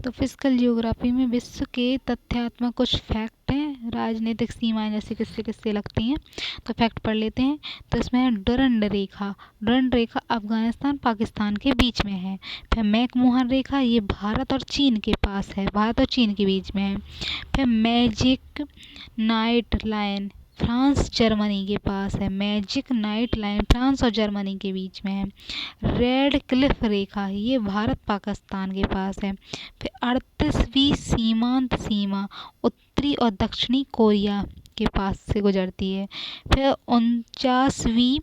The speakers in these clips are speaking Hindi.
तो फिजिकल जियोग्राफी में विश्व के तथ्यात्मक कुछ फैक्ट हैं, राजनीतिक सीमाएं जैसे किससे किससे लगती हैं, तो फैक्ट पढ़ लेते हैं। तो इसमें है डुरंड रेखा। डुरंड रेखा अफगानिस्तान पाकिस्तान के बीच में है। फिर मैकमोहन रेखा, ये भारत और चीन के पास है, भारत और चीन के बीच में है। फिर magic night line, France Germany के पास है। मैजिक नाइट लाइन फ्रांस और जर्मनी के बीच में है। रेड क्लिफ रेखा, ये भारत पाकिस्तान के पास है। फिर 38वीं सीमांत सीमा उत्तरी और दक्षिणी कोरिया के पास से गुजरती है। फिर 49वीं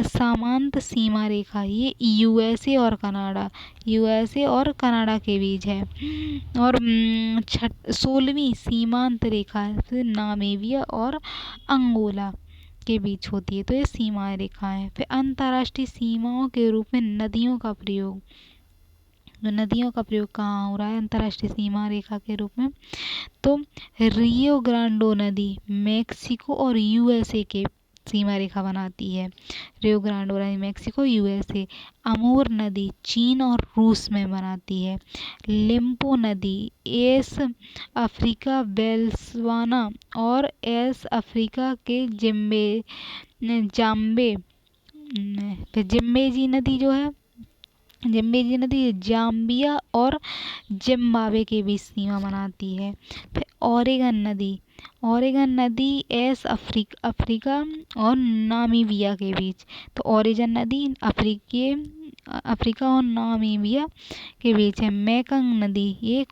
सामांत सीमा रेखा, ये यूएसए और कनाडा के बीच है। और 16वीं सीमांत रेखा फिर नामीबिया और अंगोला के बीच होती है। तो ये सीमा रेखाएं। फिर अंतर्राष्ट्रीय सीमाओं के रूप में नदियों का प्रयोग, तो नदियों का प्रयोग कहाँ हो रहा है अंतर्राष्ट्रीय सीमा रेखा के रूप में, तो रियो ग्रांडो नदी मेक्सिको और यूएसए के सीमा रेखा बनाती है। रियो ग्रांडो नदी मेक्सिको यूएसए। अमूर नदी चीन और रूस में बनाती है। लिम्पो नदी एस अफ्रीका बोत्सवाना और एस अफ्रीका के जिम्बेजी नदी जो है, जिम्बेजी नदी जाम्बिया और जिम्बाब्वे के बीच सीमा बनाती है। फिर ओरेगन नदी एस अफ्रीका और नामीबिया के बीच, तो ओरेगन नदी अफ्रीका और नामीबिया के बीच है। मेकंग नदी ये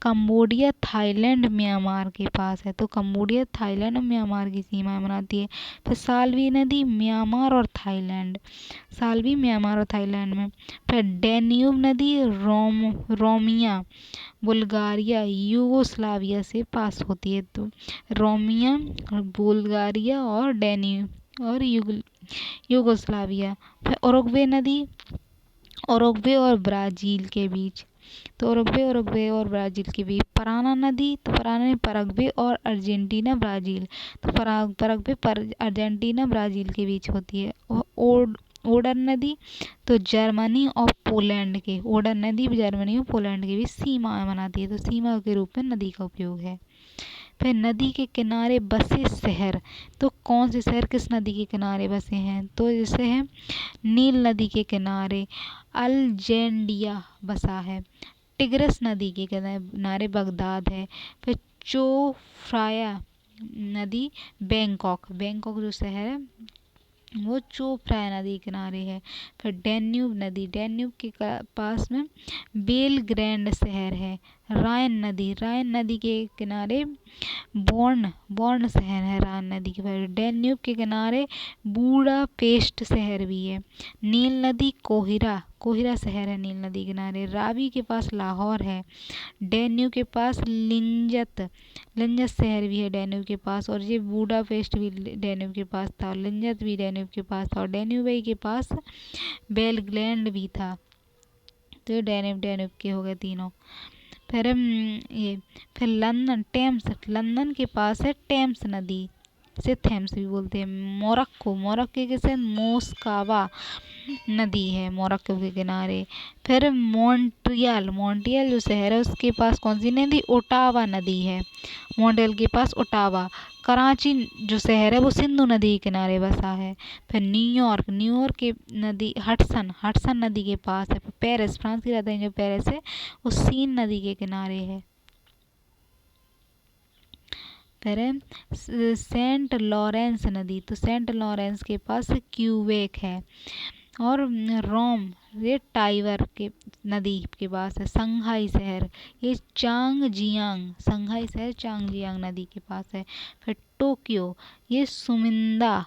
कंबोडिया थाईलैंड म्यांमार के पास है, तो कंबोडिया थाईलैंड और म्यांमार की सीमा बनाती है। फिर साल्वी नदी म्यांमार और थाईलैंड में। फिर डैन्यूब नदी रोमिया बुल्गारिया यूगोस्लाविया से पास होती है, तो रोमिया बुल्गारिया और डैन्यूब और यूगोस्लाविया। फिर उरुग्वे और ब्राजील के बीच, तो उरुग्वे और ब्राजील के बीच। पराना नदी, तो पराना पैराग्वे और अर्जेंटीना ब्राजील, तो पैराग्वे अर्जेंटीना ब्राजील के बीच होती है। और ओडर नदी, तो जर्मनी और पोलैंड के बीच सीमा बनाती है, तो सीमा के रूप में नदी का उपयोग है। फिर नदी के किनारे बसे शहर, तो कौन से शहर किस नदी के किनारे बसे हैं, तो जैसे है नील नदी के किनारे अल्जेंडिया बसा है। टिग्रिस नदी के किनारे बगदाद है। फिर चोफ्राया नदी बैंकॉक जो शहर है वो चोफ्राया नदी के किनारे है। फिर डैन्यूब के पास में बेलग्रैंड शहर है। राइन नदी के किनारे बॉर्न शहर है राइन नदी के पास। डैन्यूब के किनारे बूडापेस्ट शहर भी है। नील नदी कोहिरा शहर है नील नदी के किनारे। रावी के पास लाहौर है। डैन्यूब के पास लिंजत शहर भी है डैन्यूब के पास, और ये बूडापेस्ट भी डैन्यूब के पास था, और लिंजत भी डैन्यूब के पास था, और डैन्यूब के पास बेलग्रैंड भी था। तो ये डैन्यूब के हो गए तीनों। फिर लंदन के पास है टेम्स नदी, से थेम्स भी बोलते हैं। मोरक्को के से मोस्कावा नदी है मोरक्को के किनारे। फिर मॉन्ट्रियल जो शहर है उसके पास कौन सी नदी, ओटावा नदी है, मॉन्ट्रियल के पास ओटावा। कराची जो शहर है वो सिंधु नदी के किनारे बसा है। फिर न्यूयॉर्क के नदी हडसन नदी के पास है। पेरिस फ्रांस की राजधानी जो पेरिस है वो सीन नदी के किनारे है। फिर सेंट लॉरेंस नदी, तो सेंट लॉरेंस के पास क्यूबेक है। और रोम ये टाइबर के नदी के पास है। शंघाई शहर ये शंघाई शहर चांगजियांग नदी के पास है। फिर टोक्यो ये सुमिंदा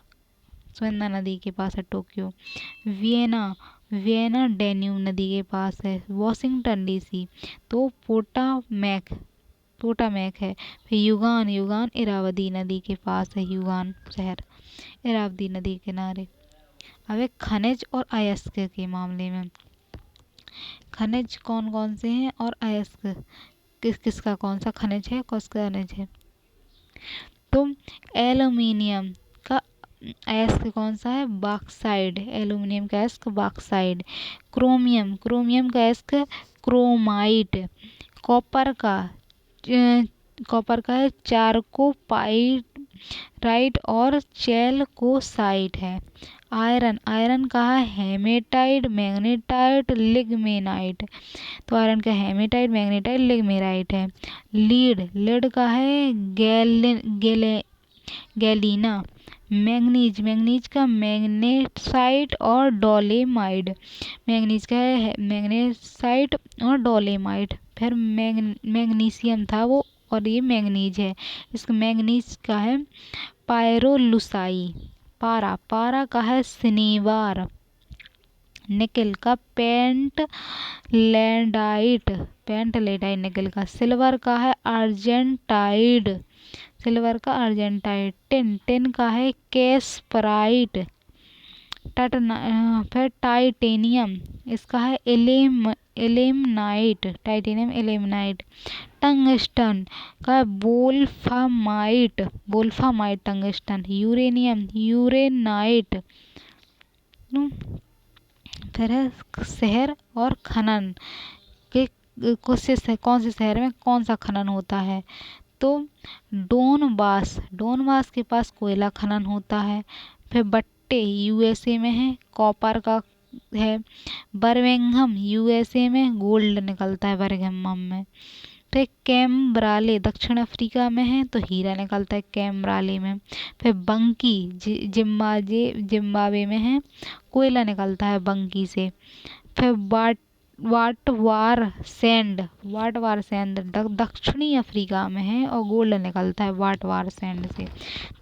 नदी के पास है टोक्यो। वियना डैन्यूब नदी के पास है। वॉशिंगटन डीसी तो पोटामैक है। फिर युगान इरावदी नदी के पास है, युगान शहर इरावदी नदी के किनारे। अब एक खनिज और अयस्क के मामले में, खनिज कौन कौन से हैं और अयस्क किसका कौन सा खनिज है, तो एल्यूमिनियम का अयस्क कौन सा है, बॉक्साइड, एल्यूमिनियम का अयस्क बॉक्साइड। क्रोमियम का अयस्क क्रोमाइट। कॉपर का है चारकोपाइराइट और चेल्कोसाइट है। आयरन का है हेमेटाइट, मैग्नेटाइट, लिग्मेनाइट। तो आयरन का हेमेटाइट, मैग्नेटाइट, लिग्मेनाइट है। लीड का है गैलीना। मैंगनीज का मैग्नेसाइट और डोलेमाइड। मैंगनीज का है मैग्नेसाइट और डोलेमाइड। फिर मैग्नीशियम था वो, और ये मैंगनीज है। इसका मैंगनीज का है पायरोलुसाई। पारा का है शनिवार। निकल का पेंटलेडाइट निकल का। सिल्वर का है अर्जेंटाइड। टिन का है कैसपराइट। फिर टाइटेनियम, इसका है टाइटेनियम एलेमनाइट। टंगस्टन का है वोल्फामाइट टंगस्टन। यूरेनियम यूरेनाइट। फिर है शहर और खनन के कौन से शहर में कौन सा खनन होता है। तो डोनबास के पास कोयला खनन होता है। फिर बट्टे यूएसए में है, कॉपर का है। बर्मिंघम यूएसए में गोल्ड निकलता है बर्मिंघम में। फिर कैम्ब्राले दक्षिण अफ्रीका में है, तो हीरा निकलता है कैम्ब्राले में। फिर बंकी जिम्बाब्वे में है, कोयला निकलता है बंकी से। फिर वाटवार सैंड दक्षिणी अफ्रीका में है और गोल्ड निकलता है वाटवार सैंड से,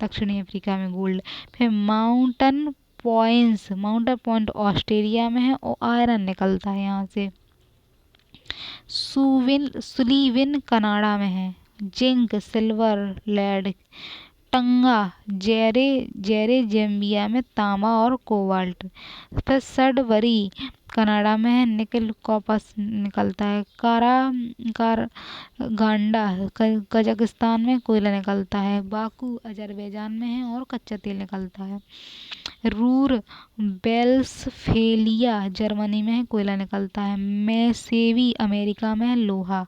दक्षिणी अफ्रीका में गोल्ड। फिर माउंटेन पॉइंट ऑस्ट्रेलिया में है और आयरन निकलता है यहाँ से। सुलीविन कनाडा में है। Zinc silver lead. टंगा जेरे जेम्बिया में तांबा और कोबाल्ट। फिर सडबरी कनाडा में है, निकल कॉपस निकलता है। गांडा कजाकिस्तान में कोयला निकलता है। बाकू अजरबैजान में है और कच्चा तेल निकलता है। रूर वेल्सफेलिया जर्मनी में है, कोयला निकलता है। मैसेवी अमेरिका में है, लोहा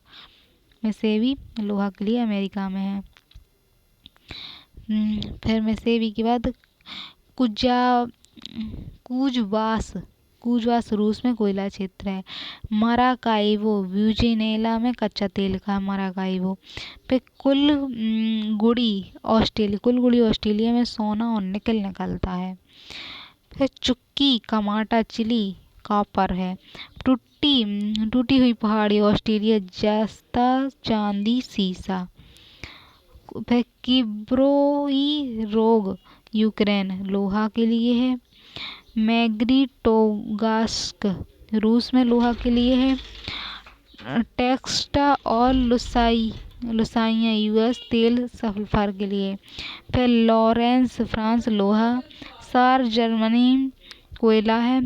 के लिए अमेरिका में है। फिर मैसेवी के बाद कूजवास रूस में कोयला क्षेत्र है। मराकाइवो व्यूजेनेला में कच्चा तेल का मराकाइवो। फिर कुलगुड़ी ऑस्ट्रेलिया में सोना और निकल निकलता है। फिर चुक्की कमाटा चिली कॉपर है। टूटी हुई पहाड़ी ऑस्ट्रेलिया जस्ता चांदी सीसा। फिर किब्रोई रोग यूक्रेन लोहा के लिए है। मैग्निटोगास्क रूस में लोहा के लिए है। टेक्सटा और लुसाइया यूएस तेल सल्फर के लिए। फिर लॉरेंस फ्रांस लोहा। सार जर्मनी कोयला है।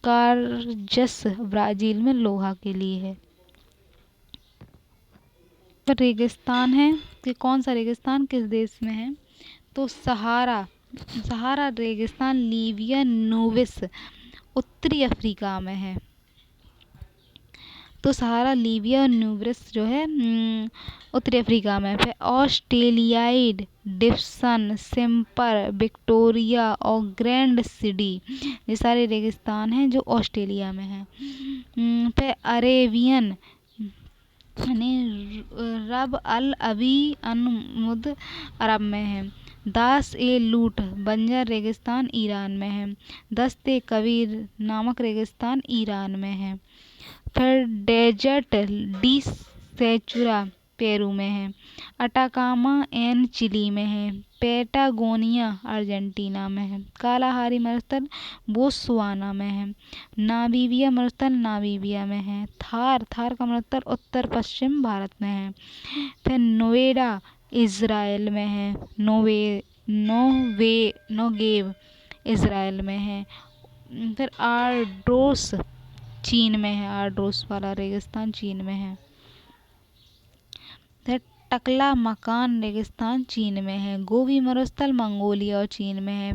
कारजस ब्राजील में लोहा के लिए है। पर रेगिस्तान है कि कौन सा रेगिस्तान किस देश में है। तो सहारा रेगिस्तान लीबिया नूबिस उत्तरी अफ्रीका में है। तो सहारा लीबिया और न्यूब्रिस जो है उत्तरी अफ्रीका में। फिर ऑस्ट्रेलियाइड डिप्सन सिम्पर विक्टोरिया और ग्रैंड सिटी, ये सारे रेगिस्तान हैं जो ऑस्ट्रेलिया में हैं। फिर अरेबियन यानी रब अल अबी अनमुद अरब में है। दास ए लूट बंजर रेगिस्तान ईरान में है। दस्त ए कबीर नामक रेगिस्तान ईरान में है। फिर डेजर्ट डी सेचुरा पेरू में है। अटाकामा एन चिली में है। पेटागोनिया अर्जेंटीना में है। कालाहारी मरुस्थल बोत्सवाना में है। नामीबिया मरुस्थल नामीबिया में है। थार का मरुस्थल उत्तर पश्चिम भारत में है। फिर नोएडा इज़राइल में है। नोगेव इज़राइल में है। फिर आर्डोस चीन में है। आर्डोस वाला रेगिस्तान चीन में है। फिर टकला मकान रेगिस्तान चीन में है। गोबी मरुस्थल मंगोलिया और चीन में है।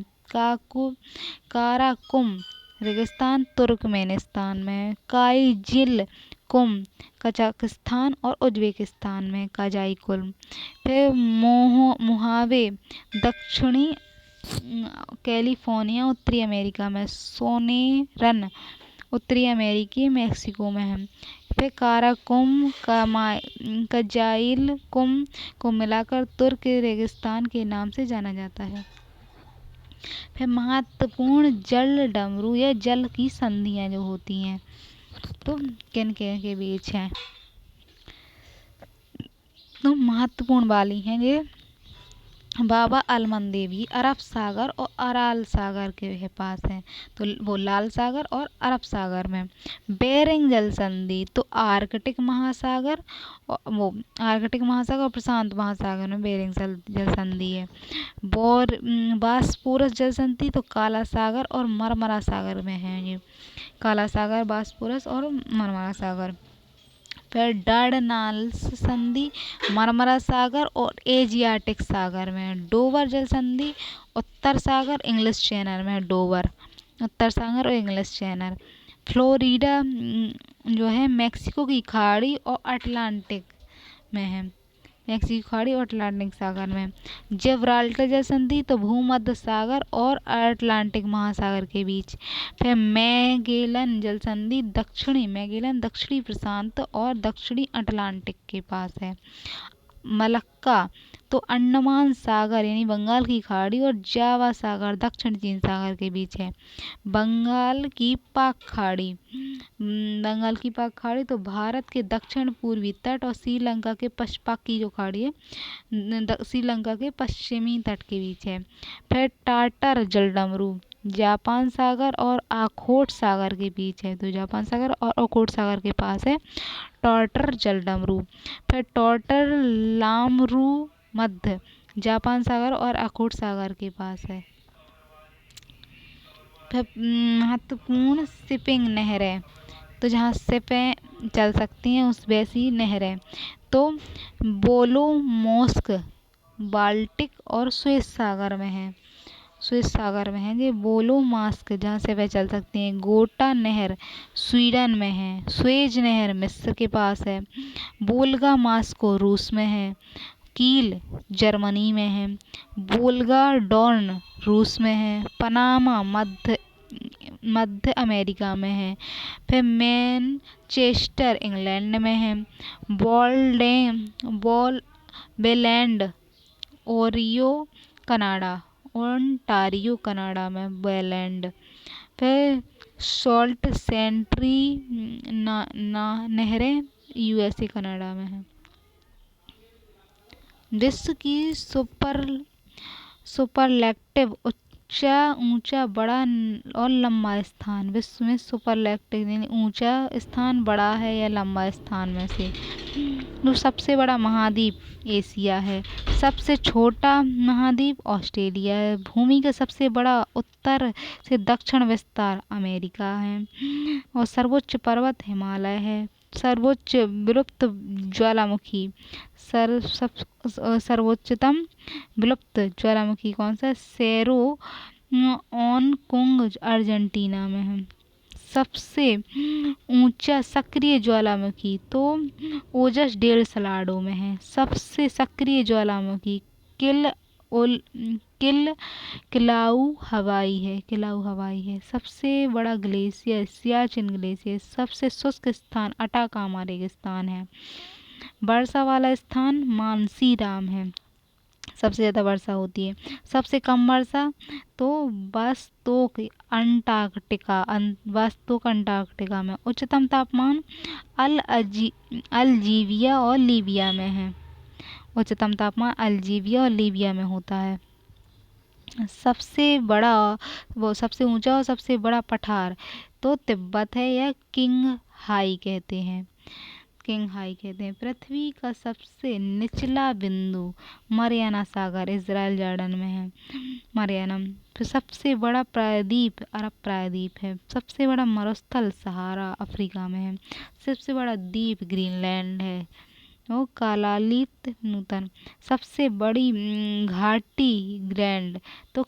काराकुम रेगिस्तान तुर्कमेनिस्तान में है। काइजिल काराकुम कजाकिस्तान और उज्बेकिस्तान में कजाईकुल। फिर मोहावे दक्षिणी कैलिफोर्निया उत्तरी अमेरिका में। सोनेरन उत्तरी अमेरिकी मेक्सिको में है। फिर काराकुम कजाइलकुम को मिलाकर तुर्क रेगिस्तान के नाम से जाना जाता है। फिर महत्वपूर्ण जल डमरू या जल की संधियां जो होती हैं तो किन किन के बीच हैं, तो महत्वपूर्ण वाली हैं ये बाबा अलमंदेवी अरब सागर और अराल सागर के पास है, तो वो लाल सागर और अरब सागर में। बेरिंग जल संधि तो आर्कटिक महासागर और प्रशांत महासागर में बेरिंग जल संधि है। बास्पोरस जल संधि तो काला सागर और मरमरा सागर में है ये, काला सागर, बास्पोरस और मरमरा सागर। फिर डार्डनाल्स संधि मरमरा सागर और एशियाटिक सागर में। डोवर जल संधि उत्तर सागर इंग्लिश चैनल में, डोवर उत्तर सागर और इंग्लिश चैनल। फ्लोरिडा जो है मेक्सिको की खाड़ी और अटलांटिक में है, मेक्सिको की खाड़ी और अटलांटिक सागर में। जिब्राल्टर जल संधि तो भूमध्य सागर और अटलांटिक महासागर के बीच। फिर मैगेलन जल संधि दक्षिणी प्रशांत और दक्षिणी अटलांटिक के पास है। मलक्का तो अंडमान सागर यानी बंगाल की खाड़ी और जावा सागर दक्षिण चीन सागर के बीच है। बंगाल की पाक खाड़ी तो भारत के दक्षिण पूर्वी तट और श्रीलंका के पाक की जो खाड़ी है श्रीलंका के पश्चिमी तट के बीच है। फिर टाटर जल डमरू जापान सागर और आखोट सागर के बीच है, तो जापान सागर और आखोट सागर के पास है टाटर जल डमरू। फिर टाटर लामरू मध्य जापान सागर और आखोट सागर के पास है। फिर महत्वपूर्ण शिपिंग नहरें तो जहाँ शिपें चल सकती हैं उस वैसी नहरें तो बोलोमोस्क बाल्टिक और स्वेज सागर में है, ये बोलोमास्क जहाँ से वह चल सकती हैं। गोटा नहर स्वीडन में है, स्वेज नहर मिस्र के पास है, बोल्गा मास्को रूस में है, कील जर्मनी में है, बोल्गा डॉर्न रूस में है, पनामा मध्य अमेरिका में है। फिर मैनचेस्टर इंग्लैंड में है, बेलैंड ओंटारियो कनाडा में बेलैंड। फिर सॉल्ट सेंट्री नहरें यूएसए कनाडा में है। विश्व की सुपरलेटिव ऊंचा बड़ा और लंबा स्थान, विश्व में सुपरलेटिव यानी ऊंचा स्थान बड़ा है या लंबा स्थान में से जो सबसे बड़ा महाद्वीप एशिया है, सबसे छोटा महाद्वीप ऑस्ट्रेलिया है, भूमि का सबसे बड़ा उत्तर से दक्षिण विस्तार अमेरिका है और सर्वोच्च पर्वत हिमालय है। सर्वोच्च विलुप्त ज्वालामुखी सर्वोच्चतम विलुप्त ज्वालामुखी कौन सा, सेरो ओनकुंग अर्जेंटीना में है। सबसे ऊंचा सक्रिय ज्वालामुखी तो ओजस डेल सलाडो में है। सबसे सक्रिय ज्वालामुखी किलाउ हवाई है। सबसे बड़ा ग्लेशियर सियाचिन ग्लेशियर। सबसे शुष्क स्थान अटाकामा रेगिस्तान है। वर्षा वाला स्थान मानसीराम है, सबसे ज़्यादा वर्षा होती है। सबसे कम वर्षा तो वास्तोक अंटार्कटिका में। उच्चतम तापमान अल्जीरिया और लीबिया में है, उच्चतम तापमान अल्जीरिया और लीबिया में होता है। सबसे ऊंचा और सबसे बड़ा पठार तो तिब्बत है या किंगहाई कहते हैं। पृथ्वी का सबसे निचला बिंदु मरियाना सागर इजराइल जॉर्डन में है, मरियाना। फिर सबसे बड़ा प्रायद्वीप अरब प्रायद्वीप है। सबसे बड़ा मरुस्थल सहारा अफ्रीका में है। सबसे बड़ा द्वीप ग्रीनलैंड है और कालालित नूतन। सबसे बड़ी घाटी ग्रैंड तो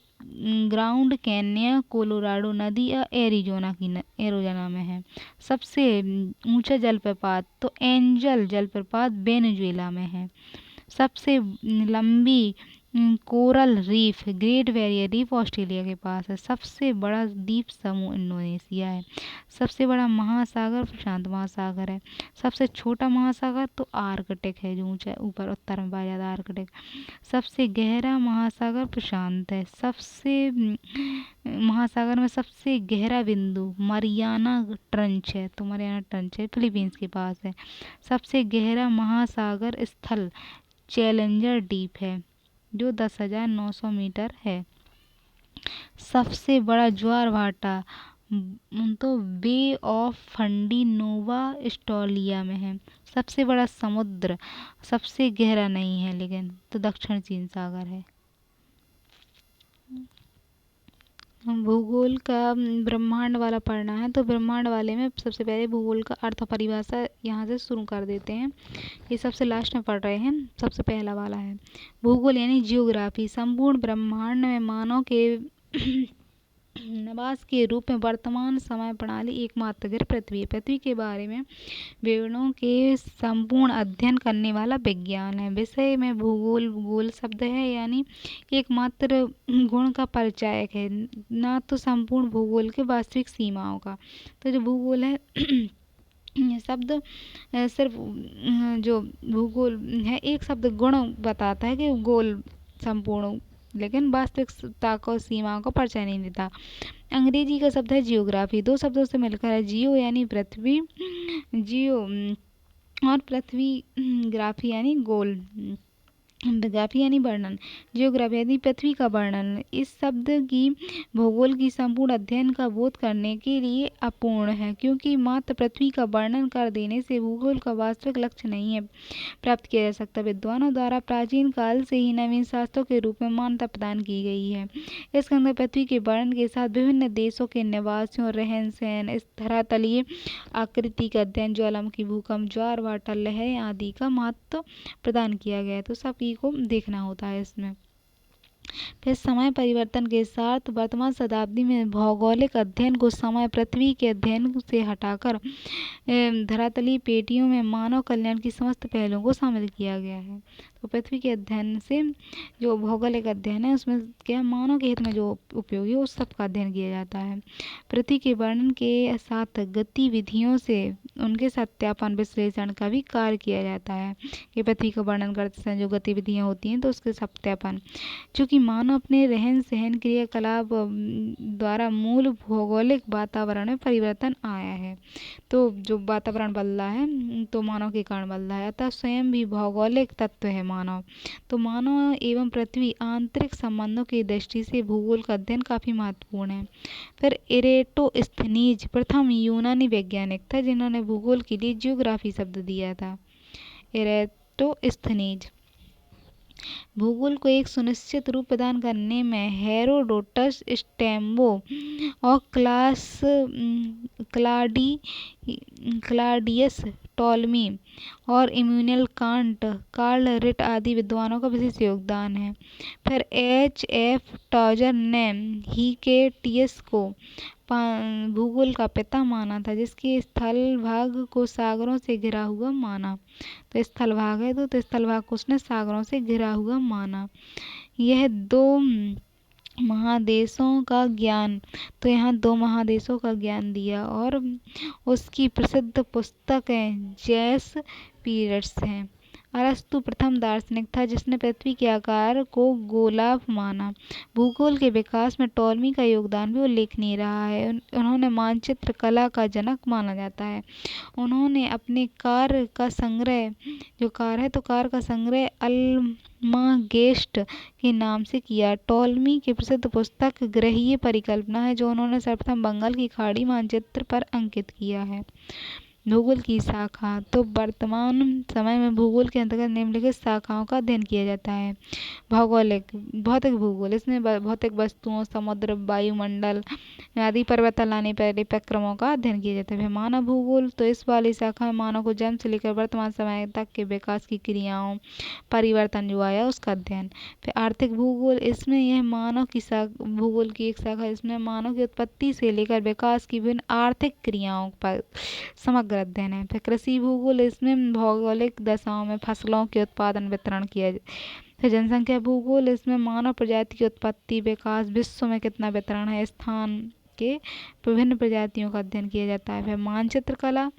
ग्राउंड केन्या कोलोराडो नदी या एरिजोना में है। सबसे ऊंचा जलप्रपात तो एंजल जलप्रपात वेनेजुएला में है। सबसे लंबी coral reef great barrier reef Australia के पास है। सबसे बड़ा द्वीप समूह इंडोनेशिया है। सबसे बड़ा महासागर प्रशांत महासागर है। सबसे छोटा महासागर तो आर्कटिक है, जो ऊंचा ऊपर उत्तर में पाया जाता है आर्कटिक। सबसे गहरा महासागर प्रशांत है। सबसे महासागर में सबसे गहरा बिंदु मरियाना ट्रंच है, तो मरियाना ट्रंच है फिलीपींस के पास है। सबसे गहरा महासागर स्थल चैलेंजर डीप है, जो 10,900 मीटर है। सबसे बड़ा ज्वार भाटा तो बे ऑफ फंडी नोवा ऑस्ट्रेलिया में है। सबसे बड़ा समुद्र सबसे गहरा नहीं है लेकिन, तो दक्षिण चीन सागर है। भूगोल का ब्रह्मांड वाला पढ़ना है, तो ब्रह्मांड वाले में सबसे पहले भूगोल का अर्थ परिभाषा यहाँ से शुरू कर देते हैं। ये सबसे लास्ट में पढ़ रहे हैं। सबसे पहला वाला है भूगोल यानी जियोग्राफी। संपूर्ण ब्रह्मांड में मानव के निवास के रूप में वर्तमान समय प्रणाली एकमात्र ग्रह पृथ्वी है। पृथ्वी के बारे में विवरणों के संपूर्ण अध्ययन करने वाला विज्ञान है। विषय में भूगोल भूगोल शब्द है यानी एकमात्र गुण का परिचायक है, ना तो संपूर्ण भूगोल के वास्तविक सीमाओं का। तो जो भूगोल है ये शब्द सिर्फ जो भूगोल है एक शब्द गुण बताता है कि गोल संपूर्ण, लेकिन वास्तविकता को सीमाओं को परिचय नहीं देता। अंग्रेजी का शब्द है जियोग्राफी। दो शब्दों से मिलकर है, जियो यानी पृथ्वी, जियो और पृथ्वी, ग्राफी यानी गोल, ग्राफी यानी वर्णन, जियोग्राफी यानी पृथ्वी का वर्णन। इस शब्द की भूगोल की संपूर्ण अध्ययन का बोध करने के लिए अपूर्ण है, क्योंकि मात्र पृथ्वी का वर्णन कर देने से भूगोल का वास्तविक लक्ष्य नहीं है प्राप्त किया जा सकता। विद्वानों द्वारा प्राचीन काल से ही नवीन शास्त्रों के रूप में मान्यता प्रदान की गई है। इसके अंदर पृथ्वी के वर्णन के साथ विभिन्न देशों के निवासियों, रहन सहन, इस धरातलीय आकृति का अध्ययन, ज्वालामुखी, भूकंप, ज्वार भाटा, लहरें आदि का महत्व प्रदान किया गया है। तो सभी को देखना होता है इसमें। फिर समय परिवर्तन के साथ वर्तमान शताब्दी में भौगोलिक अध्ययन को समय पृथ्वी के अध्ययन से हटाकर धरातलीय पेटियों में मानव कल्याण की समस्त पहलुओं को शामिल किया गया है। तो पृथ्वी के अध्ययन से जो भौगोलिक अध्ययन है उसमें क्या मानव के हित में जो उपयोगी है उस सब का अध्ययन किया जाता है। पृथ्वी के वर्णन के साथ गतिविधियों से उनके सत्यापन विश्लेषण का भी कार्य किया जाता है कि पृथ्वी का वर्णन करते समय जो गतिविधियाँ होती हैं तो उसके सत्यापन, चूँकि मानव अपने रहन सहन क्रियाकलाप द्वारा मूल भौगोलिक वातावरण में परिवर्तन आया है। तो जो वातावरण बदल रहा है तो मानव के कारण बदल रहा है, अतः स्वयं भी भौगोलिक तत्व है मानव। तो मानव एवं पृथ्वी आंतरिक संबंधों की दृष्टि से भूगोल का अध्ययन काफी महत्वपूर्ण है। फिर इरेटोस्थनीज प्रथम यूनानी वैज्ञानिक था जिन्होंने भूगोल के लिए जियोग्राफी शब्द दिया था। इरेटोस्थनीज भूगोल को एक सुनिश्चित रूप प्रदान करने में हेरोडोटस, स्ट्रैबो और क्लाडियस टॉलमी और इमैनुएल कांट, कार्ल रिट आदि विद्वानों का विशेष योगदान है। फिर H.F. टॉजर ने हिकेटियस को भूगोल का पिता माना था, जिसके स्थल भाग को सागरों से घिरा हुआ माना। तो स्थल भाग है तो स्थल भाग को उसने सागरों से घिरा हुआ माना। यह दो महादेशों का ज्ञान, तो यहाँ दो महादेशों का ज्ञान दिया। और उसकी प्रसिद्ध पुस्तकें जैस पीरियड्स हैं। अरस्तु प्रथम दार्शनिक था जिसने पृथ्वी के आकार को गोलाभ माना। भूगोल के विकास में टॉलमी का योगदान भी उल्लेखनीय रहा है। उन्होंने मानचित्र कला का जनक माना जाता है। उन्होंने अपने कार्य का संग्रह, जो कार है तो कार का संग्रह अल्मागेस्ट के नाम से किया। टॉलमी की प्रसिद्ध पुस्तक ग्रहीय परिकल्पना है, जो उन्होंने सर्वप्रथम बंगाल की खाड़ी मानचित्र पर अंकित किया है। भूगोल की शाखा, तो वर्तमान समय में भूगोल के अंतर्गत निम्नलिखित शाखाओं का अध्ययन किया जाता है। भौगोलिक, भौतिक भूगोल, इसमें भौतिक वस्तुओं, समुद्र, वायुमंडल आदि परिवर्तन परिक्रमों का अध्ययन किया जाता है। मानव भूगोल, तो इस वाली शाखा में मानव को जन्म से लेकर वर्तमान समय तक के विकास की क्रियाओं, परिवर्तन जो आया उसका अध्ययन। फिर आर्थिक भूगोल, इसमें यह मानव की भूगोल की एक शाखा, इसमें मानव की उत्पत्ति से लेकर विकास की विभिन्न आर्थिक क्रियाओं पर समग्र अध्ययन है। फिर कृषि भूगोल, इसमें भौगोलिक दशाओं में फसलों के उत्पादन वितरण किया। फिर जनसंख्या भूगोल, इसमें मानव प्रजाति की उत्पत्ति, विकास, विश्व में कितना वितरण है, स्थान के विभिन्न प्रजातियों का अध्ययन किया जाता है। फिर मानचित्र कला,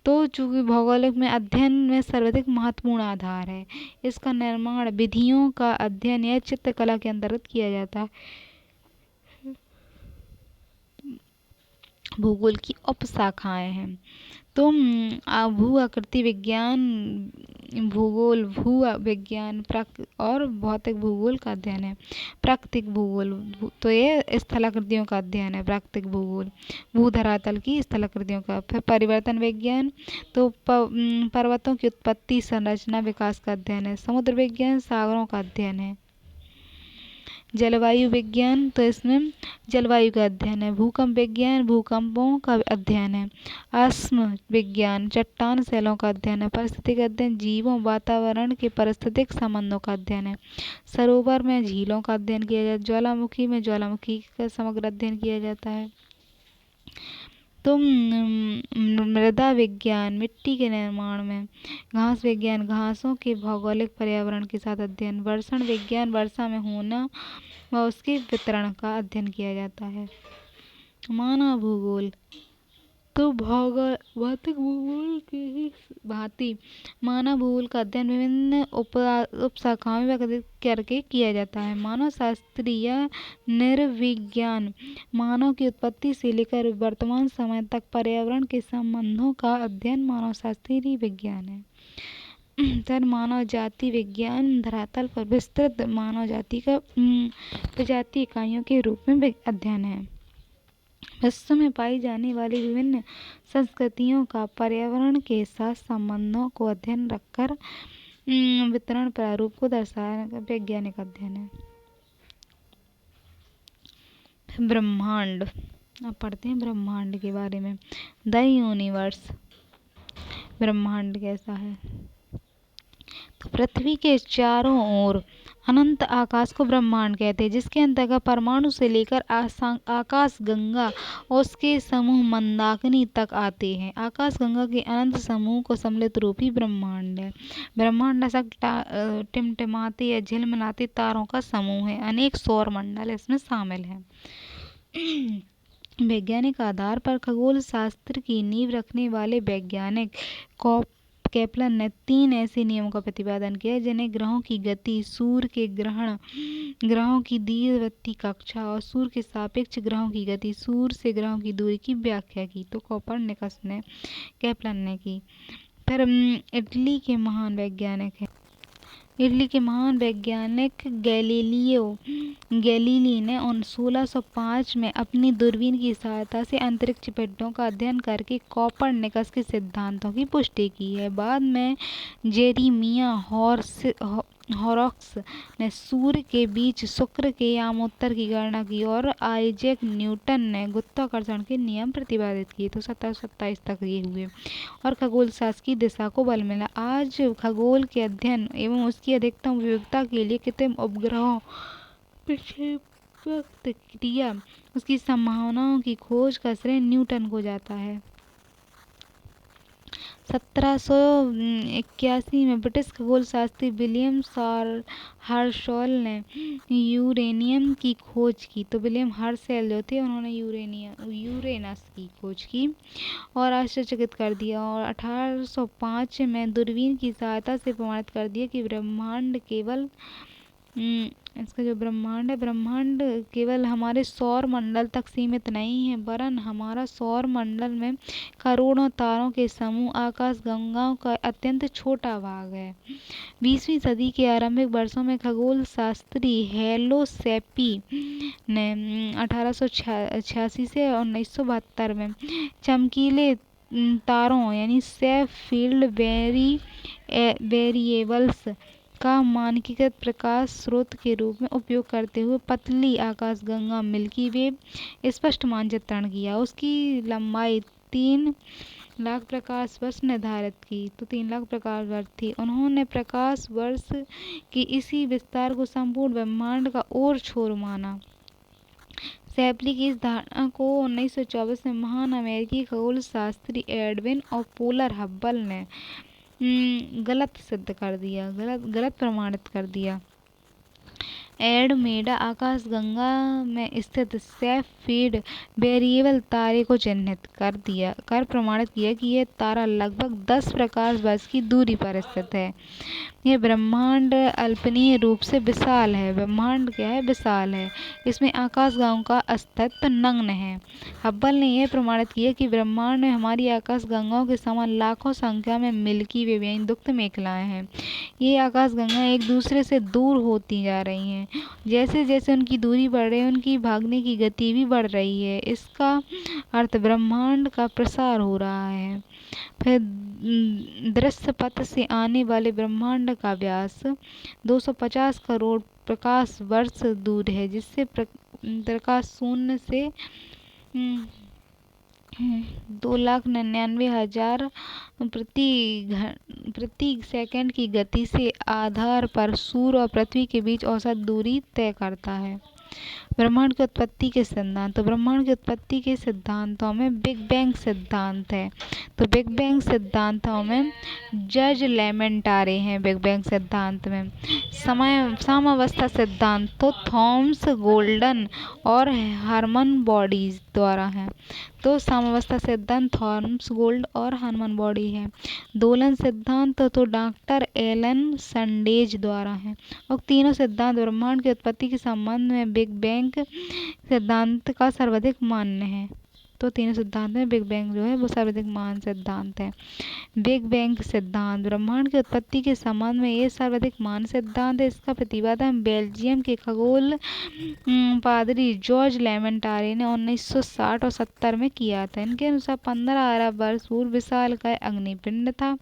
तो चूंकि भौगोलिक में अध्ययन में सर्वाधिक महत्वपूर्ण आधार है, इसका निर्माण विधियों का अध्ययन यह चित्रकला के अंतर्गत किया जाता है। भूगोल की उपशाखाएं हैं, तो भू आकृति विज्ञान, भूगोल, भू विज्ञान और भौतिक भूगोल का अध्ययन है। प्राकृतिक भूगोल, तो ये स्थलाकृतियों का अध्ययन है। प्राकृतिक भूगोल भूधरातल की स्थलाकृतियों का। फिर परिवर्तन विज्ञान, तो पर्वतों की उत्पत्ति, संरचना, विकास का अध्ययन है। समुद्र विज्ञान सागरों का अध्ययन है। जलवायु विज्ञान, तो इसमें जलवायु का अध्ययन है। भूकंप विज्ञान भूकंपों का अध्ययन है। आश्म विज्ञान चट्टान शैलों का अध्ययन है। पारिस्थितिक अध्ययन जीवों वातावरण के पारिस्थितिक संबंधों का अध्ययन है। सरोवर में झीलों का अध्ययन किया जाता है। ज्वालामुखी में ज्वालामुखी का समग्र अध्ययन किया जाता है। तो मृदा विज्ञान मिट्टी के निर्माण में। घास विज्ञान घासों के भौगोलिक पर्यावरण के साथ अध्ययन। वर्षण विज्ञान वर्षा में होना व उसके वितरण का अध्ययन किया जाता है। मानव भूगोल, तो भौतिक भूगोल की ही भांति मानव भूगोल का अध्ययन विभिन्न उपशाखाओं में विभाजित करके किया जाता है। मानव शास्त्रीय नृविज्ञान मानव की उत्पत्ति से लेकर वर्तमान समय तक पर्यावरण के संबंधों का अध्ययन मानव शास्त्रीय विज्ञान है। सर मानव जाति विज्ञान धरातल पर विस्तृत मानव जाति का प्रजाति इकाइयों के रूप में अध्ययन है। विश्व में पाई जाने वाली विभिन्न संस्कृतियों का पर्यावरण के साथ संबंधों को अध्ययन रखकर वितरण प्रारूप को दर्शाने का वैज्ञानिक अध्ययन है। ब्रह्मांड, अब पढ़ते हैं ब्रह्मांड के बारे में। द यूनिवर्स, ब्रह्मांड कैसा है? तो पृथ्वी के चारों ओर अनंत आकाश को ब्रह्मांड कहते हैं, जिसके अंतर्गत परमाणु से लेकर आकाश गंगा और उसके समूह मंदाकिनी तक आते हैं। आकाश गंगा के अनंत समूह को सम्मिलित रूप ही ब्रह्मांड है। ब्रह्मांड टिमटिमाते या झिलमिलाते तारों का समूह है। अनेक सौर मंडल इसमें शामिल हैं। वैज्ञानिक आधार पर खगोल शास्त्र की नींव रखने वाले वैज्ञानिक केपलर ने 3 ऐसे नियमों का प्रतिपादन किया, जिन्हें ग्रहों की गति, सूर्य के ग्रहण, ग्रहों की दीर्घवृत्तीय कक्षा और सूर्य के सापेक्ष ग्रहों की गति, सूर्य से ग्रहों की दूरी की व्याख्या की। तो कोपरनिकस ने, केपलर ने की। फिर इटली के महान वैज्ञानिक गैलीली ने 1605 में अपनी दूरबीन की सहायता से अंतरिक्ष पिंडों का अध्ययन करके कोपरनिकस के सिद्धांतों की पुष्टि की है। बाद में जेरेमिया हॉरोक्स ने सूर्य के बीच शुक्र के यामोत्तर की गणना की और आइजैक न्यूटन ने गुरुत्वाकर्षण के नियम प्रतिपादित किए। तो 1727 तक ये हुए और खगोल शास्त्र की दिशा को बल मिला। आज खगोल के अध्ययन एवं उसकी अधिकतम विविधता के लिए कृत्रिम उपग्रहों, प्रक्षेपक क्रिया, उसकी संभावनाओं की खोज का श्रेय न्यूटन को जाता है। 1781 में ब्रिटिश खगोल शास्त्री विलियम हर्शेल ने यूरेनियम की खोज की। तो विलियम हर्शेल जो थे, उन्होंने यूरेनस की खोज की और आश्चर्यचकित कर दिया और 1805 में दूरबीन की सहायता से प्रमाणित कर दिया कि ब्रह्मांड केवल इसका जो ब्रह्मांड केवल हमारे सौर मंडल तक सीमित नहीं है, वरन हमारा सौर मंडल में करोड़ों तारों के समूह, आकाश गंगाओं का अत्यंत छोटा भाग है। 20वीं सदी के आरंभिक वर्षों में खगोल शास्त्री हेलो सेपी ने 1886 से 1972 में चमकीले तारों यानी सेफ फील्ड वेरिएबल्स का मानकीकृत प्रकाश स्रोत के रूप में उपयोग करते हुए पतली आकाशगंगा मिल्की वे स्पष्ट मानचित्रण किया। उसकी लंबाई 3 लाख प्रकाश वर्ष निर्धारित की, तो 3 लाख प्रकाश वर्ष थी। उन्होंने प्रकाश वर्ष की इसी विस्तार को संपूर्ण ब्रह्मांड का और छोर माना। शेपली की इस धारणा को 1924 में महान अमेरिकी खगोल शास्त्री एडविन और पोलर हब्बल ने गलत प्रमाणित कर दिया। एडमेडा आकाशगंगा में स्थित सेफ फील्ड वेरिएबल तारे को चिन्हित कर प्रमाणित किया कि यह तारा लगभग 10 प्रकाश वर्ष की दूरी पर स्थित है। यह ब्रह्मांड अल्पनीय रूप से विशाल है। ब्रह्मांड क्या है? विशाल है। इसमें आकाशगंगाओं का अस्तित्व नग्न है। हब्बल ने यह प्रमाणित किया कि ब्रह्मांड में हमारी आकाशगंगाओं के समान लाखों संख्या में मिल्की वे यानी दुख्त मेखलाएं हैं। ये आकाशगंगाएं एक दूसरे से दूर होती जा रही हैं। जैसे जैसे उनकी दूरी बढ़ रही है, उनकी भागने की गति भी बढ़ रही है। इसका अर्थ ब्रह्मांड का प्रसार हो रहा है। फिर दृश्य पथ से आने वाले ब्रह्मांड का व्यास 250 करोड़ प्रकाश वर्ष दूर है, जिससे प्रकाश शून्य से 2,99,000 प्रति सेकंड की गति से आधार पर सूर्य और पृथ्वी के बीच औसत दूरी तय करता है। ब्रह्मांड की उत्पत्ति के सिद्धांत। तो ब्रह्मांड की उत्पत्ति के सिद्धांतों में बिग बैंग सिद्धांत है। तो बिग बैंग सिद्धांतों में जज लेमेंटारे हैं। बिग बैंग सिद्धांत में साम्यावस्था सिद्धांत तो थॉमस गोल्डन और हरमन बॉडीज द्वारा है। तो साम्यावस्था सिद्धांत थॉमस गोल्ड और हरमन बॉडी है। दोलन सिद्धांत तो डॉक्टर एलन संडेज द्वारा है। और तीनों सिद्धांत ब्रह्मांड की उत्पत्ति के संबंध में बिग बैंग सिद्धांत का सर्वाधिक मान्य है। तो तीनों सिद्धांत में बिग बैंग जो है वो सर्वाधिक मान सिद्धांत है। बिग बैंग सिद्धांत ब्रह्मांड की उत्पत्ति के संबंध में ये सर्वाधिक मान सिद्धांत है। इसका प्रतिपादन बेल्जियम के खगोल पादरी जॉर्ज लेमेंटारे ने 1960 और 70 में किया था। इनके अनुसार 15 अरब वर्ष पूर्व विशालकाय अग्निपिंड था,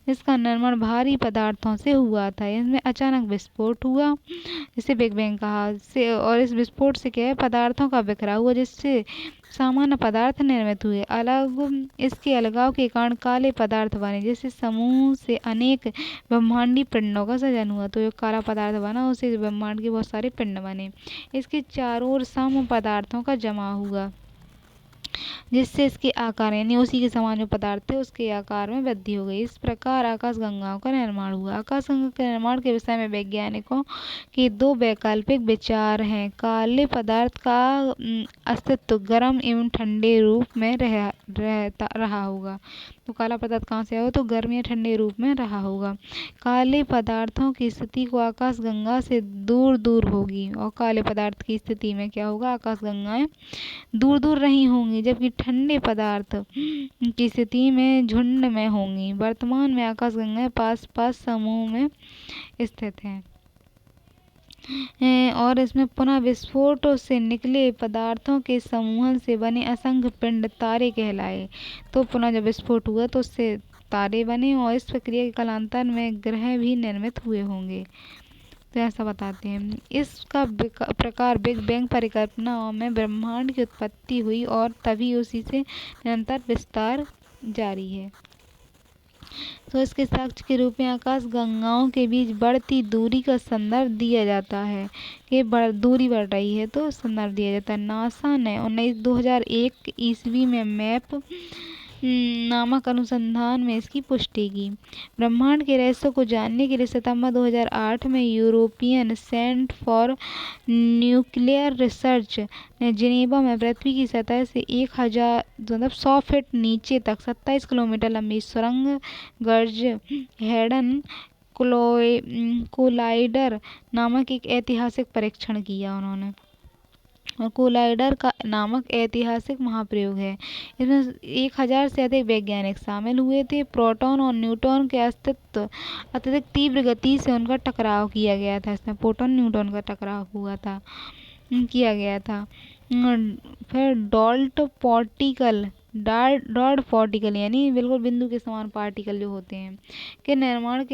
जिसका निर्माण भारी पदार्थों से हुआ था। इसमें अचानक विस्फोट हुआ, जिसे बिग बैंग कहा। और इस विस्फोट से क्या है, पदार्थों का बिखरा हुआ, जिससे सामान्य पदार्थ निर्मित हुए। इसके अलगाव के कारण काले पदार्थ बने, जिससे समूह से अनेक ब्रह्मांडीय पिंडों का सृजन हुआ। तो जो काला पदार्थ बना, उससे ब्रह्मांड के बहुत सारे पिंड बने। इसके चारों ओर सम पदार्थों का जमा हुआ, जिससे इसके आकार यानी उसी के समान जो पदार्थ थे उसके आकार में वृद्धि हो गई। इस प्रकार आकाशगंगाओं का निर्माण हुआ। आकाशगंगा के निर्माण के विषय में वैज्ञानिकों के दो वैकल्पिक विचार हैं। काले पदार्थ का अस्तित्व गर्म एवं ठंडे रूप में रहा होगा। तो काला पदार्थ कहाँ से आया? तो गर्म या ठंडे रूप में रहा होगा। काले पदार्थों की स्थिति को आकाशगंगा से दूर दूर होगी, और काले पदार्थ की स्थिति में क्या होगा? आकाशगंगाएं दूर दूर रही होंगी, जबकि ठंडे पदार्थ की स्थिति में झुंड में होंगी। वर्तमान में आकाशगंगाएं पास पास समूह में स्थित हैं, और इसमें पुनः विस्फोट से निकले पदार्थों के समूहन से बने असंख्य पिंड तारे कहलाए। तो पुनः जब विस्फोट हुआ तो उससे तारे बने, और इस प्रक्रिया के कालांतर में ग्रह भी निर्मित हुए होंगे। तो ऐसा बताते हैं। इसका प्रकार बिग बैंग परिकल्पना में ब्रह्मांड की उत्पत्ति हुई और तभी उसी से निरंतर विस्तार जारी है। तो इसके साक्ष्य के रूप में आकाशगंगाओं के बीच बढ़ती दूरी का संदर्भ दिया जाता है कि दूरी बढ़ रही है, तो संदर्भ दिया जाता है। नासा ने 2001 ईस्वी में मैप नामक अनुसंधान में इसकी पुष्टि की। ब्रह्मांड के रहस्यों को जानने के लिए सितंबर 2008 में European centre for nuclear research ने जिनेवा में पृथ्वी की सतह से 100 फीट नीचे तक 27 किलोमीटर लंबी सुरंग गर्ज हेडन कोलाइडर नामक एक ऐतिहासिक परीक्षण किया उन्होंने। और कोलाइडर का नामक ऐतिहासिक महाप्रयोग है। इसमें 1000 से अधिक वैज्ञानिक शामिल हुए थे। प्रोटॉन और न्यूट्रॉन के अत्यधिक तीव्र गति से उनका टकराव किया गया था। इसमें प्रोटॉन न्यूट्रॉन का टकराव किया गया था। फिर डॉल्ट पार्टिकल डॉट पार्टिकल यानी बिल्कुल बिंदु के समान पार्टिकल जो होते हैं के निर्माण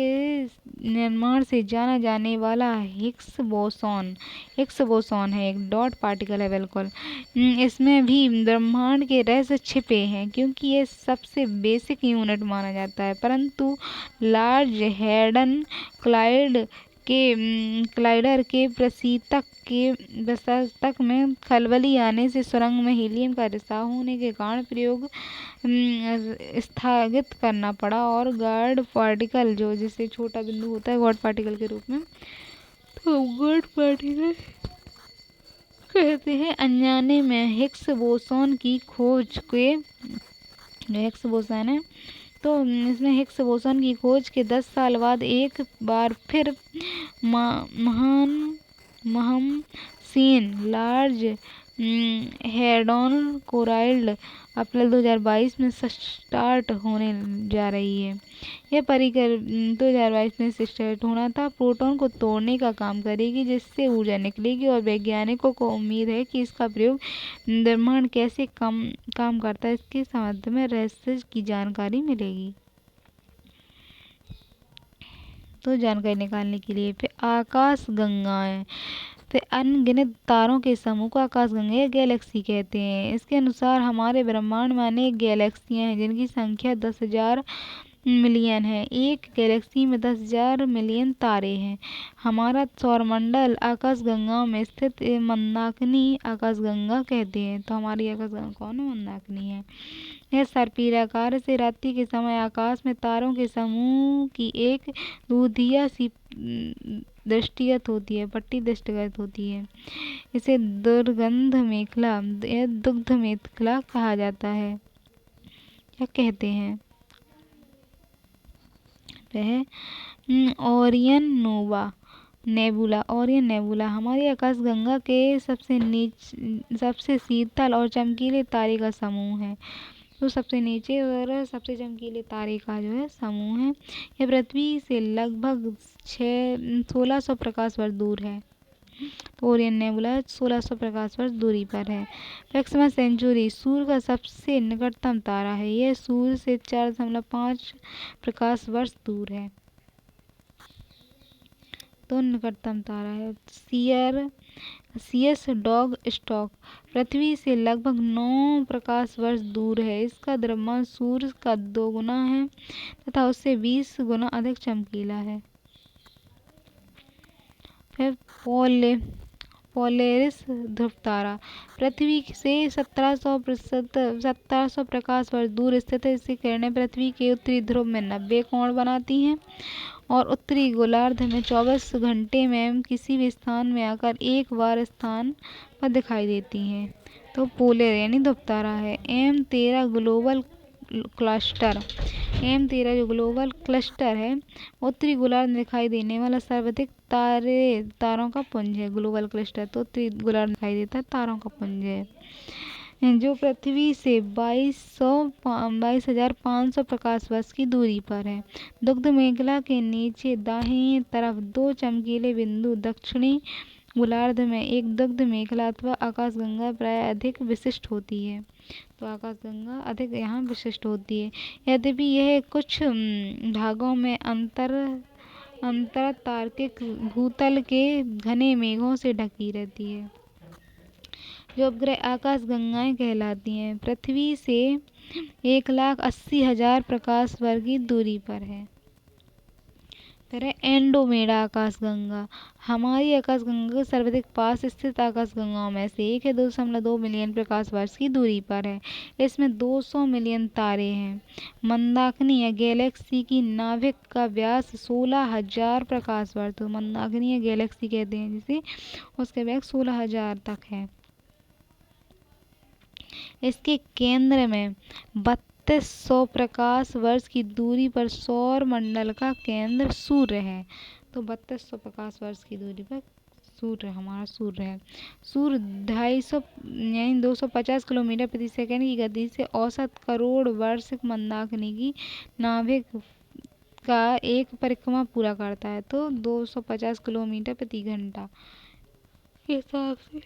से जाना जाने वाला हिग्स बोसॉन है, एक डॉट पार्टिकल है बिल्कुल। इसमें भी ब्रह्मांड के रहस्य छिपे हैं क्योंकि ये सबसे बेसिक यूनिट माना जाता है, परंतु लार्ज हैडन क्लाइडर के प्रशीतक में खलबली आने से सुरंग में हीलियम का रिसाव होने के कारण प्रयोग स्थगित करना पड़ा और गॉड पार्टिकल जो जिसे छोटा बिंदु होता है गॉड पार्टिकल के रूप में, तो गॉड पार्टिकल कहते हैं। अनजाने में हिग्स बोसॉन की खोज के हिग्स बोसॉन है, तो इसमें हिग्स बोसॉन की खोज के 10 साल बाद एक बार फिर महमसीन लार्ज हैडरॉन कोलाइडर अप्रैल 2022 में स्टार्ट होने जा रही है। यह परिक्रमण 2022 में स्टार्ट होना था, प्रोटॉन को तोड़ने का काम करेगी जिससे ऊर्जा निकलेगी और वैज्ञानिकों को उम्मीद है कि इसका प्रयोग ब्रह्मांड कैसे काम करता है इसके संबंध में रहस्य की जानकारी मिलेगी। तो जानकारी निकालने के लिए फिर आकाश गंगाएं, फिर अनगिनत तारों के समूह को आकाश गंगा गैलेक्सी कहते हैं। इसके अनुसार हमारे ब्रह्मांड में अनेक गैलेक्सियां हैं जिनकी संख्या 10,000 मिलियन है। एक गैलेक्सी में 10,000 मिलियन तारे हैं। हमारा सौरमंडल आकाशगंगाओं में स्थित मंदाकिनी आकाशगंगा कहते हैं। तो हमारी आकाशगंगा कौन है? मंदाकिनी है। यह सर्पिलाकार से रात्रि के समय आकाश में तारों के समूह की एक दूधिया सी दृष्टिगत होती है, पट्टी दृष्टिगत होती है। इसे दुर्गंध मेखला या दुग्ध मेखला कहा जाता है, क्या कहते हैं? वह ओरियन नेबुला हमारी आकाशगंगा के सबसे शीतल और चमकीले तारे का समूह है। तो सबसे नीचे और सबसे चमकीले तारे का जो है समूह है। यह पृथ्वी से लगभग 1600 प्रकाश वर्ष दूर है। तो ओरियन नेबुला 1600 प्रकाश वर्ष दूरी पर है। प्रोक्सिमा सेंचुरी सूर्य का सबसे निकटतम तारा है। यह सूर्य से 4.5 प्रकाश वर्ष दूर है, तो निकटतम तारा है। सीएस डॉग स्टॉक पृथ्वी से लगभग 9 प्रकाश वर्ष दूर है। इसका द्रव्यमान सूर्य का 2 गुना है तथा उससे 20 गुना अधिक चमकीला है। फिर पोलेरिस ध्रुव तारा पृथ्वी से 1700 प्रकाश वर्ष दूर स्थित है। इसकी किरणें पृथ्वी के उत्तरी ध्रुव में 90 कोण बनाती हैं और उत्तरी गोलार्ध में 24 घंटे में किसी भी स्थान में आकर एक बार स्थान पर दिखाई देती हैं। तो पोलर यानी ध्रुव तारा है। M13 ग्लोबल क्लस्टर है, उत्तरी गोलार्ध में दिखाई देने वाला सर्वाधिक तारों का पुंज है। ग्लोबल क्लस्टर तो उत्तरी गोलार्ध में दिखाई देता है तारों का पुंज है, जो पृथ्वी से 22,500 प्रकाश वर्ष की दूरी पर है। दुग्ध मेखला के नीचे दाहिनी तरफ 2 चमकीले बिंदु दक्षिणी गोलार्ध में एक दुग्ध मेखला अथवा आकाशगंगा प्राय अधिक विशिष्ट होती है। तो आकाशगंगा अधिक यहाँ विशिष्ट होती है। यद्यपि यह कुछ भागों में अंतर तार्किक भूतल के घने मेघों से ढकी रहती है। जो उपग्रह आकाशगंगाएं कहलाती हैं पृथ्वी से 1,80,000 प्रकाश वर्ष की दूरी पर है। फिर है एंड्रोमेडा आकाशगंगा हमारी आकाशगंगा के सर्वाधिक पास स्थित आकाशगंगाओं में से एक है। 2.2 मिलियन प्रकाश वर्ष की दूरी पर है। इसमें 200 मिलियन तारे हैं। मंदाकिनी या गैलेक्सी की नाभिक का व्यास 16,000 प्रकाश वर्ष, तो मंदाकिनी या गैलेक्सी कहते हैं जिसे, उसका व्यास 16,000 तक है। इसके केंद्र में 3200 प्रकाश वर्ष की दूरी पर सौर मंडल का केंद्र सूर्य है। तो 3200 प्रकाश वर्ष की दूरी पर हमारा सूर्य है। सूर्य 250 यानी 250 किलोमीटर प्रति सेकंड की गति से औसत करोड़ वर्ष मंदाकिनी की नाभिक का एक परिक्रमा पूरा करता है। तो 250 किलोमीटर प्रति घंटा के हिसाब से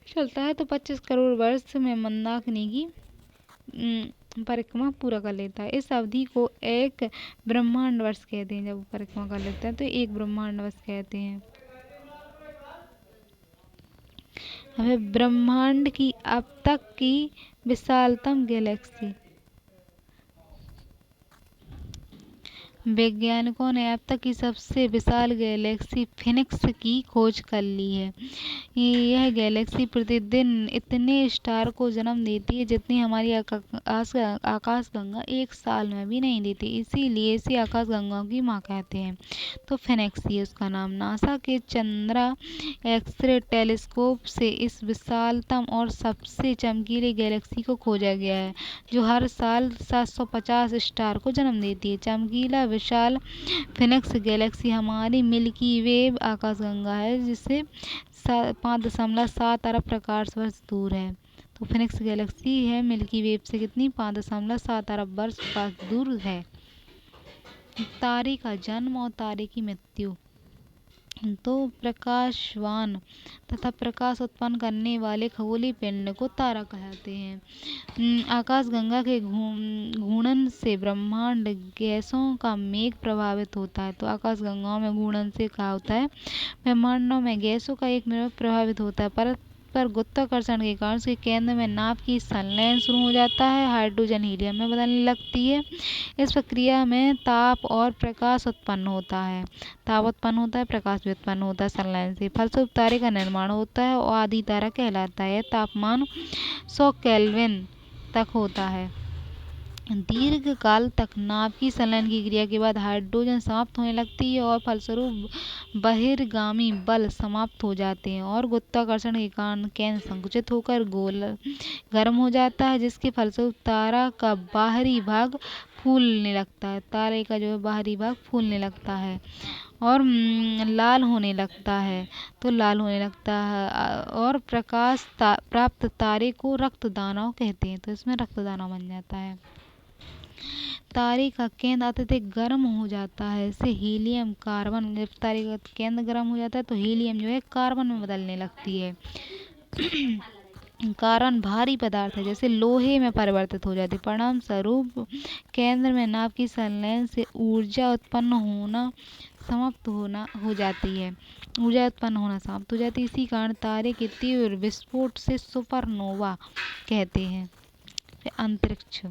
चलता है तो 25 करोड़ वर्ष में मंदाकिनी की परिक्रमा पूरा कर लेता है। इस अवधि को एक ब्रह्मांड वर्ष कहते हैं। जब वो परिक्रमा कर लेता है तो एक ब्रह्मांड वर्ष कहते हैं। हमें ब्रह्मांड की अब तक की विशालतम गैलेक्सी, वैज्ञानिकों ने अब तक की सबसे विशाल गैलेक्सी फिनिक्स की खोज कर ली है। यह गैलेक्सी प्रतिदिन इतने स्टार को जन्म देती है जितनी हमारी आकाशगंगा एक साल में भी नहीं देती, इसीलिए इसे आकाशगंगा की माँ कहते हैं। तो फिनिक्स ही उसका नाम। नासा के चंद्रा एक्सरे टेलीस्कोप से इस विशालतम और सबसे चमकीली गैलेक्सी को खोजा गया है, जो हर साल 750 स्टार को जन्म देती है। चमकीला विशाल फिनिक्स गैलेक्सी हमारी मिल्की वे आकाशगंगा है, जिससे 5.7 अरब प्रकाश वर्ष दूर है। तो फिनिक्स गैलेक्सी है मिल्की वे से कितनी, 5.7 अरब वर्ष प्रकाश दूर है। तारे का जन्म और तारे की मृत्यु। तो प्रकाशवान तथा प्रकाश उत्पन्न करने वाले खगोलीय पिंड को तारा कहते हैं। आकाशगंगा के घूर्णन से ब्रह्मांड गैसों का मेघ प्रभावित होता है। तो आकाशगंगाओं में घूर्णन से क्या होता है, ब्रह्मांडों में गैसों का एक मेघ प्रभावित होता है। परत पर गुरुत्वाकर्षण के कारण उसके केंद्र में नाभ की संलयन शुरू हो जाता है, हाइड्रोजन हीलियम में बदलने लगती है। इस प्रक्रिया में ताप और प्रकाश उत्पन्न होता है। ताप उत्पन्न होता है, प्रकाश भी उत्पन्न होता है संलयन से। फलस्वरूप तारे का निर्माण होता है और आदि तारा कहलाता है। तापमान 100 केल्विन तक होता है। दीर्घ काल तक नाभ की संलयन की क्रिया के बाद हाइड्रोजन समाप्त होने लगती है और फलस्वरूप बहिर्गामी बल समाप्त हो जाते हैं और गुरुत्वाकर्षण के कारण केंद्र संकुचित होकर गोल गर्म हो जाता है, जिसके फलस्वरूप तारा का बाहरी भाग फूलने लगता है। तारे का जो है बाहरी भाग फूलने लगता है और लाल होने लगता है। तो लाल होने लगता है और प्रकाश प्राप्त तारे को रक्त दानव कहते हैं। तो इसमें रक्त दानव बन जाता है। तारे का केंद्र अत्यधिक गर्म हो जाता है, इससे हीलियम कार्बन, जब तारे का केंद्र गर्म हो जाता है तो हीलियम जो है कार्बन में बदलने लगती है। कार्बन भारी पदार्थ है, जैसे लोहे में परिवर्तित हो जाती है। परिणाम स्वरूप केंद्र में नाभ की संलयन से ऊर्जा उत्पन्न होना समाप्त हो जाती है। ऊर्जा उत्पन्न होना समाप्त हो जाती है। इसी कारण तारे के तीव्र विस्फोट से सुपरनोवा कहते हैं। फिर अंतरिक्ष।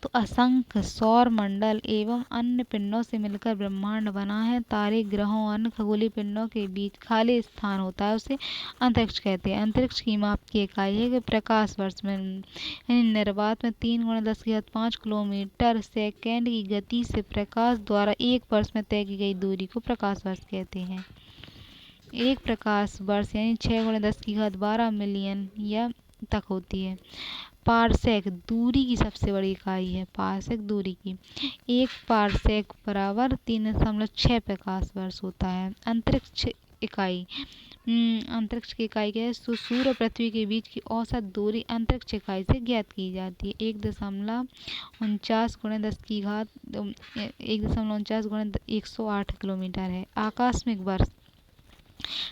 तो असंख्य सौर मंडल एवं अन्य पिंडों से मिलकर ब्रह्मांड बना है। तारे, ग्रहों और अन्य खगोलीय पिंडों के बीच खाली स्थान होता है, उसे अंतरिक्ष कहते हैं। अंतरिक्ष की माप की इकाई है कि प्रकाश वर्ष में, यानी निर्वात में 3×10⁵ किलोमीटर सेकेंड की गति से प्रकाश द्वारा एक वर्ष में तय की गई दूरी को प्रकाश वर्ष कहते हैं। एक प्रकाश वर्ष यानी 6×10⁻12 मिलियन या तक होती है। पारसेक दूरी की सबसे बड़ी इकाई है। पारसेक दूरी की, एक पारसेक बराबर 3.6 प्रकाश वर्ष होता है। अंतरिक्ष इकाई, अंतरिक्ष की इकाई क्या है, सूर्य और पृथ्वी के बीच की औसत दूरी अंतरिक्ष इकाई से ज्ञात की जाती है। 1.49 किलोमीटर है। आकस्मिक वर्ष,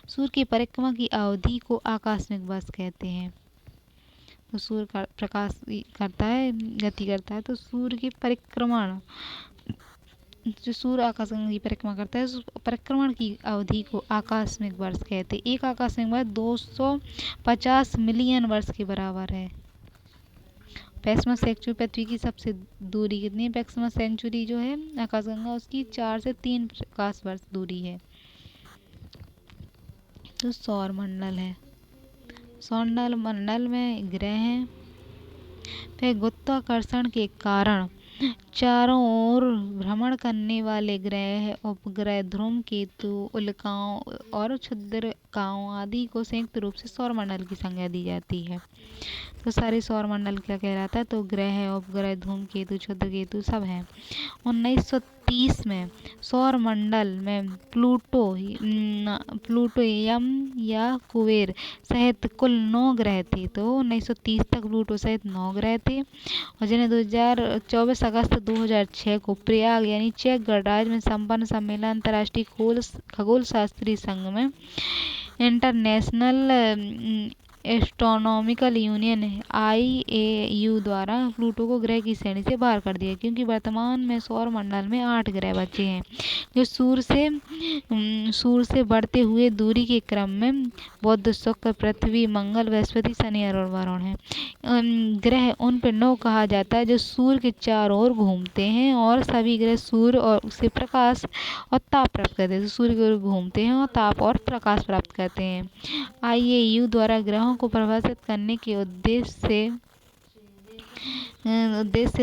सूर्य की परिक्रमा की अवधि को आकस्मिक वर्ष कहते हैं। तो सूर्य का प्रकाश करता है, गति करता है, तो सूर्य की परिक्रमण, जो सूर्य आकाशगंगा की परिक्रमा करता है, उस परिक्रमण की अवधि को आकस्मिक वर्ष कहते हैं। एक आकस्मिक वर्ष 250 मिलियन वर्ष के बराबर है। पैक्समस सेंचुरी, पृथ्वी की सबसे दूरी कितनी है, पैक्समस सेंचुरी जो है आकाशगंगा, उसकी 4 से 3 प्रकाश वर्ष दूरी है। तो सौर मंडल है। सौर मंडल में ग्रह हैं। फिर गुरुत्वाकर्षण के कारण चारों ओर भ्रमण करने वाले ग्रह, उपग्रह, धूमकेतु, उल्काओं और क्षुद्रकाओं आदि को संयुक्त रूप से सौर मंडल की संज्ञा दी जाती है। तो सारे सौर मंडल क्या कहलाता है, तो ग्रह, उपग्रह, धूमकेतु, क्षुद्रकेतु सब हैं। 1930 में सौर मंडल में प्लूटो या कुबेर सहित कुल 9 ग्रह थे। तो 1930 तक प्लूटो सहित 9 ग्रह थे और जिन्हें 24 अगस्त 2006 को प्रयाग यानी चेक गणराज्य में संपन्न सम्मेलन अंतर्राष्ट्रीय खगोल शास्त्री संघ में इंटरनेशनल एस्ट्रोनॉमिकल यूनियन IAU द्वारा प्लूटो को ग्रह की श्रेणी से बाहर कर दिया, क्योंकि वर्तमान में सौर मंडल में 8 ग्रह बचे हैं जो सूर्य से बढ़ते हुए दूरी के क्रम में बुध, शुक्र, पृथ्वी, मंगल, बृहस्पति, शनि और वरुण है। ग्रह उन पिंडों को कहा जाता है जो सूर्य के चारों ओर घूमते हैं, और सभी ग्रह सूर्य और से प्रकाश और ताप प्राप्त करते हैं। तो सूर्य की ओर घूमते हैं और ताप और प्रकाश प्राप्त करते हैं। IAU द्वारा ग्रहों को परिभाषित करने के उद्देश्य से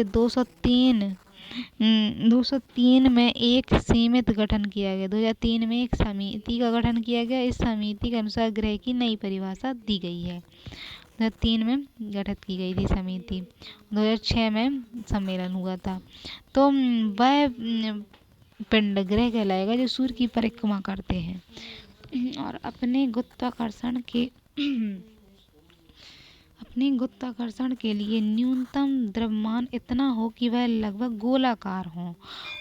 203 में एक सीमित गठन किया गया। 2003 में एक समिति का गठन किया गया। इस समिति के अनुसार ग्रह की नई परिभाषा दी गई है। 2003 में गठित की गई थी समिति। 2006 में सम्मेलन हुआ था। तो वह पिंड ग्रह कहलाएगा जो सूर्य की परिक्रमा करते हैं और अपने गुरुत्वाकर्षण के लिए न्यूनतम द्रव्यमान इतना हो कि वह लगभग गोलाकार हो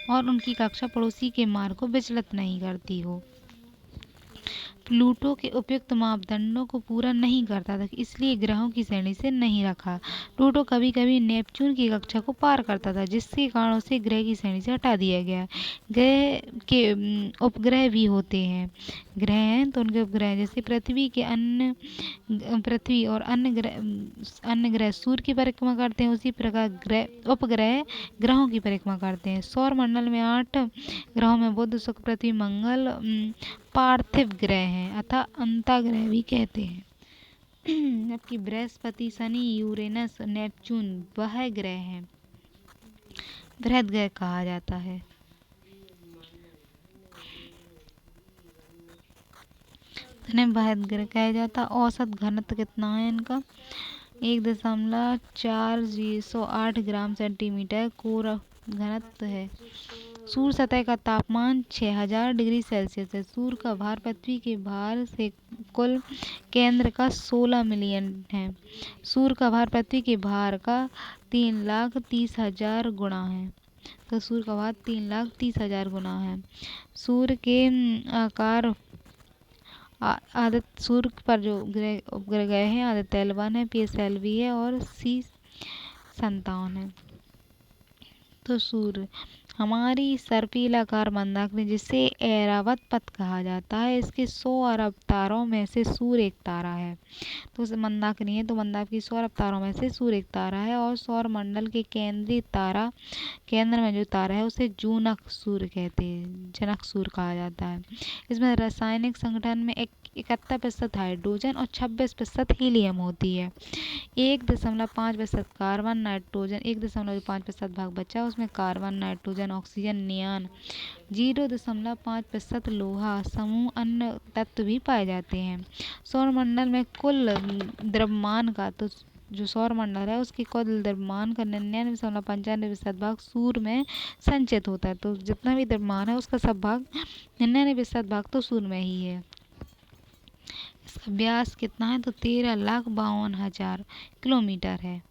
और उनकी कक्षा पड़ोसी के मार्ग को विचलित नहीं करती हो। प्लूटो के उपयुक्त मापदंडों को पूरा नहीं करता था, इसलिए ग्रहों की श्रेणी से नहीं रखा। प्लूटो कभी कभी नेपच्यून की कक्षा को पार करता था, जिसके कारण उसे ग्रह की श्रेणी से हटा दिया गया। ग्रह के उपग्रह भी होते हैं। ग्रह हैं तो उनके उपग्रह, जैसे पृथ्वी और अन्य ग्रह सूर्य की परिक्रमा करते हैं, उसी प्रकार उपग्रह ग्रहों की परिक्रमा करते हैं। सौर मंडल में 8 ग्रहों में बुध, शुक्र, पृथ्वी, मंगल पार्थिव ग्रह हैं अतः अंतःग्रह भी कहते हैं। जबकि बृहस्पति, शनि, यूरेनस, नेपच्यून वह ग्रह हैं बृहद ग्रह कहा जाता है। बृहद ग्रह कहा जाता। औसत घनत्व कितना है इनका? 1.408 ग्राम सेंटीमीटर कोर घनत्व है। सूर्य सतह का तापमान 6000 डिग्री सेल्सियस है। सूर्य का भार पृथ्वी के भार से कुल केंद्र का 16 मिलियन है। सूर्य का भार पृथ्वी के भार का 3,30,000 गुना है। तो सूर्य का भार 3,30,000 गुना है। सूर्य के आकार सूर्य पर जो उपग्रह गए हैं, आदित्य L1 है, PSLV है और C57 है। तो सूर्य हमारी सर्पिलाकार मंदाकिनी, जिसे ऐरावत पथ कहा जाता है, इसके 100 अरब तारों में से सूर्य एक तारा है। तो मंदाकिनी है, तो मंदाकिनी 100 अरब तारों में से सूर्य एक तारा है। और सौर मंडल के केंद्र में जो तारा है उसे जूनक सूर्य कहते हैं, जनक सूर्य कहा जाता है। इसमें रासायनिक संगठन में 71% हाइड्रोजन और 26% हीलियम होती है। 1.5% कार्बन, नाइट्रोजन 1.5% भाग बचा, उसमें कार्बन, नाइट्रोजन, ऑक्सीजन, नियान 0.5% लोहा समूह अन्य तत्व भी पाए जाते हैं। सौरमंडल में कुल द्रव्यमान का, तो जो सौर मंडल है उसके कुल द्रव्यमान का 99.95% भाग सूर्य में संचित होता है। तो जितना भी द्रव्यमान है उसका सब भाग 99% भाग तो सूर्य में ही है। इसका व्यास कितना है? तो 13,52,000 किलोमीटर है।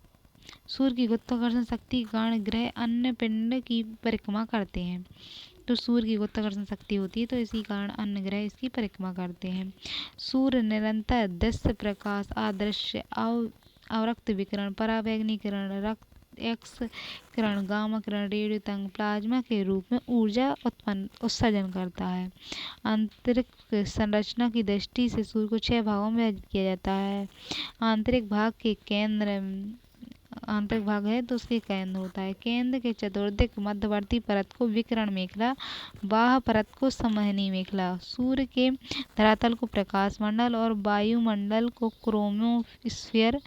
सूर्य की गुरुत्वाकर्षण शक्ति के कारण ग्रह अन्य पिंड की परिक्रमा करते हैं। तो सूर्य की गुरुत्वाकर्षण शक्ति होती है, तो इसी कारण अन्य ग्रह इसकी परिक्रमा करते हैं। सूर्य निरंतर दृश्य प्रकाश, अदृश्य अवरक्त विकिरण, परावैंगनी किरण, रक्त एक्स किरण, गामा किरण, रेडियो तरंग, प्लाज्मा के रूप में ऊर्जा उत्सर्जन करता है। आंतरिक संरचना की दृष्टि से सूर्य को 6 भागों में विभाजित किया जाता है। आंतरिक भाग है तो उसके केंद्र होता है। केंद्र के चतुर्दिक मध्यवर्ती परत को विकिरण मेखला, बाह्य परत को संवहनी मेखला, सूर्य के धरातल को प्रकाश मंडल और वायुमंडल को क्रोमोस्फीयर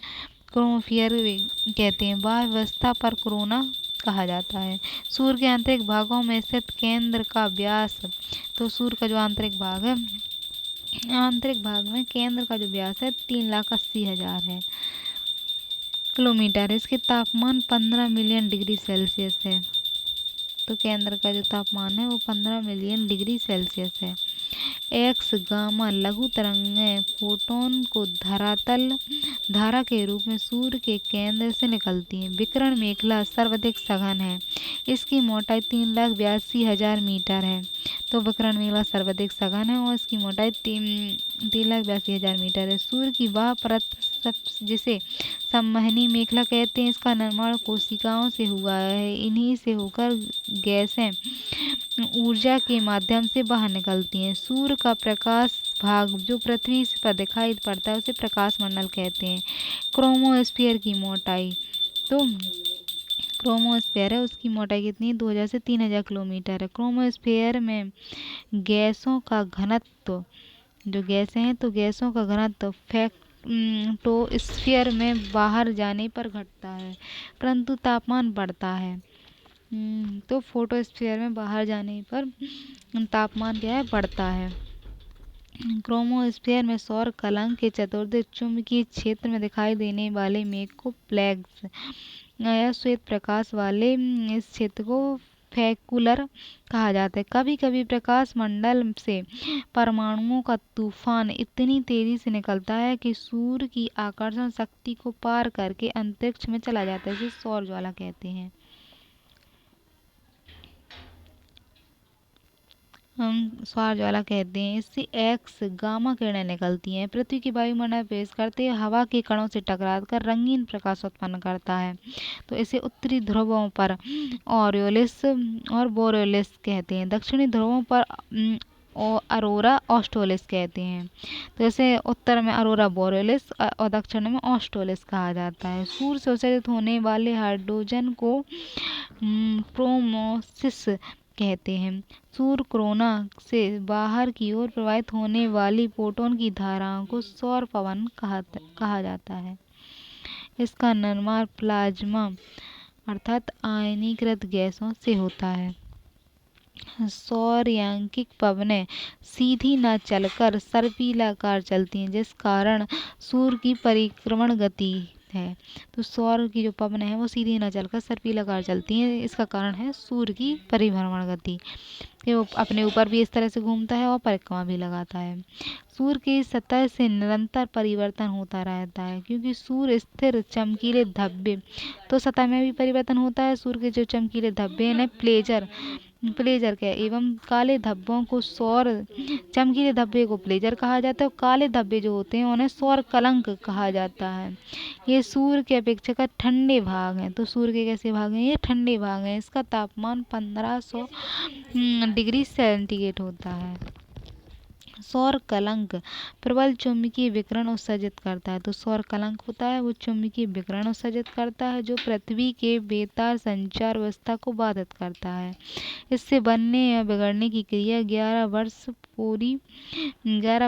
कहते हैं। बाह्य अवस्था पर कोरोना कहा जाता है। सूर्य के आंतरिक भागों में स्थित केंद्र का व्यास, तो सूर्य का जो आंतरिक भाग है, आंतरिक भाग में केंद्र का जो व्यास है 3,80,000 है किलोमीटर। इसके तापमान 15 मिलियन डिग्री सेल्सियस है। तो केंद्र का जो तापमान है वो 15 मिलियन डिग्री सेल्सियस है। एक्स गामा लघु तरंगें फोटोन को धारा के रूप में सूर्य के केंद्र से निकलती हैं। विकिरण मेखला सर्वाधिक सघन है। इसकी मोटाई 3,82,000 मीटर है। तो विकिरण मेघला सर्वाधिक सघन है और इसकी मोटाई 3,82,000 मीटर है। सूर्य की वह परत जिसे संवहनी मेखला कहते हैं, इसका निर्माण कोशिकाओं से हुआ है। इन्हीं से होकर गैसें ऊर्जा के माध्यम से बाहर निकलती हैं। सूर्य का प्रकाश भाग जो पृथ्वी पर दिखाई पड़ता है उसे प्रकाश मंडल कहते हैं। क्रोमोस्फीयर की मोटाई, तो क्रोमोस्फीयर है उसकी मोटाई कितनी है, 2000 से 3000 किलोमीटर है। क्रोमोस्फीयर में गैसों का घनत्व, जो गैसें हैं तो गैसों का घनत्व फोटोस्फीयर में बाहर जाने पर घटता है, परंतु तापमान बढ़ता है। तो फोटोस्फीयर में बाहर जाने पर तापमान क्या है, बढ़ता है। क्रोमोस्फीयर में सौर कलंक के चतुर्दिक चुंबकीय क्षेत्र में दिखाई देने वाले मेघ को प्लेग्स या श्वेत प्रकाश वाले इस क्षेत्र को फेकुलर कहा जाता है। कभी कभी प्रकाश मंडल से परमाणुओं का तूफान इतनी तेजी से निकलता है कि सूर्य की आकर्षण शक्ति को पार करके अंतरिक्ष में चला जाता है, इसे सौर ज्वाला कहते हैं। हम सौर ज्वाला कहते हैं। इससे एक्स गामा किरणें निकलती हैं, पृथ्वी की वायुमंडल में प्रवेश करते हवा के कणों से टकराकर रंगीन प्रकाश उत्पन्न करता है। तो इसे उत्तरी ध्रुवों पर ऑरियोलिस और बोरियोलिस कहते हैं, दक्षिणी ध्रुवों पर अरोरा ऑस्ट्रेलिस कहते हैं। तो इसे उत्तर में अरोरा बोरियोलिस और दक्षिण में ऑस्ट्रेलिस कहा जाता है। सूर्य से उत्सर्जित होने वाले हाइड्रोजन को प्रोमोसिस कहते हैं। सूर्य कोरोना से बाहर की ओर प्रवाहित होने वाली फोटोन की धाराओं को सौर पवन कहा जाता है। इसका निर्माण प्लाज्मा अर्थात आयनीकृत गैसों से होता है। सौरयांकिक पवनें सीधी न चलकर सर्पिलाकार चलती हैं, जिस कारण सूर्य की परिक्रमण गति है। तो सौर की जो पवनें हैं वो सीधी न चलकर सर्पिलाकार चलती हैं, इसका कारण है सूर्य की परिभ्रमण गति, कि वो अपने ऊपर भी इस तरह से घूमता है और परिक्रमा भी लगाता है। सूर्य की सतह से निरंतर परिवर्तन होता रहता है, क्योंकि सूर्य स्थिर चमकीले धब्बे, तो सतह में भी परिवर्तन होता है। सूर्य के जो चमकीले धब्बे हैं प्लेजर के एवं काले धब्बों को चमकीले धब्बे को प्लेजर कहा जाता है, और काले धब्बे जो होते हैं उन्हें सौर कलंक कहा जाता है। ये सूर्य के अपेक्षाकृत ठंडे भाग हैं। तो सूर्य के कैसे भाग हैं, ये ठंडे भाग हैं। इसका तापमान 1500 डिग्री सेंटीग्रेड होता है। सौर कलंक प्रबल चुंबकीय विकिरण उत्सर्जित करता है। तो सौर कलंक होता है वो चुंबकीय विकिरण उत्सर्जित करता है, जो पृथ्वी के बेतार संचार व्यवस्था को बाधित करता है। इससे बनने या बिगड़ने की क्रिया 11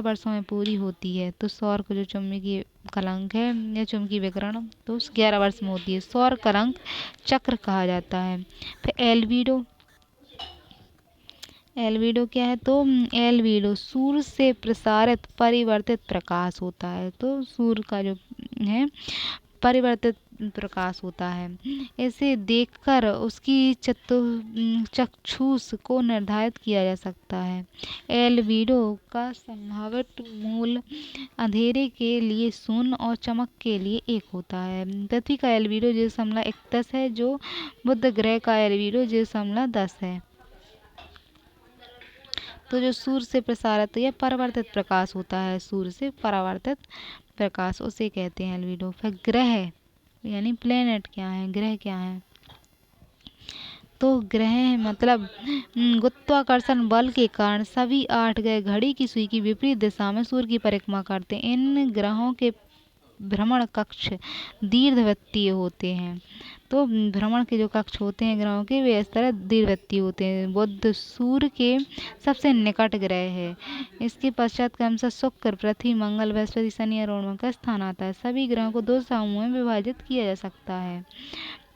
वर्षों में पूरी होती है। तो सौर को जो चुंबकीय कलंक है या चुंबकीय विकिरण, तो 11 वर्ष में होती है। सौर कलंक चक्र कहा जाता है। फिर एल्बिडो क्या है, तो एल्बिडो सूर्य से प्रसारित परिवर्तित प्रकाश होता है। तो सूर्य का जो है परिवर्तित प्रकाश होता है। इसे देखकर उसकी चक्षुष को निर्धारित किया जा सकता है। एल्बिडो का संभावित मूल्य अंधेरे के लिए 0 और चमक के लिए 1 होता है। पृथ्वी का एल्बिडो 0.31 है, जो बुध ग्रह का एल्बिडो 0.10 है। तो जो सूर्य से प्रसारित या परावर्तित प्रकाश होता है, सूर्य से परावर्तित प्रकाश, उसे कहते हैं एल्बिडो। फिर ग्रह यानी प्लेनेट क्या है, ग्रह क्या है, तो ग्रह मतलब गुरुत्वाकर्षण बल के कारण सभी 8 ग्रह घड़ी की सुई की विपरीत दिशा में सूर्य की परिक्रमा करते हैं। इन ग्रहों के भ्रमण कक्ष दीर्घवृत्तीय होते हैं। तो भ्रमण के जो कक्ष होते हैं ग्रहों के, वे इस तरह दीर्घवृत्तीय होते हैं। बुध सूर्य के सबसे निकट ग्रह है। इसके पश्चात क्रमशः शुक्र, पृथ्वी, मंगल, बृहस्पति, शनि और रोमा का स्थान आता है। सभी ग्रहों को 2 समूहों में विभाजित किया जा सकता है।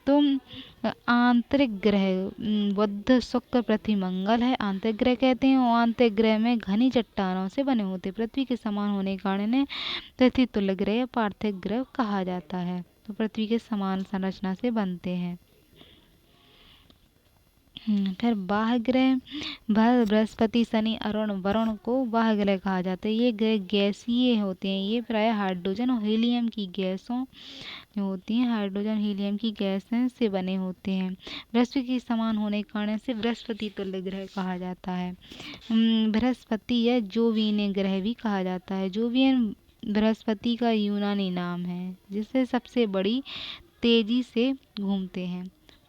तो आंतरिक ग्रह बुध, शुक्र, पृथ्वी, मंगल है, आंतरिक ग्रह कहते हैं। और आंतरिक ग्रह में घनी चट्टानों से बने होते हैं। पृथ्वी के समान होने के कारण इन्हें पृथ्वी तुल्य ग्रह या पार्थिव ग्रह कहा जाता है। तो पृथ्वी के समान संरचना से बनते हैं। फिर बाह्य ग्रह बृहस्पति, शनि, अरुण, वरुण को बाह्य ग्रह कहा जाता है। ये ग्रह गैसीय होते हैं। ये प्रायः हाइड्रोजन और हीलियम की गैसों जो होती हैं हाइड्रोजन हीलियम की गैसें से बने होते हैं। बृहस्पति के समान होने के कारण से बृहस्पति तुल्य ग्रह कहा जाता है। बृहस्पति या जोवियन ग्रह भी कहा जाता है। जोवियन बृहस्पति का यूनानी नाम है जिससे सबसे बड़ी तेजी से घूमते हैं,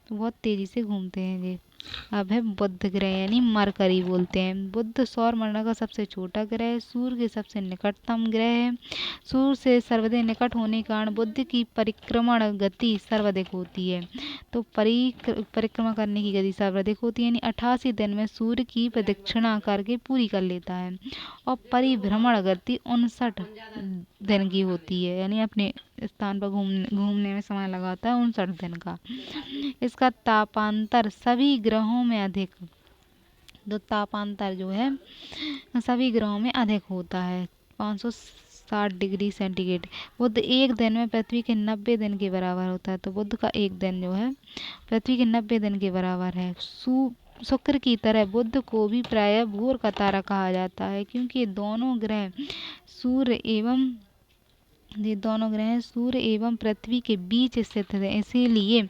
तो बहुत तेजी से घूमते हैं ये। अब है बुध ग्रह यानी मरकरी बोलते हैं। बुध सौर मंडल का सबसे छोटा ग्रह है, सूर्य के सबसे निकटतम ग्रह है। सूर्य से सर्वाधिक निकट होने के कारण बुध की परिक्रमण गति सर्वाधिक होती है। तो परिक्रमा करने की गति सर्वाधिक होती है, यानी 88 दिन में सूर्य की प्रदक्षिणा करके पूरी कर लेता है। और परिभ्रमण गति 59 दिन की होती है, यानी अपने स्थान पर घूमने में समय लगाता है 59 दिन का। इसका तापांतर सभी ग्रहों में अधिक, तो तापांतर जो है सभी ग्रहों में अधिक होता है 560 डिग्री सेंटीग्रेड। बुध एक दिन में पृथ्वी के 90 दिन के बराबर होता है, तो बुध का एक दिन जो है पृथ्वी के 90 दिन के बराबर है। शुक्र की तरह बुध को भी प्रायः भोर का तारा कहा जाता है, क्योंकि ये दोनों ग्रह सूर्य एवं पृथ्वी के बीच स्थित है, इसीलिए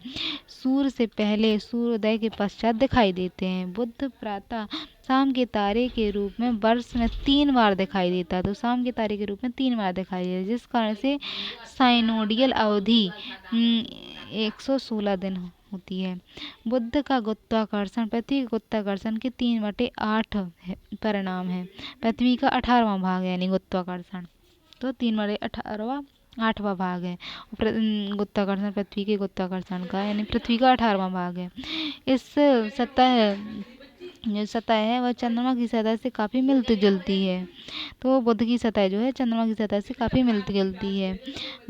सूर्य से पहले सूर्योदय के पश्चात दिखाई देते हैं। बुध प्रातः शाम के तारे के रूप में वर्ष में 3 बार दिखाई देता है, तो शाम के तारे के रूप में 3 बार दिखाई देता है, जिस कारण से साइनोडियल अवधि 116 दिन होती है। बुध का गुरुत्वाकर्षण पृथ्वी के गुरुत्वाकर्षण के 3/8 परिणाम है। पृथ्वी का 18वां भाग है, यानी गुरुत्वाकर्षण तो 3/18 8वां भाग है। गुरुत्वाकर्षण पृथ्वी के गुरुत्वाकर्षण का, यानी पृथ्वी का 18वां भाग है। इस जो सतह है वह चंद्रमा की सतह से काफ़ी मिलती जुलती है, तो बुध की सतह जो है चंद्रमा की सतह से काफ़ी मिलती जुलती है।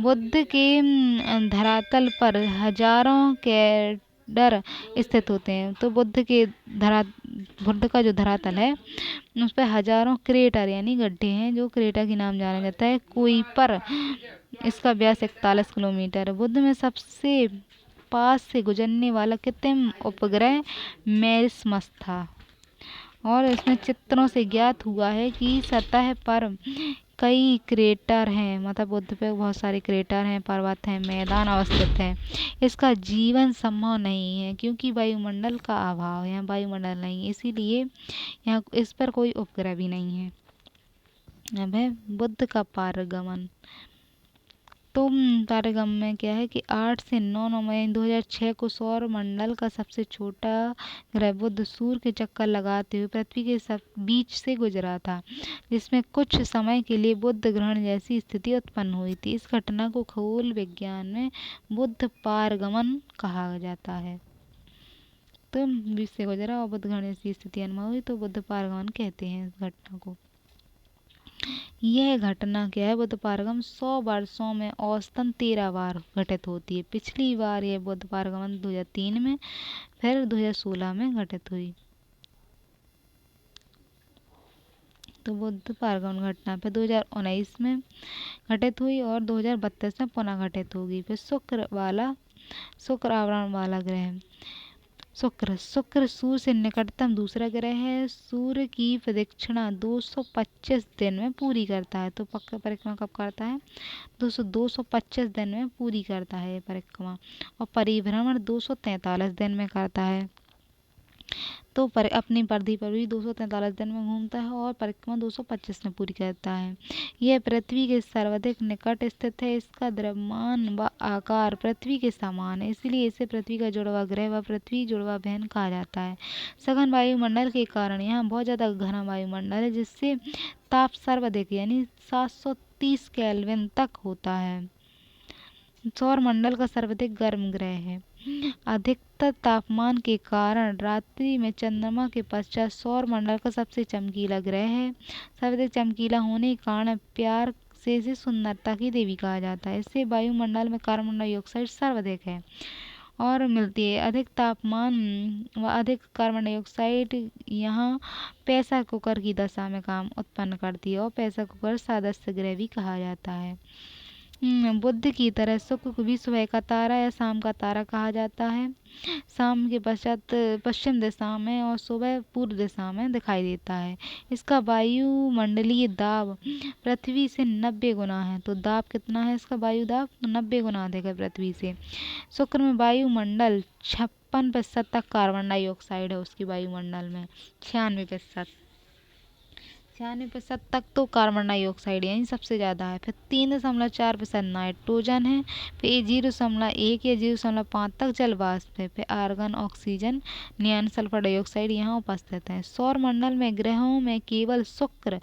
बुध के धरातल पर हजारों कैडर स्थित होते हैं, तो बुध का जो धरातल है उस पर हजारों क्रेटर यानी गड्ढे हैं, जो क्रेटर के नाम जाना जाता है। कुइपर इसका व्यास 41 किलोमीटर है। बुध में सबसे पास से गुजरने वाला कृत्रिम उपग्रह मेरिस्मस था, और इसमें चित्रों से ज्ञात हुआ है कि सतह पर कई क्रेटर हैं, मतलब बुध पे बहुत सारे क्रेटर हैं, पर्वत हैं, मैदान अवस्थित हैं। इसका जीवन संभव नहीं है, क्योंकि वायुमंडल का अभाव है, यहाँ वायुमंडल नहीं है, इसीलिए यहाँ इस पर कोई उपग्रह भी नहीं है। अब है बुध का पारगमन। तो पारगमन में क्या है कि 8 से 9 मई 2006 को सौर मंडल का सबसे छोटा ग्रह बुध सूर्य के चक्कर लगाते हुए पृथ्वी के बीच से गुजरा था, जिसमें कुछ समय के लिए बुध ग्रहण जैसी स्थिति उत्पन्न हुई थी। इस घटना को खगोल विज्ञान में बुध पारगमन कहा जाता है। तो बीच से गुजरा और बुध ग्रहण जैसी स्थिति अनुभव हुई, तो बुध पारगमन कहते हैं इस घटना को। यह घटना क्या है, बुध पारगमन 100 वर्षों में औसतन 13 बार घटित होती है। पिछली बार यह बुध पारगमन 2003 में, फिर 2016 में घटित हुई। तो बुध पारगमन घटना फिर 2019 में घटित हुई और 2032 में पुनः घटित होगी। फिर शुक्र आवरण वाला ग्रह शुक्र सूर्य से निकटतम दूसरा ग्रह है। सूर्य की प्रदक्षिणा 225 दिन में पूरी करता है, तो पक्का परिक्रमा कब करता है, 225 दिन में पूरी करता है परिक्रमा, और परिभ्रमण 243 दिन में करता है। तो अपनी परिधि पर भी 243 दिन में घूमता है और परिक्रमा 225 में पूरी करता है। यह पृथ्वी के सर्वाधिक निकट स्थित है। इसका द्रव्यमान व आकार पृथ्वी के समान है, इसलिए इसे पृथ्वी का जुड़वा ग्रह व पृथ्वी जुड़वा बहन कहा जाता है। सघन वायुमंडल के कारण यहाँ बहुत ज़्यादा घना वायुमंडल है, जिससे ताप सर्वाधिक यानी 730 केल्विन तक होता है। सौर मंडल का सर्वाधिक गर्म ग्रह है। अधिकतर तापमान के कारण रात्रि में चंद्रमा के पश्चात सौर मंडल का सबसे चमकीला ग्रह है। सर्वाधिक चमकीला होने के कारण प्यार से इसे सुंदरता की देवी कहा जाता है। इससे वायुमंडल में कार्बन डाइऑक्साइड सर्वाधिक है और मिलती है। अधिक तापमान व अधिक कार्बन डाइऑक्साइड यहाँ प्रेशर कुकर की दशा में काम उत्पन्न करती है, और प्रेशर कुकर सदस्य ग्रह भी कहा जाता है। बुध की तरह शुक्र को भी सुबह का तारा या शाम का तारा कहा जाता है। शाम के पश्चात पश्चिम दिशा में और सुबह पूर्व दिशा में दिखाई देता है। इसका वायुमंडलीय दाब पृथ्वी से 90 गुना है। तो दाब कितना है इसका? वायु दाब 90 गुना अधिक है पृथ्वी से। शुक्र में वायुमंडल 56% तक कार्बन डाइऑक्साइड है उसकी वायुमंडल में। 96% तक तो कार्बन डाइऑक्साइड यानी सबसे ज़्यादा है। फिर 3.4% नाइट्रोजन है। फिर 0.1 या 0.5 तक जल वाष्प है। फिर argon, oxygen, neon, sulphur dioxide यहाँ उपस्थित हैं। सौर मंडल में ग्रहों में केवल शुक्र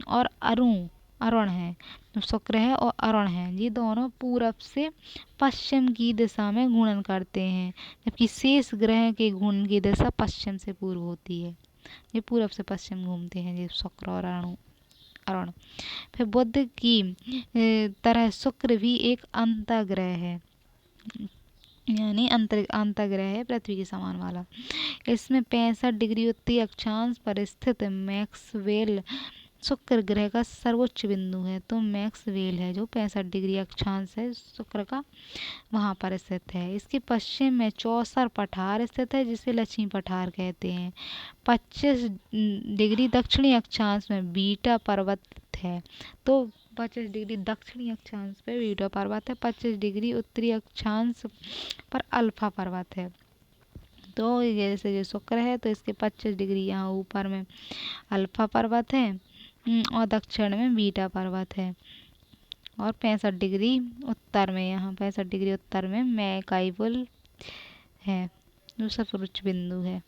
और अरुण है। तो शुक्र है और अरुण है, ये दोनों पूरब से पश्चिम की दिशा में घूर्णन करते हैं, जबकि शेष ग्रह के घूर्णन की दिशा पश्चिम से पूर्व होती है। ये पूरब से पश्चिम घूमते हैं ये शुक्र और अरुण। फिर बुध की तरह शुक्र भी एक अंतःग्रह है, यानी अंतःग्रह है पृथ्वी के समान वाला। इसमें 65 डिग्री उत्तरी अक्षांश पर स्थित मैक्सवेल शुक्र ग्रह का सर्वोच्च बिंदु है। तो मैक्सवेल है जो 65 डिग्री अक्षांश है शुक्र का, वहाँ पर स्थित है। इसके पश्चिम में चौसर पठार स्थित है जिसे लक्ष्मी पठार कहते हैं। 25 डिग्री दक्षिणी अक्षांश में बीटा पर्वत है। तो 25 डिग्री दक्षिणी अक्षांश पे बीटा पर्वत है, 25 डिग्री उत्तरी अक्षांश पर अल्फा पर्वत है। तो जैसे जो शुक्र है तो इसके 25 डिग्री यहाँ ऊपर में अल्फा पर्वत है और दक्षिण में बीटा पर्वत है, और 65 डिग्री उत्तर में, यहाँ 65 डिग्री उत्तर में मैकाइबुल है जो सबसे उच्च बिंदु है।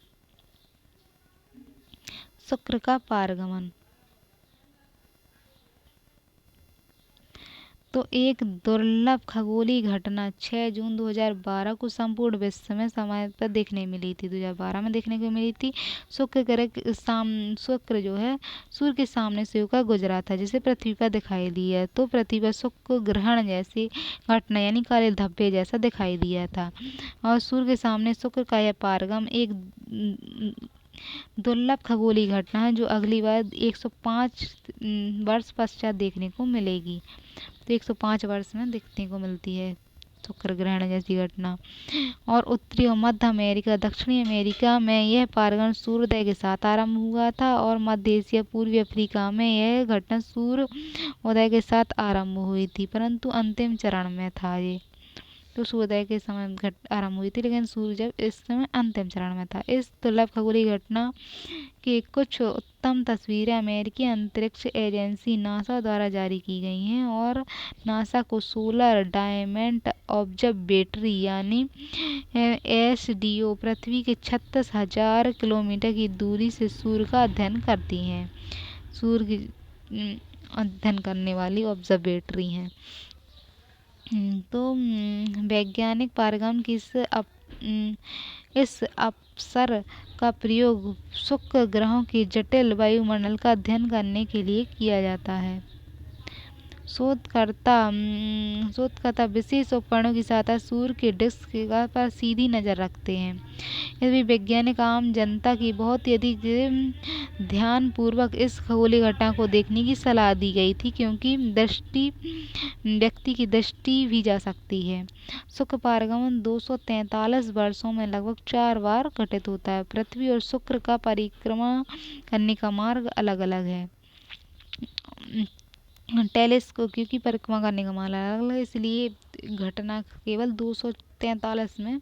शुक्र का पारगमन। तो एक दुर्लभ खगोलीय घटना 6 जून 2012 को संपूर्ण विश्व में समय पर देखने मिली थी, 2012 में देखने को मिली थी। शुक्र जो है सूर्य के सामने से होकर गुजरा था, जिसे पृथ्वी पर दिखाई दिया। तो पृथ्वी पर शुक्र ग्रहण जैसी घटना यानी काले धब्बे जैसा दिखाई दिया था, और सूर्य के सामने शुक्र का यह पारगमन एक दुर्लभ खगोलीय घटना है जो अगली बार 105 वर्ष पश्चात देखने को मिलेगी। तो 105 वर्ष में देखने को मिलती है शुक्र ग्रहण जैसी घटना। और उत्तरी और मध्य अमेरिका, दक्षिणी अमेरिका में यह पारगमन सूर्योदय के साथ आरंभ हुआ था, और मध्य एशिया, पूर्वी अफ्रीका में यह घटना सूर्योदय के साथ आरंभ हुई थी, परंतु अंतिम चरण में था ये। तो सूर्योदय के समय आरंभ हुई थी, लेकिन सूर्य जब इस समय अंतिम चरण में था। इस दुर्लभ खगोलीय घटना की कुछ उत्तम तस्वीरें अमेरिकी अंतरिक्ष एजेंसी नासा द्वारा जारी की गई हैं, और नासा को सोलर डायमेंट ऑब्जर्वेटरी यानी SDO पृथ्वी के 36,000 किलोमीटर की दूरी से सूर्य का अध्ययन करती हैं। सूर्य की अध्ययन करने वाली ऑब्जर्वेटरी हैं। तो वैज्ञानिक पारगमन की इस अवसर का प्रयोग शुक्र ग्रहों के जटिल वायुमंडल का अध्ययन करने के लिए किया जाता है। शोधकर्ता विशेष उपकरणों की सहायता सूर्य के डिस्क पर सीधी नज़र रखते हैं। यदि वैज्ञानिक आम जनता की बहुत ही अधिक ध्यानपूर्वक इस खगोलीय घटना को देखने की सलाह दी गई थी, क्योंकि व्यक्ति की दृष्टि भी जा सकती है। शुक्र पारगमन 243 वर्षों में लगभग 4 बार घटित होता है। पृथ्वी और शुक्र का परिक्रमा करने का मार्ग अलग अलग है। टेलीस्कोप की परिक्रमा करने का मार्ग अलग अलग, इसलिए घटना केवल 243 में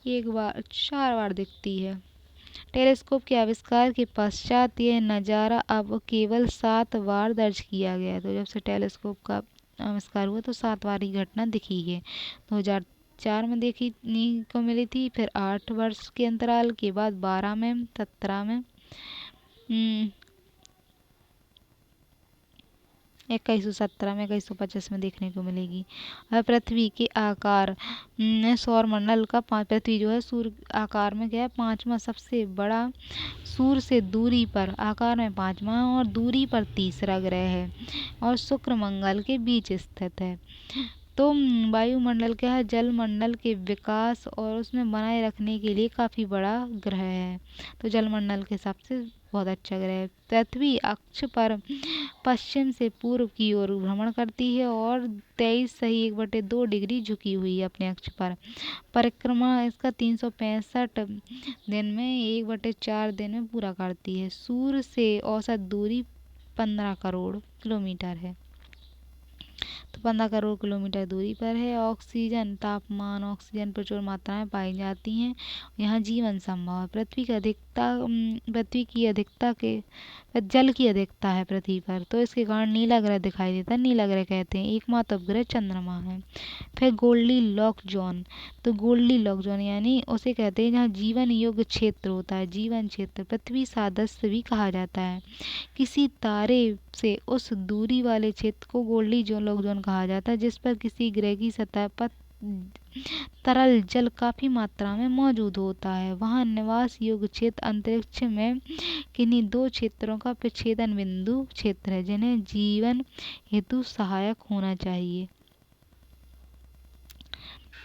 4 बार दिखती है। टेलीस्कोप के आविष्कार के पश्चात यह नज़ारा अब केवल 7 बार दर्ज किया गया। तो जब से टेलीस्कोप का आविष्कार हुआ तो 7 बार ही घटना दिखी है। 2004 में देखने को मिली थी, फिर 8 वर्ष के अंतराल के बाद 12 में, 17 में, 2117 में, 2125 में देखने को मिलेगी। अब पृथ्वी के आकार सौर मंडल का पृथ्वी जो है सूर्य आकार में क्या है 5वां सबसे बड़ा, सूर्य से दूरी पर आकार में 5वां और दूरी पर तीसरा ग्रह है, और शुक्र मंगल के बीच स्थित है। तो वायुमंडल क्या है, जलमंडल के विकास और उसमें बनाए रखने के लिए काफी बड़ा ग्रह है। तो जलमंडल के हिसाब से बहुत अच्छा ग्रह है। पृथ्वी अक्ष पर पश्चिम से पूर्व की ओर भ्रमण करती है और 23 सही 1/2 डिग्री झुकी हुई है अपने अक्ष पर। परिक्रमा इसका 365 दिन में 1/4 दिन में पूरा करती है। सूर्य से औसत दूरी 15 करोड़ किलोमीटर है। तो 15 करोड़ किलोमीटर दूरी पर है। ऑक्सीजन तापमान, ऑक्सीजन प्रचुर मात्रा में पाई जाती हैं। यहाँ जीवन संभव है। पृथ्वी की अधिकता के जल की अधिकता है पृथ्वी पर, तो इसके कारण नीला ग्रह दिखाई देता है। नीला ग्रह कहते हैं। एकमात्र उपग्रह चंद्रमा है। फिर गोल्डी लॉक जोन, तो गोल्डी लॉक जोन यानी उसे कहते हैं जहाँ जीवन योग्य क्षेत्र होता है। जीवन क्षेत्र पृथ्वी सादृश्य भी कहा जाता है। किसी तारे से उस दूरी वाले क्षेत्र को गोल्डी लॉक जोन कहा जाता है जिस पर किसी ग्रह की सतह पर तरल जल काफी मात्रा में मौजूद होता है। वहाँ निवास योग्य क्षेत्र अंतरिक्ष में किन्हीं 2 क्षेत्रों का विच्छेदन बिंदु क्षेत्र है जिन्हें जीवन हेतु सहायक होना चाहिए।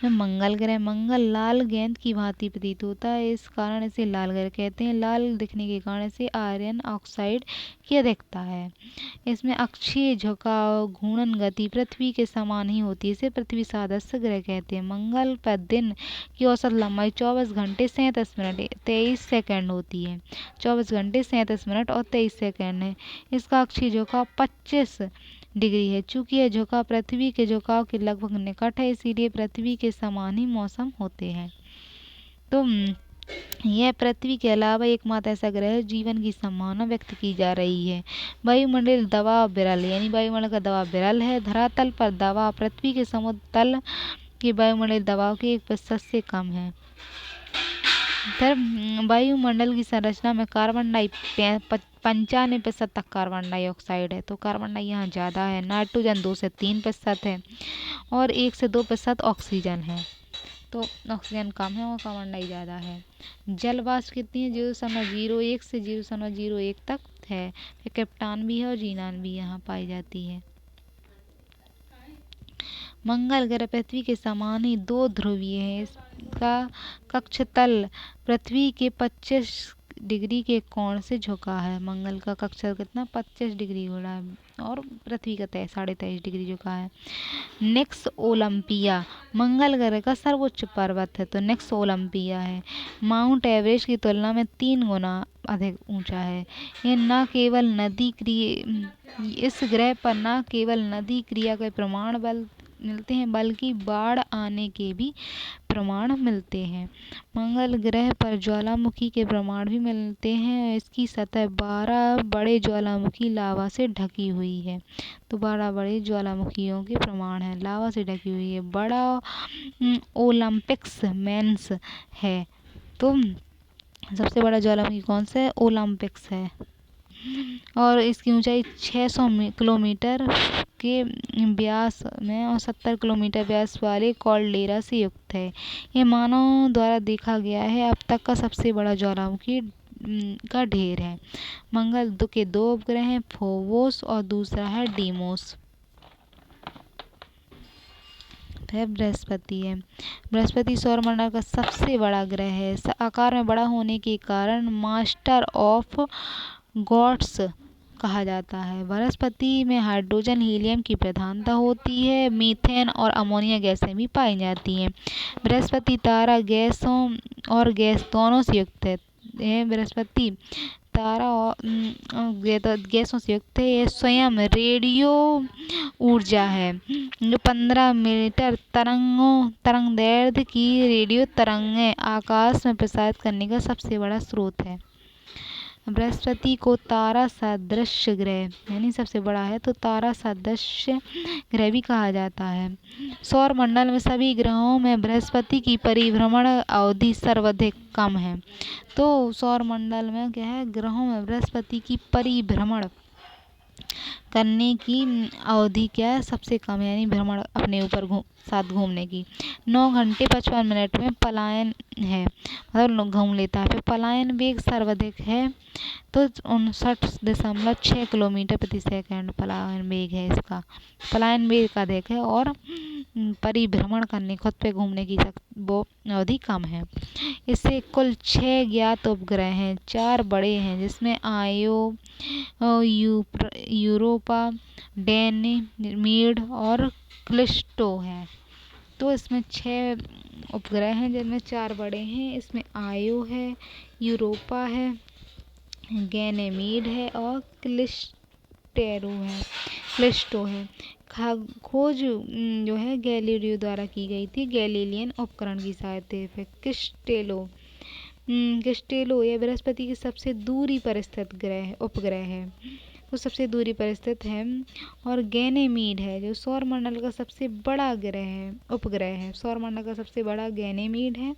मंगल ग्रह, मंगल लाल गेंद की भांति प्रतीत होता है, इस कारण इसे लाल ग्रह कहते हैं। लाल दिखने के कारण इसे आयरन ऑक्साइड की अधिकता है। इसमें अक्षीय झुकाव, घूर्णन गति पृथ्वी के समान ही होती है। इसे पृथ्वी सदृश ग्रह कहते हैं। मंगल पर दिन की औसत लंबाई 24 घंटे 37 मिनट 23 सेकंड होती है। 24 घंटे 37 मिनट और 23 सेकंड है। इसका अक्षीय झुकाव 25 डिग्री है। चूंकि यह झुकाव पृथ्वी के झुकाव के लगभग निकट है, इसीलिए पृथ्वी के समान ही मौसम होते हैं। तो यह पृथ्वी के अलावा एकमात्र ऐसा ग्रह है जीवन की संभावना व्यक्त की जा रही है। वायुमंडल दबाव विरल, यानी वायुमंडल का दबाव विरल है। धरातल पर दबाव पृथ्वी के समुद्र तल के वायुमंडल दबाव के 1% से कम है। वायुमंडल की संरचना में कार्बन 95% तक कार्बन डाइऑक्साइड है। तो कार्बन डाई यहाँ ज़्यादा है। नाइट्रोजन 2 से 3% है और 1 से 2% ऑक्सीजन है। तो ऑक्सीजन कम है और कार्बन डाई ज़्यादा है। जल वाष्प कितनी है, 0.01 से 0.01 तक है। फिर क्रिप्टॉन भी है और ज़ीनान भी यहाँ पाई जाती है। मंगल ग्रह पृथ्वी के समान ही 2 ध्रुवीय है। इसका कक्षतल पृथ्वी के 25 डिग्री के कोण से झुका है। मंगल का कक्षतल कितना 25 डिग्री हो रहा है और पृथ्वी का 23.5 डिग्री झुका है। नेक्स ओलंपिया मंगल ग्रह का सर्वोच्च पर्वत है, तो नेक्स ओलंपिया है। माउंट एवरेस्ट की तुलना में 3 गुना अधिक ऊंचा है। ये न केवल इस ग्रह पर न केवल नदी क्रिया के प्रमाण मिलते हैं बल्कि बाढ़ आने के भी प्रमाण मिलते हैं। मंगल ग्रह पर ज्वालामुखी के प्रमाण भी मिलते हैं। इसकी सतह 12 बड़े ज्वालामुखी लावा से ढकी हुई है। तो 12 बड़े ज्वालामुखियों के प्रमाण है, लावा से ढकी हुई है। बड़ा ओलंपिक्स मेंस है। तो सबसे बड़ा ज्वालामुखी कौन सा है, ओलंपिक्स है और इसकी ऊंचाई 600 किलोमीटर के व्यास में और 70 किलोमीटर व्यास वाले कॉल्डेरा से युक्त है। ये मानव द्वारा देखा गया है अब तक का सबसे बड़ा ज्वालामुखी का ढेर है। मंगल के 2 उपग्रह हैं, फोबोस और दूसरा है डीमोस। बृहस्पति है। बृहस्पति सौरमंडल का सबसे बड़ा ग्रह है। आकार में बड़ा होने के कारण मास्टर ऑफ गॉड्स कहा जाता है। बृहस्पति में हाइड्रोजन हीलियम की प्रधानता होती है। मीथेन और अमोनिया गैसें भी पाई जाती हैं। बृहस्पति तारा गैसों और गैस दोनों से युक्त है। बृहस्पति तारा और गैसों से युक्त है। यह स्वयं रेडियो ऊर्जा है जो 15 मीटर तरंगदैर्घ्य की रेडियो तरंगें आकाश में प्रसारित करने का सबसे बड़ा स्रोत है। बृहस्पति को तारा सदृश ग्रह यानी सबसे बड़ा है, तो तारा सदृश ग्रह भी कहा जाता है। सौर मंडल में सभी ग्रहों में बृहस्पति की परिभ्रमण अवधि सर्वाधिक कम है। तो सौर मंडल में क्या है, ग्रहों में बृहस्पति की परिभ्रमण करने की अवधि क्या है, सबसे कम, यानी भ्रमण अपने ऊपर साथ घूमने की 9 घंटे 55 मिनट में पलायन है, मतलब घूम लेता है। फिर पलायन वेग सर्वाधिक है तो 59.6 किलोमीटर प्रति सेकंड पलायन वेग है इसका। पलायन वेग अधिक है और परिभ्रमण करने, खुद पे घूमने की वो अवधि कम है। इससे कुल 6 ज्ञात उपग्रह हैं, 4 बड़े हैं जिसमें आयो, यूरोपा, गैनीमीड और कैलिस्टो है। तो इसमें 6 उपग्रह हैं जिनमें 4 बड़े हैं। इसमें आयो है, यूरोपा है, गैनीमीड है और कैलिस्टो है। खोज जो है गैलीलियो द्वारा की गई थी, गैलीलियन उपकरण की सहायता से। क्रिस्टेलो यह बृहस्पति की सबसे दूरी पर स्थित उपग्रह है, वो सबसे दूरी पर स्थित है। और गैनीमीड है जो सौरमंडल का सबसे बड़ा उपग्रह है। सौरमंडल का सबसे बड़ा गैनीमीड है।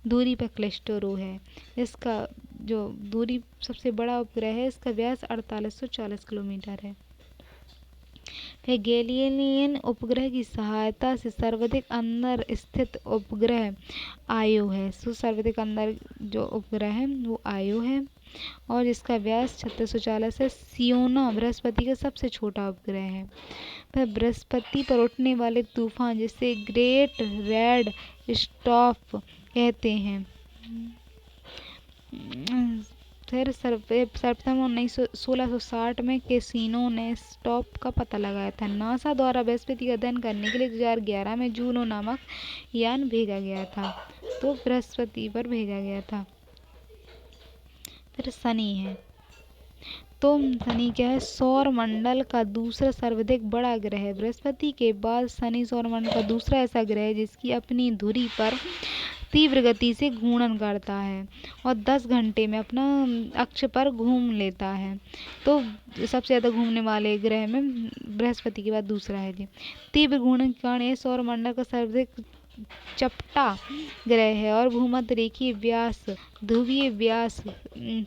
दूरी पर कैलिस्टो है, इसका जो दूरी सबसे बड़ा उपग्रह है, इसका व्यास 4840 किलोमीटर है। फिर गैलीलियन उपग्रह की सहायता से सर्वाधिक अंदर स्थित उपग्रह आयो है। सर्वाधिक अंदर जो उपग्रह है वो आयो है और इसका व्यास 3640 है। सियोना बृहस्पति का सबसे छोटा उपग्रह है। फिर बृहस्पति पर उठने वाले तूफान जिसे ग्रेट रेड स्टॉर्म कहते हैं। फिर सितंबर 1660 में कैसिनो ने स्टॉप का पता लगाया था। नासा द्वारा बृहस्पति का अध्ययन करने के लिए 2011 में जूनो नामक यान भेजा गया था, तो बृहस्पति पर भेजा गया था। फिर शनि है, तो शनि क्या है, सौर मंडल का दूसरा सर्वाधिक बड़ा ग्रह है। बृहस्पति के बाद शनि सौर मंडल का दूसरा ऐसा ग्रह है जिसकी अपनी धुरी पर तीव्र गति से घूर्णन करता है और 10 घंटे में अपना अक्ष पर घूम लेता है। तो सबसे ज़्यादा घूमने वाले ग्रह में बृहस्पति के बाद दूसरा है जी। तीव्र घूर्णन के कारण ये सौरमंडल का सर्वाधिक चपटा ग्रह है और भूमध्य रेखीय व्यास ध्रुवीय व्यास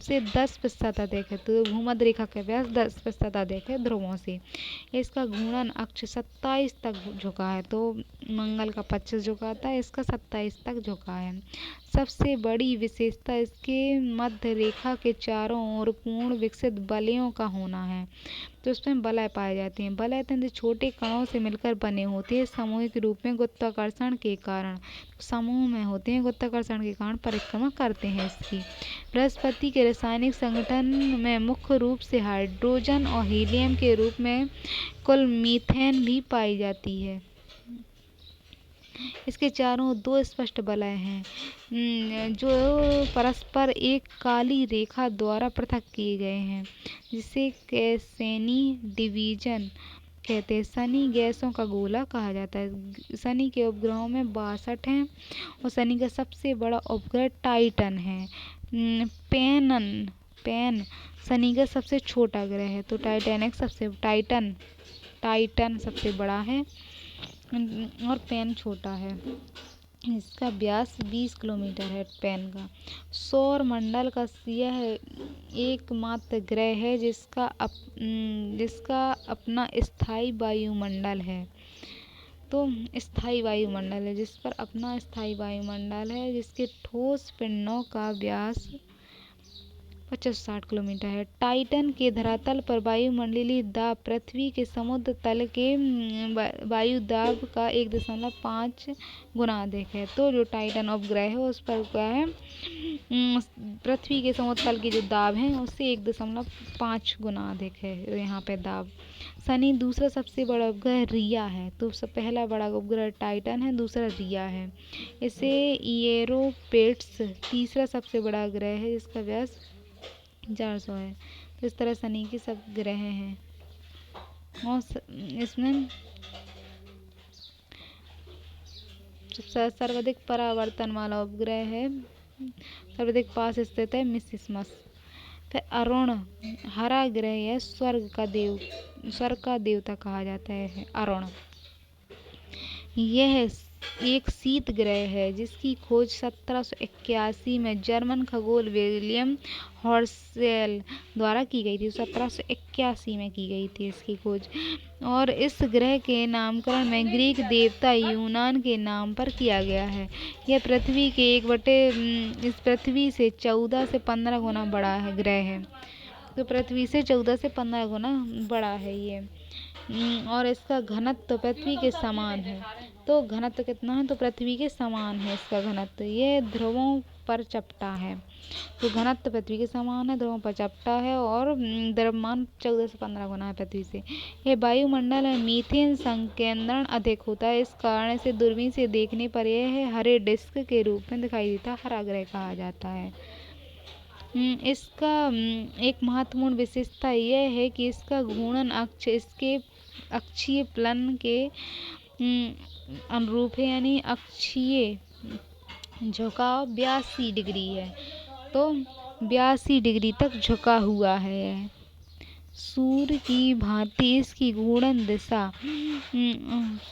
से 10% अधिक है। तो भूमध्य रेखा का व्यास 10% अधिक है ध्रुवों से। इसका घूर्णन अक्ष 27 तक झुका है, तो मंगल का 25 झुका था, इसका 27 तक झुका है। सबसे बड़ी विशेषता इसके मध्य रेखा के चारों ओर पूर्ण विकसित वलयों का होना है। तो इसमें वलय पाए जाते हैं। वलय अत्यंत छोटे कणों से मिलकर बने होते हैं, सामूहिक रूप में गुरुत्वाकर्षण के कारण, समूह में होते हैं, गुरुत्वाकर्षण के कारण परिक्रमा करते हैं इसकी। बृहस्पति के रासायनिक संगठन में मुख्य रूप से हाइड्रोजन और हीलियम के रूप में कुल मीथेन भी पाई जाती है। इसके चारों ओर 2 स्पष्ट वलय हैं जो परस्पर एक काली रेखा द्वारा पृथक किए गए हैं, जिसे कैसेनी डिवीजन कहते हैं। शनि गैसों का गोला कहा जाता है। शनि के उपग्रहों में 62 हैं और शनि का सबसे बड़ा उपग्रह टाइटन है। पैन शनि का सबसे छोटा ग्रह है, तो टाइटन सबसे बड़ा है और पैन छोटा है। इसका व्यास 20 किलोमीटर है पैन का। सौर मंडल का यह एकमात्र ग्रह है जिसका अपना स्थायी वायुमंडल है। तो स्थायी वायुमंडल है जिस पर अपना स्थायी वायुमंडल है, जिसके ठोस पिंडों का व्यास 50-60 किलोमीटर है। टाइटन के धरातल पर वायुमंडलीय दाब पृथ्वी के समुद्र तल के वायु दाब का 1.5 गुना अधिक है। तो जो टाइटन उपग्रह है उस पर क्या है, पृथ्वी के समुद्र तल की जो दाब है उससे 1.5 गुना अधिक है यहाँ पे दाब। शनि दूसरा सबसे बड़ा उपग्रह रिया है। तो पहला बड़ा उपग्रह टाइटन है, दूसरा रिया है। इसे यूरोपेट्स तीसरा सबसे बड़ा ग्रह है जिसका व्यास 400 है। तो इस तरह शनि के सब ग्रह हैं और इसमें सर्वाधिक परावर्तन वाला उपग्रह है, सर्वाधिक पास स्थित है मिसिसमस। फिर अरुण हरा ग्रह है, स्वर्ग का देवता कहा जाता है अरुण। यह एक शीत ग्रह है जिसकी खोज 1781 में जर्मन खगोल विलियम हर्शेल द्वारा की गई थी। 1781 में की गई थी इसकी खोज। और इस ग्रह के नामकरण में ग्रीक देवता यूनान के नाम पर किया गया है। यह पृथ्वी के इस पृथ्वी से 14 से 15 गुना बड़ा है ग्रह है। तो पृथ्वी से 14 से 15 गुना बड़ा है ये। और इसका घनत्व पृथ्वी के समान है। तो घनत्व कितना है? तो पृथ्वी के समान है इसका घनत्व। ये ध्रुवों पर चपटा है। तो घनत्व पृथ्वी के समान है, ध्रुवों पर चपटा है और द्रव्यमान 14 से 15 गुना है पृथ्वी से। ये वायुमंडल में मीथेन संकेंद्रण अधिक होता है। इस कारण से दूरबीन से देखने पर यह हरे डिस्क के रूप में दिखाई देता है। हरा ग्रह कहा जाता है। इसका एक महत्वपूर्ण विशेषता यह है कि इसका घूर्णन अक्ष इसके अक्षीय प्लन के अनुरूप है, यानी अक्षीय झुकाव 82 डिग्री है। तो 82 डिग्री तक झुका हुआ है। सूर्य की भांति इसकी घूर्णन दिशा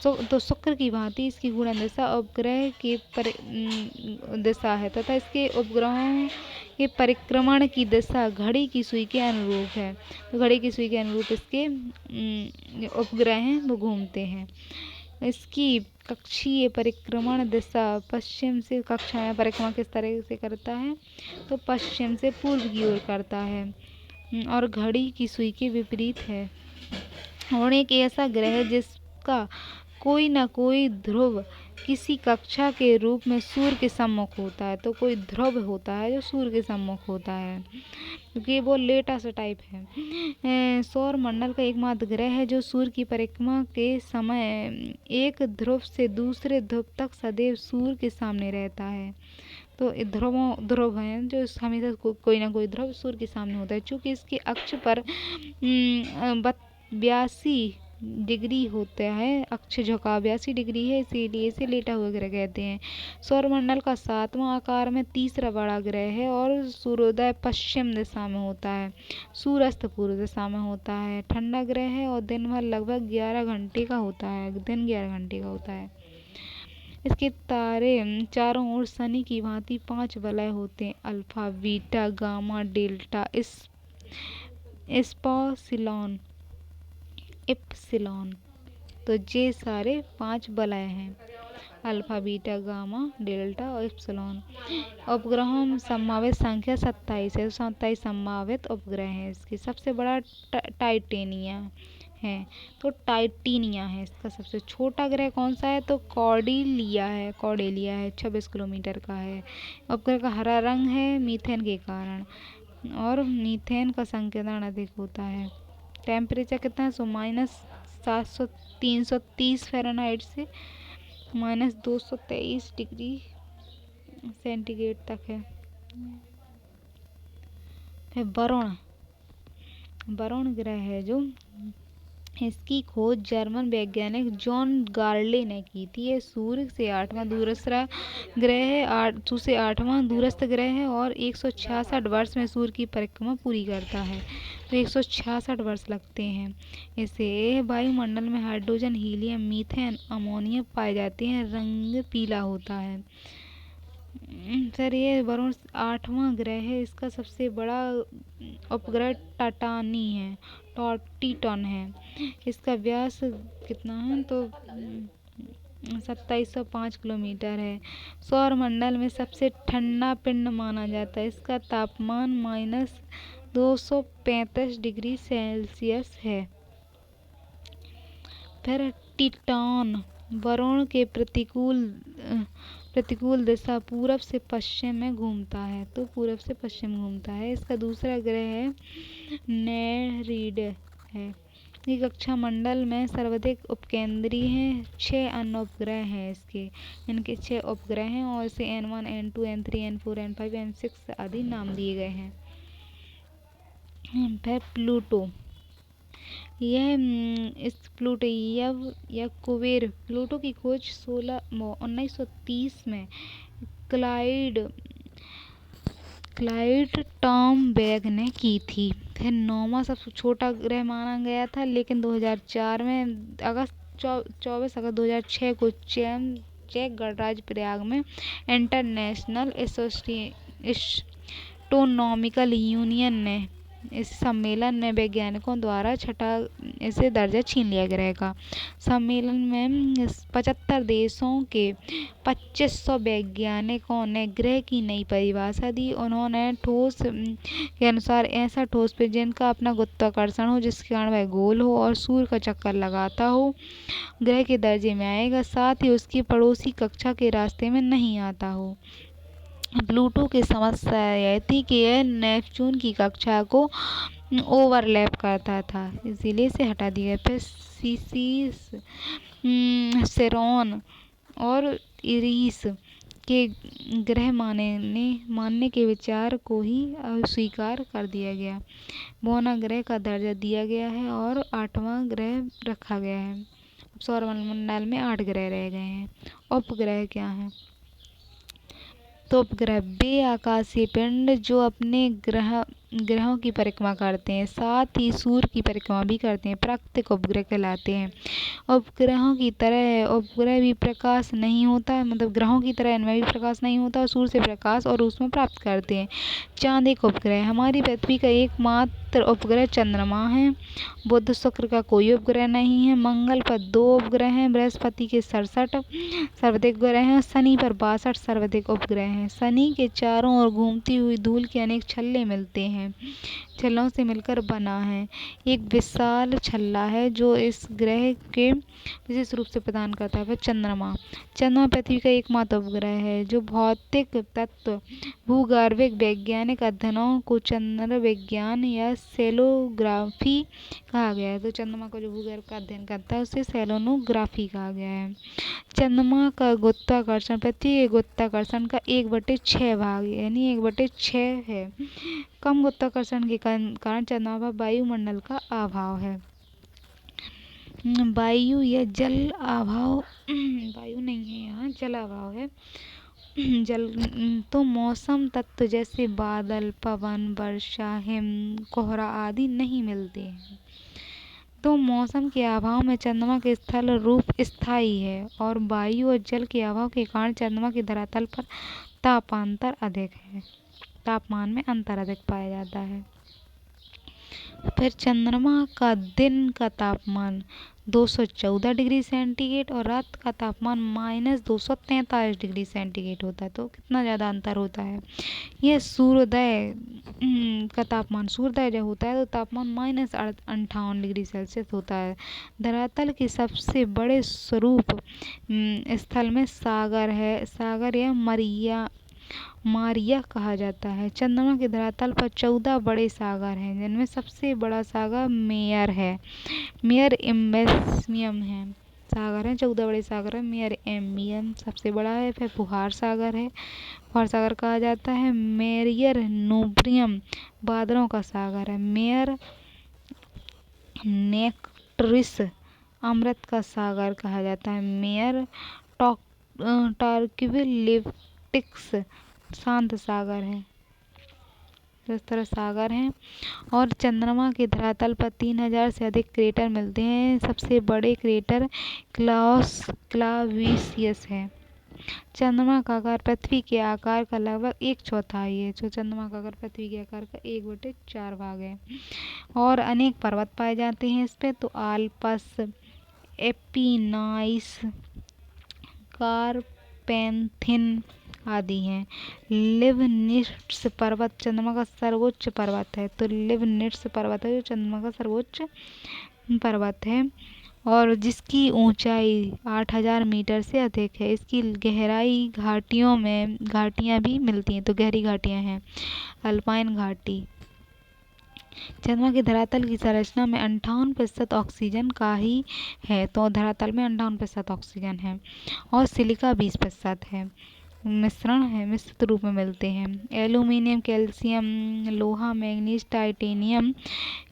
तो शुक्र की भांति इसकी घूर्णन दिशा उपग्रह की दिशा है तथा इसके उपग्रहों के परिक्रमण की दिशा घड़ी की सुई के अनुरूप है। तो घड़ी की सुई के अनुरूप इसके उपग्रह हैं वो घूमते हैं। इसकी कक्षीय परिक्रमण दिशा पश्चिम से, कक्षा में परिक्रमा किस तरह से करता है? तो पश्चिम से पूर्व की ओर करता है और घड़ी की सुई के विपरीत है। और एक ऐसा ग्रह है जिसका कोई न कोई ध्रुव किसी कक्षा के रूप में सूर्य के सम्मुख होता है। तो कोई ध्रुव होता है जो सूर्य के सम्मुख होता है, क्योंकि वो लेटा सा टाइप है। सौर मंडल का एकमात्र ग्रह है जो सूर्य की परिक्रमा के समय एक ध्रुव से दूसरे ध्रुव तक सदैव सूर्य के सामने रहता है। तो ध्रुव हैं जो हमेशा कोई ना कोई ध्रुव सूर्य के सामने होता है। चूँकि इसके अक्ष पर 82 डिग्री होता है, अक्ष झुकाव 82 डिग्री है, इसीलिए इसे लेटा हुआ ग्रह कहते हैं। सौरमंडल का 7वां आकार में तीसरा बड़ा ग्रह है और सूर्योदय पश्चिम दिशा में होता है, सूर्यास्त पूर्व दिशा में होता है। ठंडा ग्रह है और दिन भर लगभग 11 घंटे का होता है, दिन 11 घंटे का होता है। इसके तारे चारों ओर शनि की भांति 5 वलय होते हैं, alpha, beta, gamma, delta, epsilon. तो ये सारे 5 वलय हैं, अल्फा, बीटा, गामा, डेल्टा और इप्सिलॉन। उपग्रहों में संभावित संख्या 27 है। 27 संभावित उपग्रह हैं। इसकी सबसे बड़ा टाइटेनिया है, तो टाइटेनिया है इसका सबसे। छोटा ग्रह कौन सा है? तो कॉर्डेलिया है 26 किलोमीटर का है। उपग्रह का हरा रंग है मीथेन के कारण, और मीथेन का संकेंद्रण अधिक होता है। टेम्परेचर कितना है? -330 फ़ारेनहाइट से -223 डिग्री सेंटीग्रेड तक है। फिर वरुण ग्रह है जो इसकी खोज जर्मन वैज्ञानिक जॉन गार्ले ने की थी। ये सूर्य से 8वां दूरस्थ ग्रह है, से 8वां दूरस्थ ग्रह है और 166 वर्ष में सूर्य की परिक्रमा पूरी करता है। तो 166 वर्ष लगते हैं इसे। वायुमंडल में हाइड्रोजन, हीलियम, मीथेन, अमोनिया पाए जाते हैं। रंग पीला होता है। सर ये वरुण 8वां ग्रह है। इसका सबसे बड़ा उपग्रह टिटन है। इसका व्यास कितना है? तो 2705 किलोमीटर है। सौर मंडल में सबसे ठंडा पिंड माना जाता है। इसका तापमान -235 डिग्री सेल्सियस है। फिर टिटन वरुण के प्रतिकूल दिशा पूरब से पश्चिम में घूमता है। तो पूरब से पश्चिम घूमता है। इसका दूसरा ग्रह है नेरेइड है। ये कक्षा मंडल में सर्वाधिक उपकेंद्री हैं। 6 अन्य उपग्रह हैं इसके। इनके 6 उपग्रह हैं और इसे N1, N2, N3, N4, N5, N6 आदि नाम दिए गए हैं। फिर प्लूटो, प्लूटो या कुबेर। प्लूटो की खोज 1930 में क्लाइड टॉमबैग ने की थी। फिर 9वां सबसे छोटा ग्रह माना गया था, लेकिन 2004 में 24 अगस्त 2006 को चेक गणराज्य प्रयाग में इंटरनेशनल एस्ट्रोनॉमिकल यूनियन ने इस सम्मेलन में वैज्ञानिकों द्वारा छठा इसे दर्जा छीन लिया ग्रह का। सम्मेलन में 75 देशों के 2500 वैज्ञानिकों ने ग्रह की नई परिभाषा दी। उन्होंने ठोस के अनुसार ऐसा ठोस पे जिनका अपना गुरुत्वाकर्षण हो, जिसके कारण वह गोल हो और सूर्य का चक्कर लगाता हो, ग्रह के दर्जे में आएगा, साथ ही उसकी पड़ोसी कक्षा के रास्ते में नहीं आता हो। प्लूटो की समस्या यह थी कि यह नेपच्यून की कक्षा को ओवरलैप करता था, इसीलिए इसे हटा दिया। फिर सीसीस, सेरोन और इरिस के ग्रह मानने के विचार को ही अस्वीकार कर दिया गया। बोना ग्रह का दर्जा दिया गया है और 8वां ग्रह रखा गया है। सौरमंडल में 8 ग्रह रह गए हैं। उपग्रह क्या हैं? तो उपग्रह वे आकाशीय पिंड जो अपने ग्रहों की परिक्रमा करते हैं, साथ ही सूर्य की परिक्रमा भी करते हैं, प्राकृतिक उपग्रह कहलाते हैं। उपग्रहों की तरह उपग्रह भी प्रकाश नहीं होता, मतलब ग्रहों की तरह इनमें भी प्रकाश नहीं होता, सूर्य से प्रकाश और उसमें प्राप्त करते हैं। चांद एक उपग्रह, हमारी पृथ्वी का एकमात्र उपग्रह चंद्रमा है। बुध शुक्र का कोई उपग्रह नहीं है। मंगल पर 2 उपग्रह हैं। बृहस्पति के 67 सर्वाधिक उपग्रह हैं। शनि पर 62 सर्वाधिक उपग्रह हैं। शनि के चारों ओर घूमती हुई धूल के अनेक छल्ले मिलते हैं, छल्लों से मिलकर बना है। एक विशाल छल्ला है जो इस ग्रह के विशेष रूप से प्रदान करता है। वह चंद्रमा पृथ्वी का एकमात्र उपग्रह है जो भौतिक तत्व, भूगर्भिक वैज्ञानिक अध्ययनों को चंद्र विज्ञान या सेलोग्राफी कहा गया है। तो चंद्रमा का जो भूगर्भ का अध्ययन करता है उसे सेलोनोग्राफी कहा गया है। चंद्रमा का गुरुत्वाकर्षण पृथ्वी के गुरुत्वाकर्षण का 1/6 भाग यानी 1/6 है। कम गुरुत्वाकर्षण के कारण चंद्रमा पर वायुमंडल का अभाव है। वायु या जल अभाव, वायु नहीं है यहाँ, जल अभाव है। जल तो मौसम तत्व जैसे बादल, पवन, वर्षा, हिम, कोहरा आदि नहीं मिलते हैं। तो मौसम के अभाव में चंद्रमा के स्थल रूप स्थायी है और वायु और जल के अभाव के कारण चंद्रमा के धरातल पर तापमान में अंतर अधिक पाया जाता है। फिर चंद्रमा का दिन का तापमान 214 डिग्री सेंटीग्रेड और रात का तापमान -243 डिग्री सेंटीग्रेड होता है। तो कितना ज़्यादा अंतर होता है। यह सूर्योदय का तापमान, सूर्योदय जब होता है तो तापमान -58 डिग्री सेल्सियस होता है। धरातल के सबसे बड़े स्वरूप स्थल में सागर या मारिया कहा जाता है। चंद्रमा के धरातल पर 14 बड़े सागर हैं, जिनमें सबसे बड़ा सागर मेयर एम्बेसियम है। सागर हैं 14 बड़े सागर हैं। मेयर एम्बियम सबसे बड़ा है। फिर फुहार सागर है, फुहार सागर कहा जाता है। मेरियर नोब्रियम बादलों का सागर है। मेयर नेक्टरिस अमृत का सागर कहा जाता है। मेयर टार्क्विल लिप्टिक्स शांत सागर है। इस तरह सागर हैं। और चंद्रमा के धरातल पर 3000 से अधिक क्रेटर मिलते हैं। सबसे बड़े क्रेटर क्लाविसियस है। चंद्रमा का आकार पृथ्वी के आकार का लगभग 1/4 है। जो चंद्रमा का आकार पृथ्वी के आकार का 1/4 भाग है। और अनेक पर्वत पाए जाते हैं इस पे। तो आल्पस, एपिनाइस, कारपेंथिन आदि हैं। लिवनिट्स पर्वत चंद्रमा का सर्वोच्च पर्वत है। तो लिवनिट्स पर्वत है जो चंद्रमा का सर्वोच्च पर्वत है और जिसकी ऊंचाई 8000 मीटर से अधिक है। इसकी गहराई घाटियां भी मिलती हैं, तो गहरी घाटियां हैं। अल्पाइन घाटी। चंद्रमा की धरातल की संरचना में 58% ऑक्सीजन का ही है। तो धरातल में 58% ऑक्सीजन है और सिलिका 20% है। मिश्रण है, मिश्रित रूप में मिलते हैं। एल्यूमीनियम, कैल्शियम, लोहा, मैग्नीज, टाइटेनियम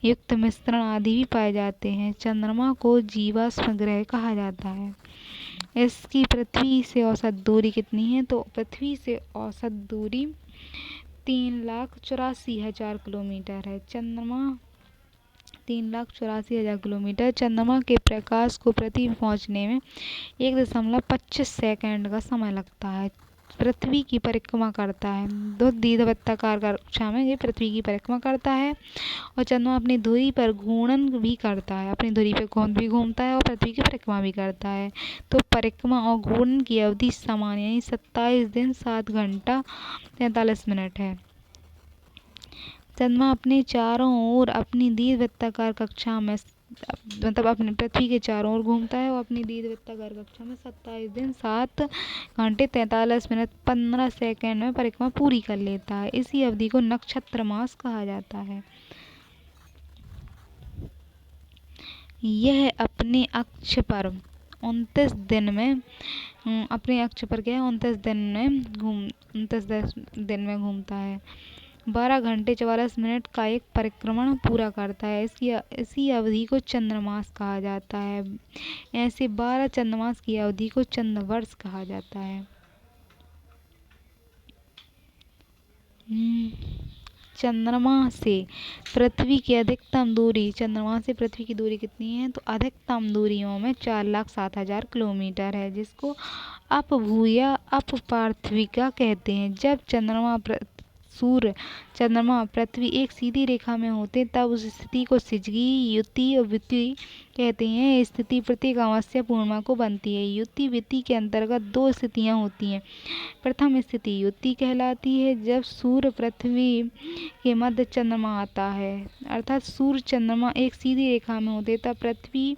युक्त मिश्रण आदि भी पाए जाते हैं। चंद्रमा को जीवाश्म ग्रह कहा जाता है। इसकी पृथ्वी से औसत दूरी कितनी है? तो पृथ्वी से औसत दूरी 3,84,000 किलोमीटर है। चंद्रमा 3,84,000 किलोमीटर। चंद्रमा के प्रकाश को पृथ्वी पहुंचने में 1.25 सेकंड का समय लगता है। पृथ्वी की परिक्रमा करता है। दो दीर्घवृत्ताकार कक्षा में ये पृथ्वी की परिक्रमा करता है और चंद्रमा अपनी धुरी पर घूर्णन भी करता है, अपनी धुरी पर भी घूमता है और पृथ्वी की परिक्रमा भी करता है। तो परिक्रमा और घूर्णन की अवधि समान यानी 27 दिन 7 घंटा 43 मिनट है। चंद्रमा अपने चारों ओर अपनी दीर्घवृत्ताकार कक्षा में मतलब अपने पृथ्वी के चारों ओर घूमता है और अपनी दीर्घवृत्ताकार कक्षा में 27 दिन 7 घंटे 43 मिनट 15 सेकंड में परिक्रमा पूरी कर लेता है। इसी अवधि को नक्षत्र मास कहा जाता है। यह अपने अक्ष पर 29 दिन में अपने अक्ष पर क्या है 29 दिन में घूमता है। 12 घंटे 44 मिनट का एक परिक्रमण पूरा करता है। इसी अवधि को चंद्रमास कहा जाता है। ऐसे 12 चंद्रमास की अवधि को चंद्रवर्ष कहा जाता है। चंद्रमा से पृथ्वी की अधिकतम दूरी, चंद्रमा से पृथ्वी की दूरी कितनी है तो अधिकतम दूरियों में 4,07,000 किलोमीटर है, जिसको अपभूया अपपार्थिविका कहते हैं। जब सूर्य चंद्रमा पृथ्वी एक सीधी रेखा में होते तब उस स्थिति को सिजगी, युति और विति कहते हैं। स्थिति प्रत्येक अमावस्या पूर्णिमा को बनती है। युति विति के अंतर्गत 2 स्थितियां होती हैं। प्रथम स्थिति युति कहलाती है जब सूर्य पृथ्वी के मध्य चंद्रमा आता है, अर्थात सूर्य चंद्रमा एक सीधी रेखा में होते तब पृथ्वी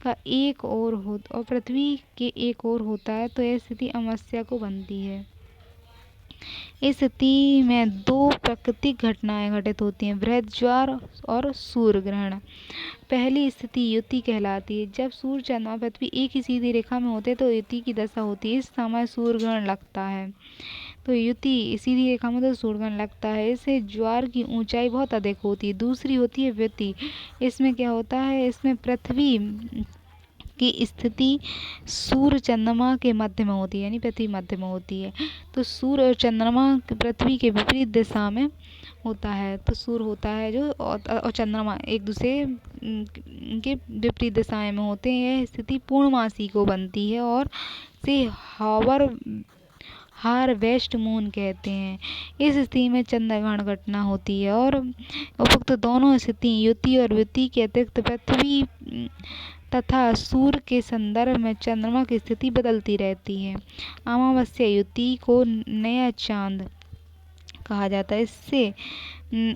का एक ओर और पृथ्वी के एक ओर होता है, तो यह स्थिति अमावस्या को बनती है। इस स्थिति में 2 प्राकृतिक घटनाएं घटित होती हैं, बृहद ज्वार और सूर्य ग्रहण। पहली स्थिति युति कहलाती है। जब सूर्य चंद्रमा पृथ्वी एक ही सीधी रेखा में होते तो युति की दशा होती है। इस समय सूर्य ग्रहण लगता है। तो युति सीधी रेखा में तो सूर्य ग्रहण लगता है। इससे ज्वार की ऊंचाई बहुत अधिक होती है। दूसरी होती है विति। इसमें क्या होता है, इसमें पृथ्वी की स्थिति सूर्य चंद्रमा के मध्य में होती है, यानी पृथ्वी मध्य में होती है। तो सूर्य और चंद्रमा पृथ्वी के विपरीत दिशा में होता है। तो सूर्य होता है जो और चंद्रमा एक दूसरे के विपरीत दिशाएं में होते हैं। यह स्थिति पूर्णमासी को बनती है और से हार्वेस्ट मून कहते हैं। इस स्थिति में चंद्रग्रहण घटना होती है और उपरोक्त दोनों स्थिति युति और विति के अतिरिक्त पृथ्वी तथा सूर्य के संदर्भ में चंद्रमा की स्थिति बदलती रहती है। अमावस्या युति को नया चांद कहा जाता है। इससे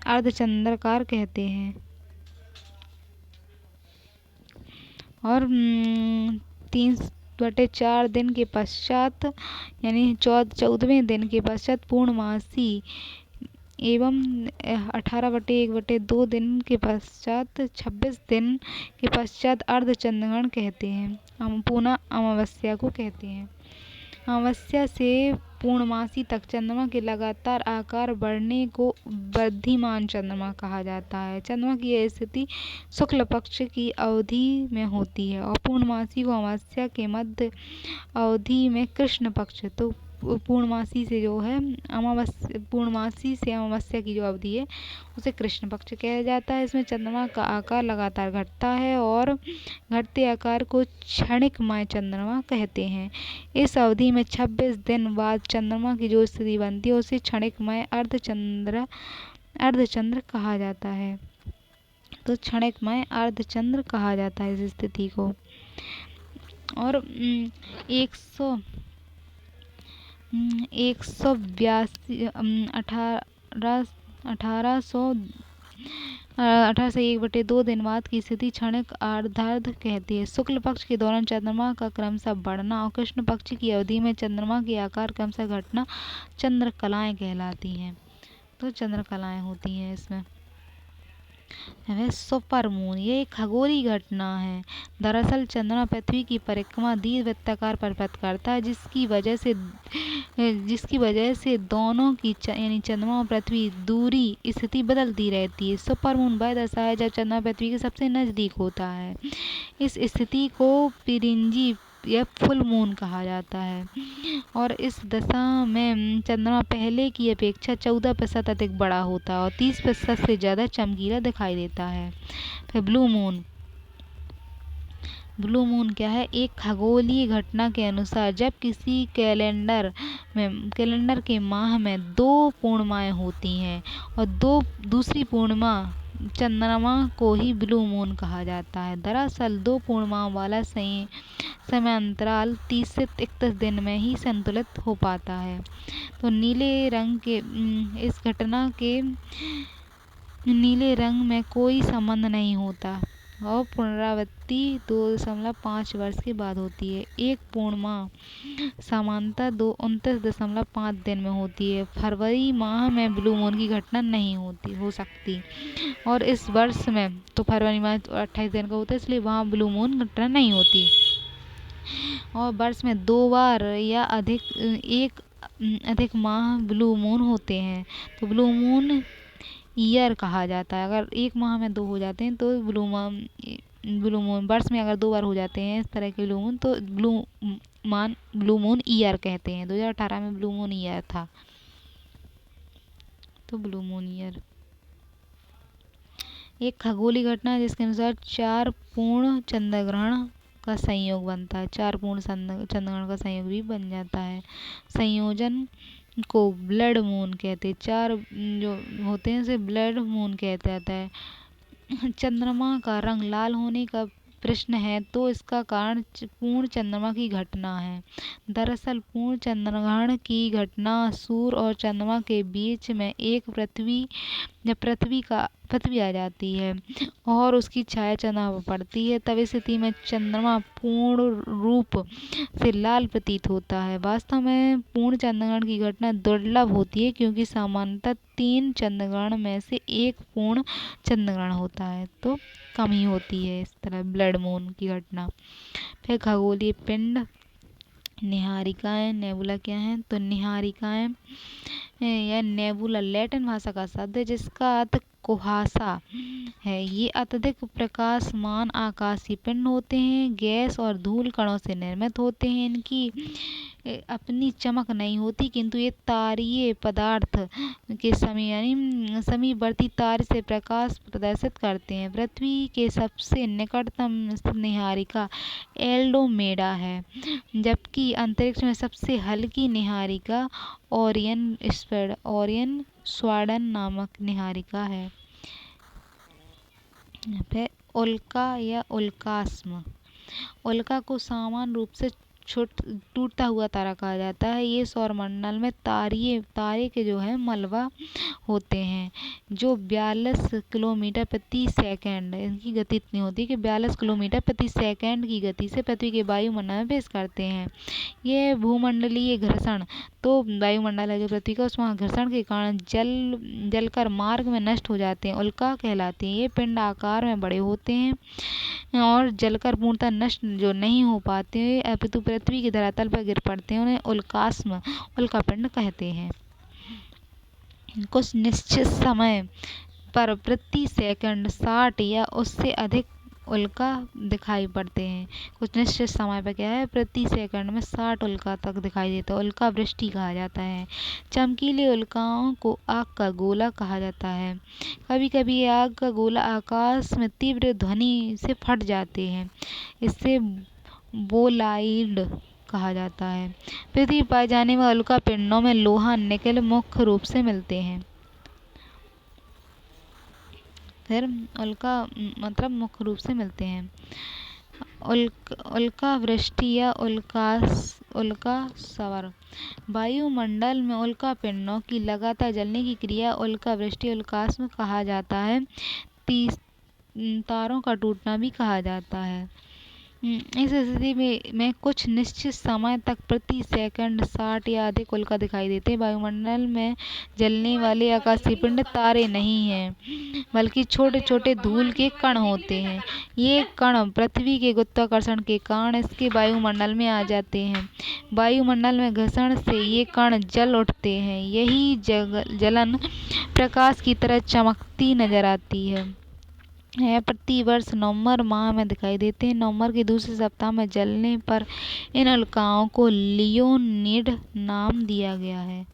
अर्धचंद्राकार कहते हैं। और 3/4 दिन के पश्चात यानी 14वें दिन के पश्चात पूर्णमासी एवं 18/1/2 दिन के पश्चात 26 दिन के पश्चात अर्धचंद्रग्रहण कहते हैं। हम पुनः अमावस्या को कहते हैं। अमावस्या से पूर्णमासी तक चंद्रमा के लगातार आकार बढ़ने को वृद्धिमान चंद्रमा कहा जाता है। चंद्रमा की यह स्थिति शुक्ल पक्ष की अवधि में होती है और पूर्णमासी को अमावस्या के मध्य अवधि में कृष्ण पक्ष। तो पूर्णमासी से जो है पूर्णमासी से अमावस्या की जो अवधि है उसे कृष्ण पक्ष कहा जाता है। इसमें चंद्रमा का आकार लगातार घटता है और घटते आकार को क्षणिकमय चंद्रमा कहते हैं। इस अवधि में 26 दिन बाद चंद्रमा की जो स्थिति बनती है उसे क्षणिकमय अर्धचंद्र कहा जाता है। तो क्षणिकमय अर्धचंद्र कहा जाता है इस स्थिति को। और 18 से 1/2 दिन बाद की स्थिति क्षणिक अर्धार्ध कहती है। शुक्ल पक्ष के दौरान चंद्रमा का क्रमशः बढ़ना और कृष्ण पक्ष की अवधि में चंद्रमा के आकार क्रमशः घटना चंद्रकलाएं कहलाती हैं। तो चंद्रकलाएं होती हैं इसमें। वह सुपर मून ये एक खगोलीय घटना है। दरअसल चंद्रमा पृथ्वी की परिक्रमा दीर्घवृत्ताकार पर पथ करता है, जिसकी वजह से दोनों की यानी चंद्रमा और पृथ्वी दूरी स्थिति बदलती रहती है। सुपर मून वह दशा है जब चंद्रमा पृथ्वी के सबसे नजदीक होता है। इस स्थिति को पिरिंजी या फुल मून कहा जाता है। और इस दशा में चंद्रमा पहले की अपेक्षा 14% अधिक बड़ा होता है और 30% से ज़्यादा चमकीला दिखाई देता है। फिर ब्लू मून। ब्लू मून क्या है? एक खगोलीय घटना के अनुसार जब किसी कैलेंडर के माह में 2 पूर्णिमाएं होती हैं और दूसरी पूर्णिमा चंद्रमा को ही ब्लू मून कहा जाता है। दरअसल 2 पूर्णिमाओं वाला समय अंतराल 30 से 31 दिन में ही संतुलित हो पाता है। तो नीले रंग के इस घटना के नीले रंग में कोई संबंध नहीं होता और पुनरावृत्ति 2.5 वर्ष के बाद होती है। एक पूर्णिमा सामान्यतः 29.5 दिन में होती है। फरवरी माह में ब्लू मून की घटना नहीं हो सकती और इस वर्ष में तो फरवरी माह 28 दिन का होता है, इसलिए वहाँ ब्लू मून घटना नहीं होती। और वर्ष में 2 बार या अधिक माह ब्लू मून होते हैं तो ब्लू मून ईयर कहा जाता है। अगर एक माह में 2 हो जाते हैं तो ब्लू मून, वर्ष में अगर 2 बार हो जाते हैं इस तरह के ब्लू मून तो ब्लू मून ईयर कहते हैं। 2018 में ब्लू मून ईयर था, तो ब्लू मून ईयर एक खगोलीय घटना जिसके अनुसार 4 पूर्ण चंद्रग्रहण का संयोग बनता है। 4 पूर्ण चंद्रग्रहण का संयोग भी बन जाता है। संयोजन को ब्लड मून कहते हैं। 4 जो होते हैं उसे ब्लड मून कहता जाता है। चंद्रमा का रंग लाल होने का प्रश्न है तो इसका कारण पूर्ण चंद्रमा की घटना है। दरअसल पूर्ण चंद्रग्रहण की घटना सूर्य और चंद्रमा के बीच में एक जब पृथ्वी आ जाती है और उसकी छाया चंद्रमा पर पड़ती है, तब इस स्थिति में चंद्रमा पूर्ण रूप से लाल प्रतीत होता है। वास्तव में पूर्ण चंद्रग्रहण की घटना दुर्लभ होती है क्योंकि सामान्यतः 3 चंद्रग्रहण में से 1 पूर्ण चंद्रग्रहण होता है, तो कम ही होती है इस तरह ब्लड मून की घटना। फिर खगोलीय पिंड निहारिकाएं। नेबुला क्या है? तो निहारिकाएं या नेबुला लैटिन भाषा का शब्द है जिसका अर्थ कुहासा है। ये अत्यधिक प्रकाशमान आकाशीय पिंड होते हैं, गैस और धूल कणों से निर्मित होते हैं। इनकी अपनी चमक नहीं होती किंतु ये तारीय पदार्थ के समीपवर्ती तारे से प्रकाश प्रदर्शित करते हैं। पृथ्वी के सबसे निकटतम निहारिका एल्डोमेडा है, जबकि अंतरिक्ष में सबसे हल्की निहारिका ओरियन स्वाडन नामक निहारिका है। फिर उल्का या उल्कास्म। उल्का को सामान्य रूप से टूटता हुआ तारा कहा जाता है। ये सौरमंडल में तारे के जो है मलबा होते हैं जो 42 किलोमीटर प्रति सेकंड, इनकी गति इतनी होती है कि 42 किलोमीटर प्रति सेकंड की गति से पृथ्वी के वायुमंडल में प्रवेश करते हैं। ये भूमंडलीय घर्षण, तो वायुमंडल है जो पृथ्वी का, उसमें घर्षण के कारण जलकर मार्ग में नष्ट हो जाते हैं, उल्का कहलाते हैं। ये पिंड आकार में बड़े होते हैं और जलकर पूर्णतः नष्ट जो नहीं हो पाते अपितु पृथ्वी के धरातल पर गिर पड़ते हैं, उन्हें उल्कापिंड कहते हैं। कुछ निश्चित समय पर प्रति सेकंड 60 या उससे अधिक उल्का दिखाई पड़ते हैं। कुछ निश्चित समय पर क्या है, प्रति सेकंड में 60 उल्का तक दिखाई देता है। उल्का वृष्टि कहा जाता है। चमकीले उल्काओं को आग का गोला कहा जाता है। कभी कभी आग का गोला आकाश में तीव्र ध्वनि से फट जाते हैं, इससे बोलाइड कहा जाता है। पृथ्वी पाए जाने वाले उल्का पिंडों में लोहा निकेल मुख्य रूप से मिलते हैं। फिर उल्का मतलब मुख्य रूप से मिलते हैं। उल्का वृष्टि या उल्का सवर। वायुमंडल में उल्का पिंडों की लगातार जलने की क्रिया उल्का वृष्टि उल्कास्म कहा जाता है। तारों का टूटना भी कहा जाता है। इस स्थिति में कुछ निश्चित समय तक प्रति सेकंड 60 या अधिक उल्का दिखाई देते हैं। वायुमंडल में जलने वाले आकाशीय पिंड तारे नहीं हैं बल्कि छोटे छोटे धूल के कण होते हैं। ये कण पृथ्वी के गुरुत्वाकर्षण के कारण इसके वायुमंडल में आ जाते हैं। वायुमंडल में घर्षण से ये कण जल उठते हैं। यही जलन प्रकाश की तरह चमकती नजर आती है। यह प्रतिवर्ष नवंबर माह में दिखाई देते हैं। नवंबर के दूसरे सप्ताह में जलने पर इन उल्काओं को लियोनिड नाम दिया गया है।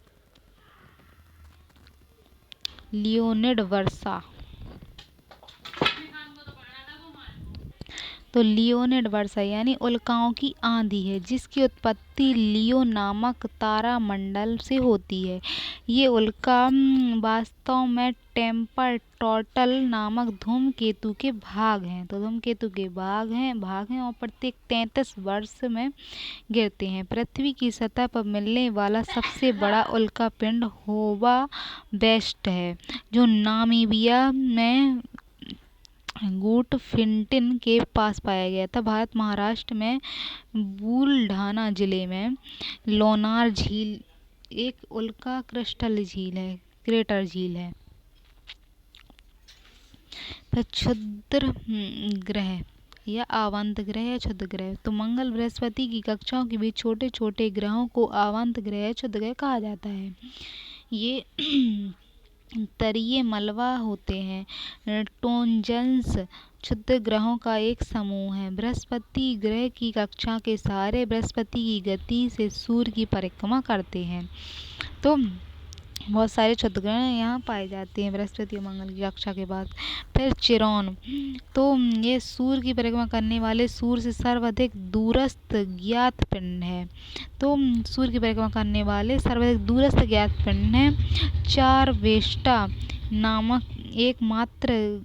लियोनिड वर्षा। तो लियोनिड वर्षा यानी उल्काओं की आंधी है, जिसकी उत्पत्ति लियो नामक तारामंडल से होती है। ये उल्का वास्तव में टेम्पर टोटल नामक धूमकेतु के भाग हैं। तो धूमकेतु के भाग हैं और प्रत्येक 33 वर्ष में गिरते हैं। पृथ्वी की सतह पर मिलने वाला सबसे बड़ा उल्कापिंड होवा वेस्ट है, जो नामीबिया में गुटफिंटिन के पास पाया गया था। भारत महाराष्ट्र में बुलढाना जिले में लोनार झील एक उल्का क्रिस्टल झील है, क्रेटर झील है। फिर क्षुद्र ग्रह या आवर्त ग्रह या क्षुद्र ग्रह। तो मंगल बृहस्पति की कक्षाओं के बीच छोटे छोटे ग्रहों को आवर्त ग्रह या क्षुद्र ग्रह कहा जाता है। ये तरीय मलबा होते हैं। टोंजन्स क्षुद्र ग्रहों का एक समूह है। बृहस्पति ग्रह की कक्षा के सहारे बृहस्पति की गति से सूर्य की परिक्रमा करते हैं। तो बहुत सारे क्षुद्र ग्रह यहाँ पाए जाते हैं बृहस्पति और मंगल की कक्षा के बाद। फिर चिरौन, तो ये सूर्य की परिक्रमा करने वाले सूर्य से सर्वाधिक दूरस्थ ज्ञात पिंड है। तो सूर्य की परिक्रमा करने वाले सर्वाधिक दूरस्थ ज्ञात पिंड है। चारवेष्टा नामक एकमात्र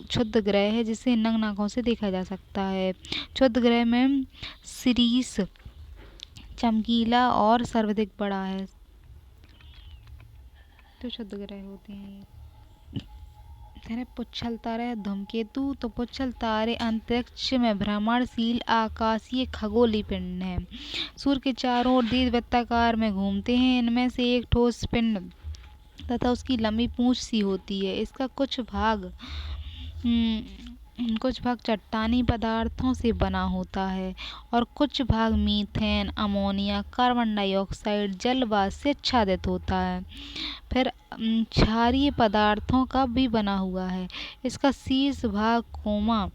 क्षुद्र ग्रह है जिसे नग्न आंखों से देखा जा सकता है। क्षुद्र ग्रह में सिरिस चमकीला और सर्वाधिक बड़ा है। तो क्षुद्र ग्रह होते हैं। पुच्छल तारे धूमकेतु, तो पुच्छल तारे अंतरिक्ष में भ्रमणशील आकाशीय खगोलीय पिंड हैं। सूर्य के चारों ओर दीर्घवृत्ताकार में घूमते हैं। इनमें से एक ठोस पिंड तथा उसकी लंबी पूंछ सी होती है। इसका कुछ भाग चट्टानी पदार्थों से बना होता है और कुछ भाग मीथेन, अमोनिया, कार्बन डाइऑक्साइड, जलवाष्प से आच्छादित होता है। फिर क्षारीय पदार्थों का भी बना हुआ है। इसका शीर्ष भाग कोमा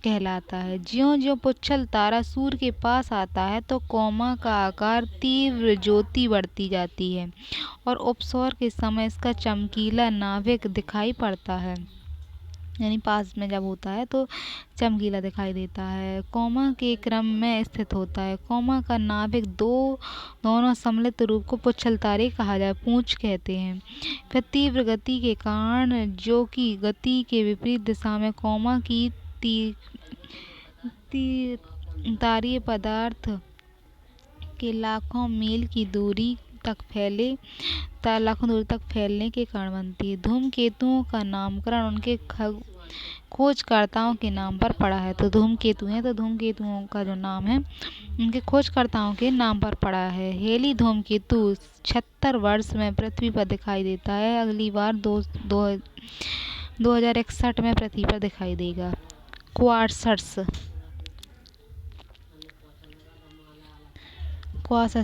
कहलाता है। ज्यों-ज्यों पुच्छल तारा सूर्य के पास आता है तो कोमा का आकार तीव्र ज्योति बढ़ती जाती है और उपसौर के समय इसका चमकीला नाभिक दिखाई पड़ता है। यानी पास में जब होता है तो चमकीला दिखाई देता है। कोमा के क्रम में स्थित होता है। कोमा का नाभिक दोनों सम्मिलित रूप को पुच्छल तारे कहा जाए, पूंछ कहते हैं। फिर तीव्र गति के कारण जो कि गति के विपरीत दिशा में कोमा की तारीय पदार्थ के लाखों मील की दूरी तक फैलने के कारण बनती है। धूमकेतुओं का नामकरण उनके खोजकर्ताओं के नाम पर पड़ा है। तो धूमकेतु हैं तो धूमकेतुओं का जो नाम है उनके खोजकर्ताओं के नाम पर पड़ा है। हेली धूमकेतु 76 वर्ष में पृथ्वी पर दिखाई देता है। अगली बार 2061 में पृथ्वी पर दिखाई देगा। क्वार्ट्स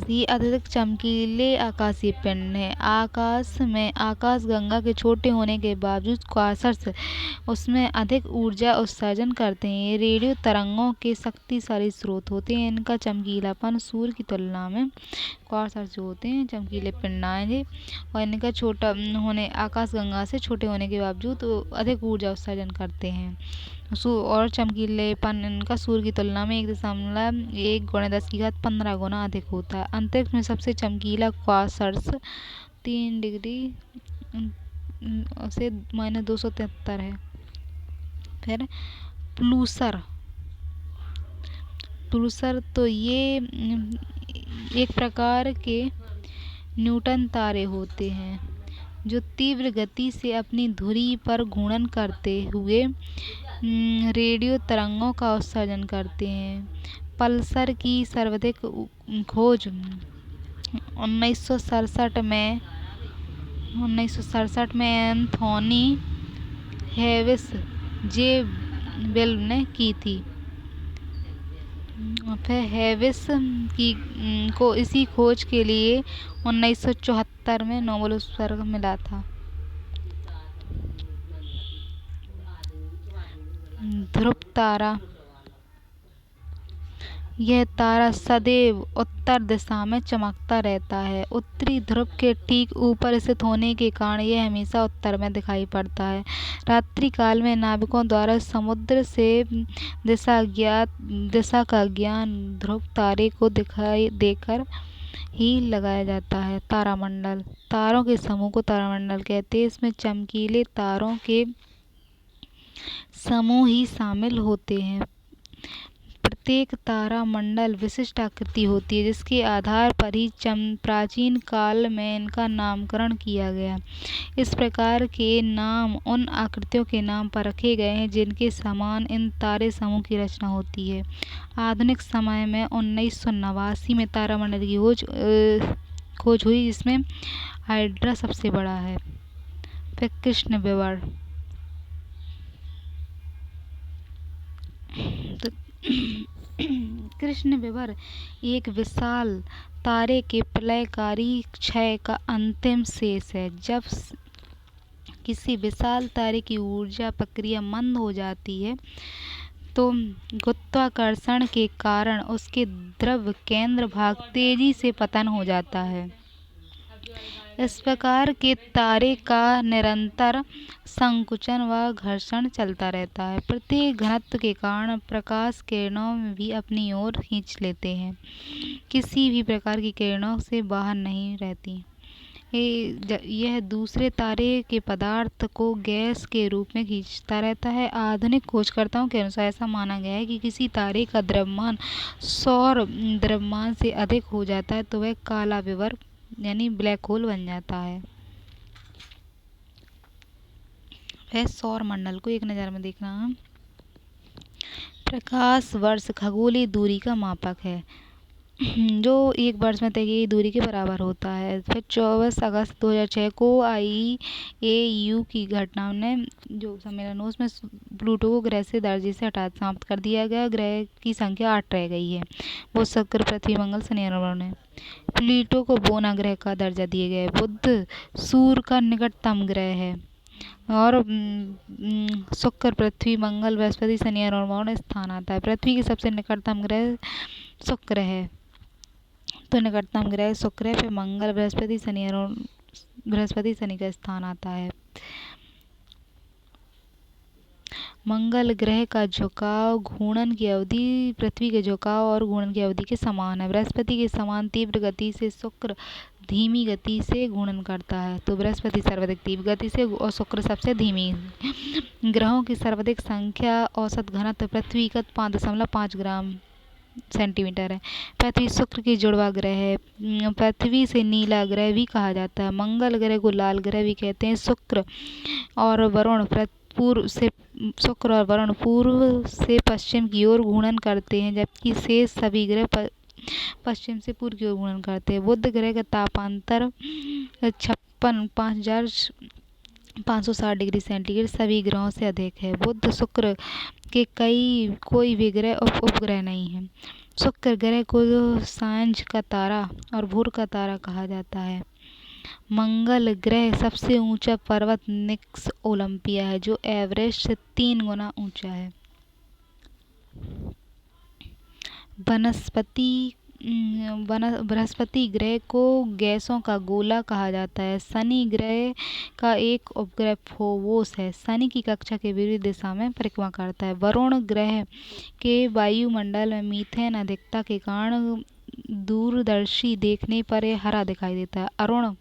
ये अत्यधिक चमकीले आकाशीय पिंड हैं। आकाशगंगा के छोटे होने के बावजूद क्वार्ट्स उसमें अधिक ऊर्जा उत्सर्जन करते हैं। ये रेडियो तरंगों के शक्तिशाली स्रोत होते हैं। इनका चमकीलापन सूर्य की तुलना में क्वार्ट्स जो होते हैं चमकीले पिंड हैं और इनका आकाशगंगा से छोटे होने के बावजूद अधिक ऊर्जा उत्सर्जन करते हैं और चमकीलेपन इनका सूर्य की तुलना में 1.1 × 10⁻15 गुना अधिक होता है। अंतरिक्ष में सबसे चमकीला क्वार्ट्स 3 डिग्री से -273 है। फिर प्लूसर तो ये एक प्रकार के न्यूट्रॉन तारे होते हैं जो तीव्र गति से अपनी धुरी पर घूर्णन करते हुए रेडियो तरंगों का उत्सर्जन करते हैं। पल्सर की सर्वाधिक खोज 1967 में एंथोनी हेविस जे वेल्ब ने की थी। फिर हेविस को इसी खोज के लिए 1974 में नोबेल पुरस्कार मिला था। ध्रुव तारा, यह तारा सदैव उत्तर दिशा में चमकता रहता है। उत्तरी ध्रुव के ठीक ऊपर स्थित होने के कारण यह हमेशा उत्तर में दिखाई पड़ता है। रात्रि काल में नाविकों द्वारा समुद्र से दिशा का ज्ञान ध्रुव तारे को दिखाई देकर ही लगाया जाता है। तारामंडल, तारों के समूह को तारामंडल कहते हैं। इसमें चमकीले तारों के समूह ही शामिल होते हैं। प्रत्येक तारामंडल विशिष्ट आकृति होती है, जिसके आधार पर ही प्राचीन काल में इनका नामकरण किया गया। इस प्रकार के नाम उन आकृतियों के नाम पर रखे गए हैं जिनके समान इन तारे समूह की रचना होती है। आधुनिक समय में 1989 में तारामंडल की खोज हुई, जिसमें हाइड्रा सबसे बड़ा है। फिर कृष्ण विवर, कृष्ण विवर एक विशाल तारे के प्रलयकारी क्षय का अंतिम शेष है। जब किसी विशाल तारे की ऊर्जा प्रक्रिया मंद हो जाती है तो गुरुत्वाकर्षण के कारण उसके ध्रुव केंद्र भाग तेजी से पतन हो जाता है। इस प्रकार के तारे का निरंतर संकुचन व घर्षण चलता रहता है। प्रत्येक घनत्व के कारण प्रकाश किरणों में भी अपनी ओर खींच लेते हैं, किसी भी प्रकार की किरणों से बाहर नहीं रहती। यह दूसरे तारे के पदार्थ को गैस के रूप में खींचता रहता है। आधुनिक खोजकर्ताओं के अनुसार ऐसा माना गया है कि किसी तारे का द्रव्यमान सौर द्रव्यमान से अधिक हो जाता है तो वह काला विवर यानी ब्लैक होल बन जाता है। वह सौर मंडल को एक नज़र में देखना। प्रकाश वर्ष खगोलीय दूरी का मापक है, जो एक वर्ष में तय की गई दूरी के बराबर होता है। फिर 24 अगस्त 2006 को IAU की घटना ने जो सम्मेलन हो उसमें प्लूटो को ग्रह से दर्जे से समाप्त कर दिया गया। ग्रह की संख्या 8 रह गई है। वो शुक्र, पृथ्वी, मंगल, शनि और वरुण है। प्लूटो को बोना ग्रह का दर्जा दिया गया है। बुध सूर्य का निकटतम ग्रह है और शुक्र, पृथ्वी, मंगल, बृहस्पति, शनि और वरुण स्थान आता है। पृथ्वी के सबसे निकटतम ग्रह शुक्र है, तो निकटतम ग्रह शुक्र है। फिर मंगल, बृहस्पति, शनि और बृहस्पति, शनि का स्थान आता है। मंगल ग्रह का झुकाव घूर्णन की अवधि पृथ्वी के झुकाव और घूर्णन की अवधि के समान है। बृहस्पति के समान तीव्र गति से शुक्र धीमी गति से घूर्णन करता है, तो बृहस्पति सर्वाधिक तीव्र गति से और शुक्र सबसे धीमी। ग्रहों की सर्वाधिक संख्या औसत घनत्व पृथ्वी का 5.5 ग्राम सेंटीमीटर है। पृथ्वी शुक्र की जुड़वा ग्रह है। पृथ्वी से नीला ग्रह भी कहा जाता है। मंगल ग्रह को लाल ग्रह भी कहते हैं। शुक्र और वरुण पूर्व से पश्चिम की ओर घूर्णन करते हैं, जबकि शेष सभी ग्रह पश्चिम से पूर्व की ओर घूर्णन करते हैं। बुध ग्रह का तापांतर 560 डिग्री सेंटीग्रेड सभी ग्रहों से अधिक है। बुध शुक्र के कोई भी ग्रह उपग्रह नहीं है। शुक्र ग्रह को सांझ का तारा और भोर का तारा कहा जाता है। मंगल ग्रह सबसे ऊंचा पर्वत निक्स ओलंपिया है, जो एवरेस्ट से 3 गुना ऊंचा है। बृहस्पति ग्रह को गैसों का गोला कहा जाता है। शनि ग्रह का एक उपग्रह फोबोस है, शनि की कक्षा के विपरीत दिशा में परिक्रमा करता है। वरुण ग्रह के वायुमंडल में मीथेन अधिकता के कारण दूरदर्शी देखने पर यह हरा दिखाई देता है। अरुण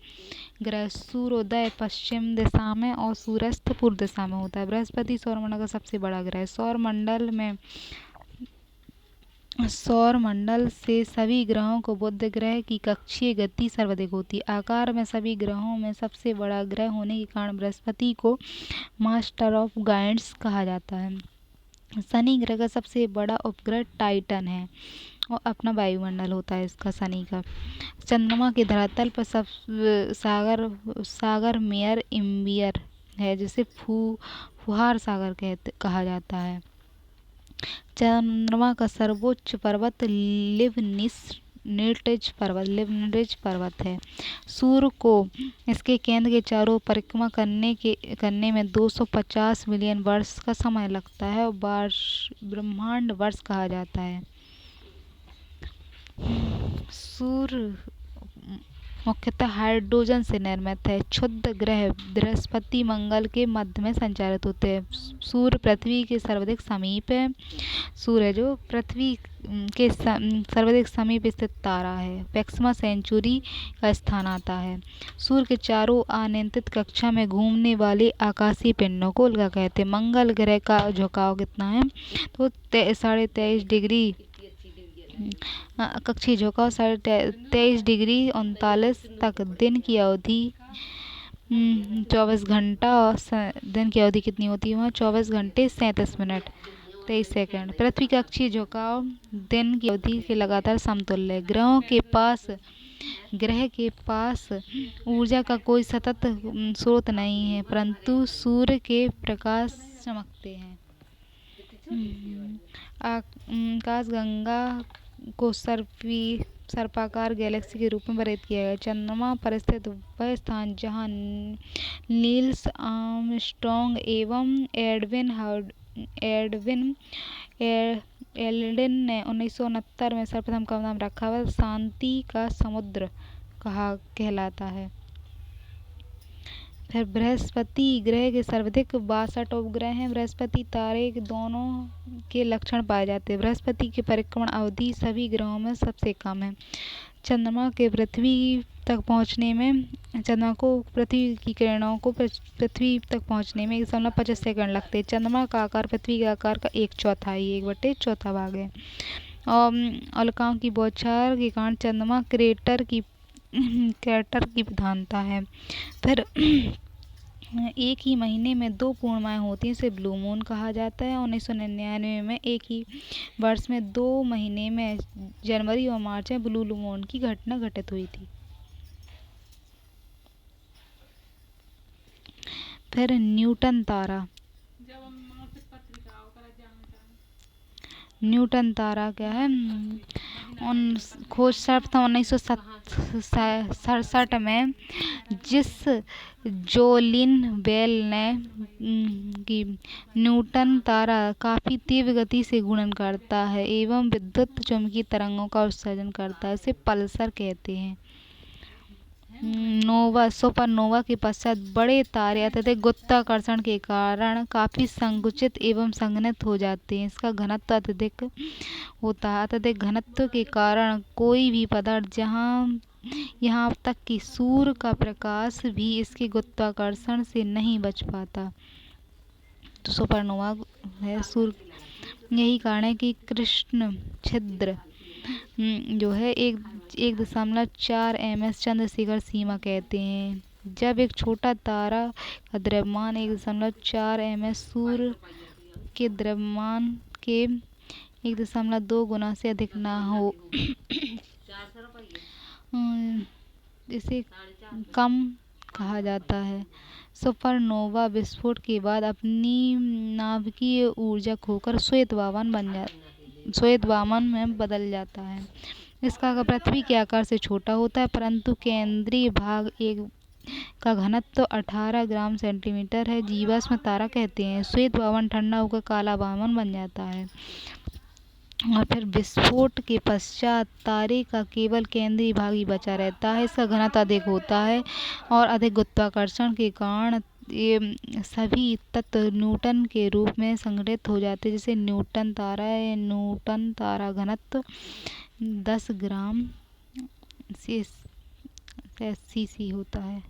ग्रह सूर्योदय पश्चिम दिशा में और सूर्यास्त पूर्व दिशा में होता है। बृहस्पति सौरमंडल का सबसे बड़ा ग्रह है। सौरमंडल से सभी ग्रहों को बुध ग्रह की कक्षीय गति सर्वाधिक होती है। आकार में सभी ग्रहों में सबसे बड़ा ग्रह होने के कारण बृहस्पति को मास्टर ऑफ गाइड्स कहा जाता है। शनि ग्रह का सबसे बड़ा उपग्रह टाइटन है और अपना वायुमंडल होता है इसका शनि का। चंद्रमा के धरातल पर सब सागर मेयर इम्बियर है, जिसे फुहार सागर कहा जाता है। चंद्रमा का सर्वोच्च पर्वत लिवनिस लिमरिज पर्वत है। सूर्य को इसके केंद्र के चारों परिक्रमा करने में 250 मिलियन वर्ष का समय लगता है और ब्रह्मांड वर्ष कहा जाता है। सूर्य मुख्यतः हाइड्रोजन से निर्मित है। क्षुद्र ग्रह बृहस्पति मंगल के मध्य में संचालित होते हैं। सूर्य पृथ्वी के सर्वाधिक समीप है। सूर्य जो पृथ्वी के सर्वाधिक समीप स्थित तारा है। मैक्सिमा सेंचुरी का स्थान आता है। सूर्य के चारों अनियंत्रित कक्षा में घूमने वाले आकाशीय पिंडों को उल्का कहते हैं। मंगल ग्रह का झुकाव कितना है तो 23.5 डिग्री कक्षीय झुकाव 23 डिग्री 39 तक। दिन की अवधि 24 घंटा और दिन की अवधि कितनी होती है वहाँ 24 घंटे 37 मिनट 23 सेकंड। पृथ्वी का अक्षीय झुकाव दिन की अवधि के लगातार समतुल्य है। ग्रह के पास ऊर्जा का कोई सतत स्रोत नहीं है परंतु सूर्य के प्रकाश चमकते हैं। आकाशगंगा को सर्पाकार गैलेक्सी के रूप में वर्णित किया गया है। चंद्रमा पर स्थित वह स्थान जहां नील्स आर्मस्ट्रॉन्ग एवं एडविन एल्ड्रिन ने 1969 में सर्वप्रथम कदम रखा वह शांति का समुद्र कहलाता है। फिर बृहस्पति ग्रह के सर्वाधिक 62 उपग्रह हैं। बृहस्पति तारे के दोनों के लक्षण पाए जाते हैं। बृहस्पति की परिक्रमण अवधि सभी ग्रहों में सबसे कम है। चंद्रमा को पृथ्वी की किरणों को पृथ्वी तक पहुंचने में 1.25 सेकंड लगते हैं। चंद्रमा का आकार पृथ्वी के आकार का 1/4 भाग है। और उल्काओं की बौछार के कारण चंद्रमा क्रेटर की प्रधानता है। फिर एक ही महीने में 2 पूर्णिमाएं होती हैं इसे ब्लू मून कहा जाता है। 1999 में एक ही वर्ष में 2 महीने में जनवरी और मार्च में ब्लू मून की घटना घटित हुई थी। फिर न्यूटन तारा क्या है खोज सर्वप्रथम 1967 में जिस जोलिन बेल ने की न्यूटन तारा काफी तीव्र गति से घूर्णन करता है एवं विद्युत चुम्बकीय तरंगों का उत्सर्जन करता है। इसे पल्सर कहते हैं। सुपरनोवा के पश्चात बड़े तारे अत्यधिक गुरुत्वाकर्षण के कारण काफी संकुचित एवं संघनित हो जाते हैं। इसका घनत्व अत्यधिक होता है। अत्यधिक घनत्व के कारण कोई भी पदार्थ यहाँ तक कि सूर्य का प्रकाश भी इसके गुरुत्वाकर्षण से नहीं बच पाता। तो सुपरनोवा है सूर्य। यही कारण है कि कृष्ण छिद्र जो है 1.4 ms चंद्रशेखर सीमा कहते हैं। जब एक छोटा तारा का द्रव्यमान 1.4 ms सूर्य के द्रव्यमान के 1.2 गुना से अधिक ना हो इसे कम कहा जाता है। सुपरनोवा विस्फोट के बाद अपनी नाभिकीय ऊर्जा खोकर श्वेत वामन में बदल जाता है। इसका आकार पृथ्वी के आकार से छोटा होता है परंतु केंद्रीय भाग का घनत्व 18 ग्राम सेंटीमीटर है। जीवाश्म तारा कहते हैं। श्वेत वामन ठंडा होकर काला वामन बन जाता है और फिर विस्फोट के पश्चात तारे का केवल केंद्रीय भाग ही बचा रहता है। इसका घनत्व अधिक होता है और अधिक गुरुत्वाकर्षण के कारण ये सभी तत्व न्यूटन के रूप में संगठित हो जाते हैं। जैसे न्यूटन तारा घनत्व 10 ग्राम cc होता है।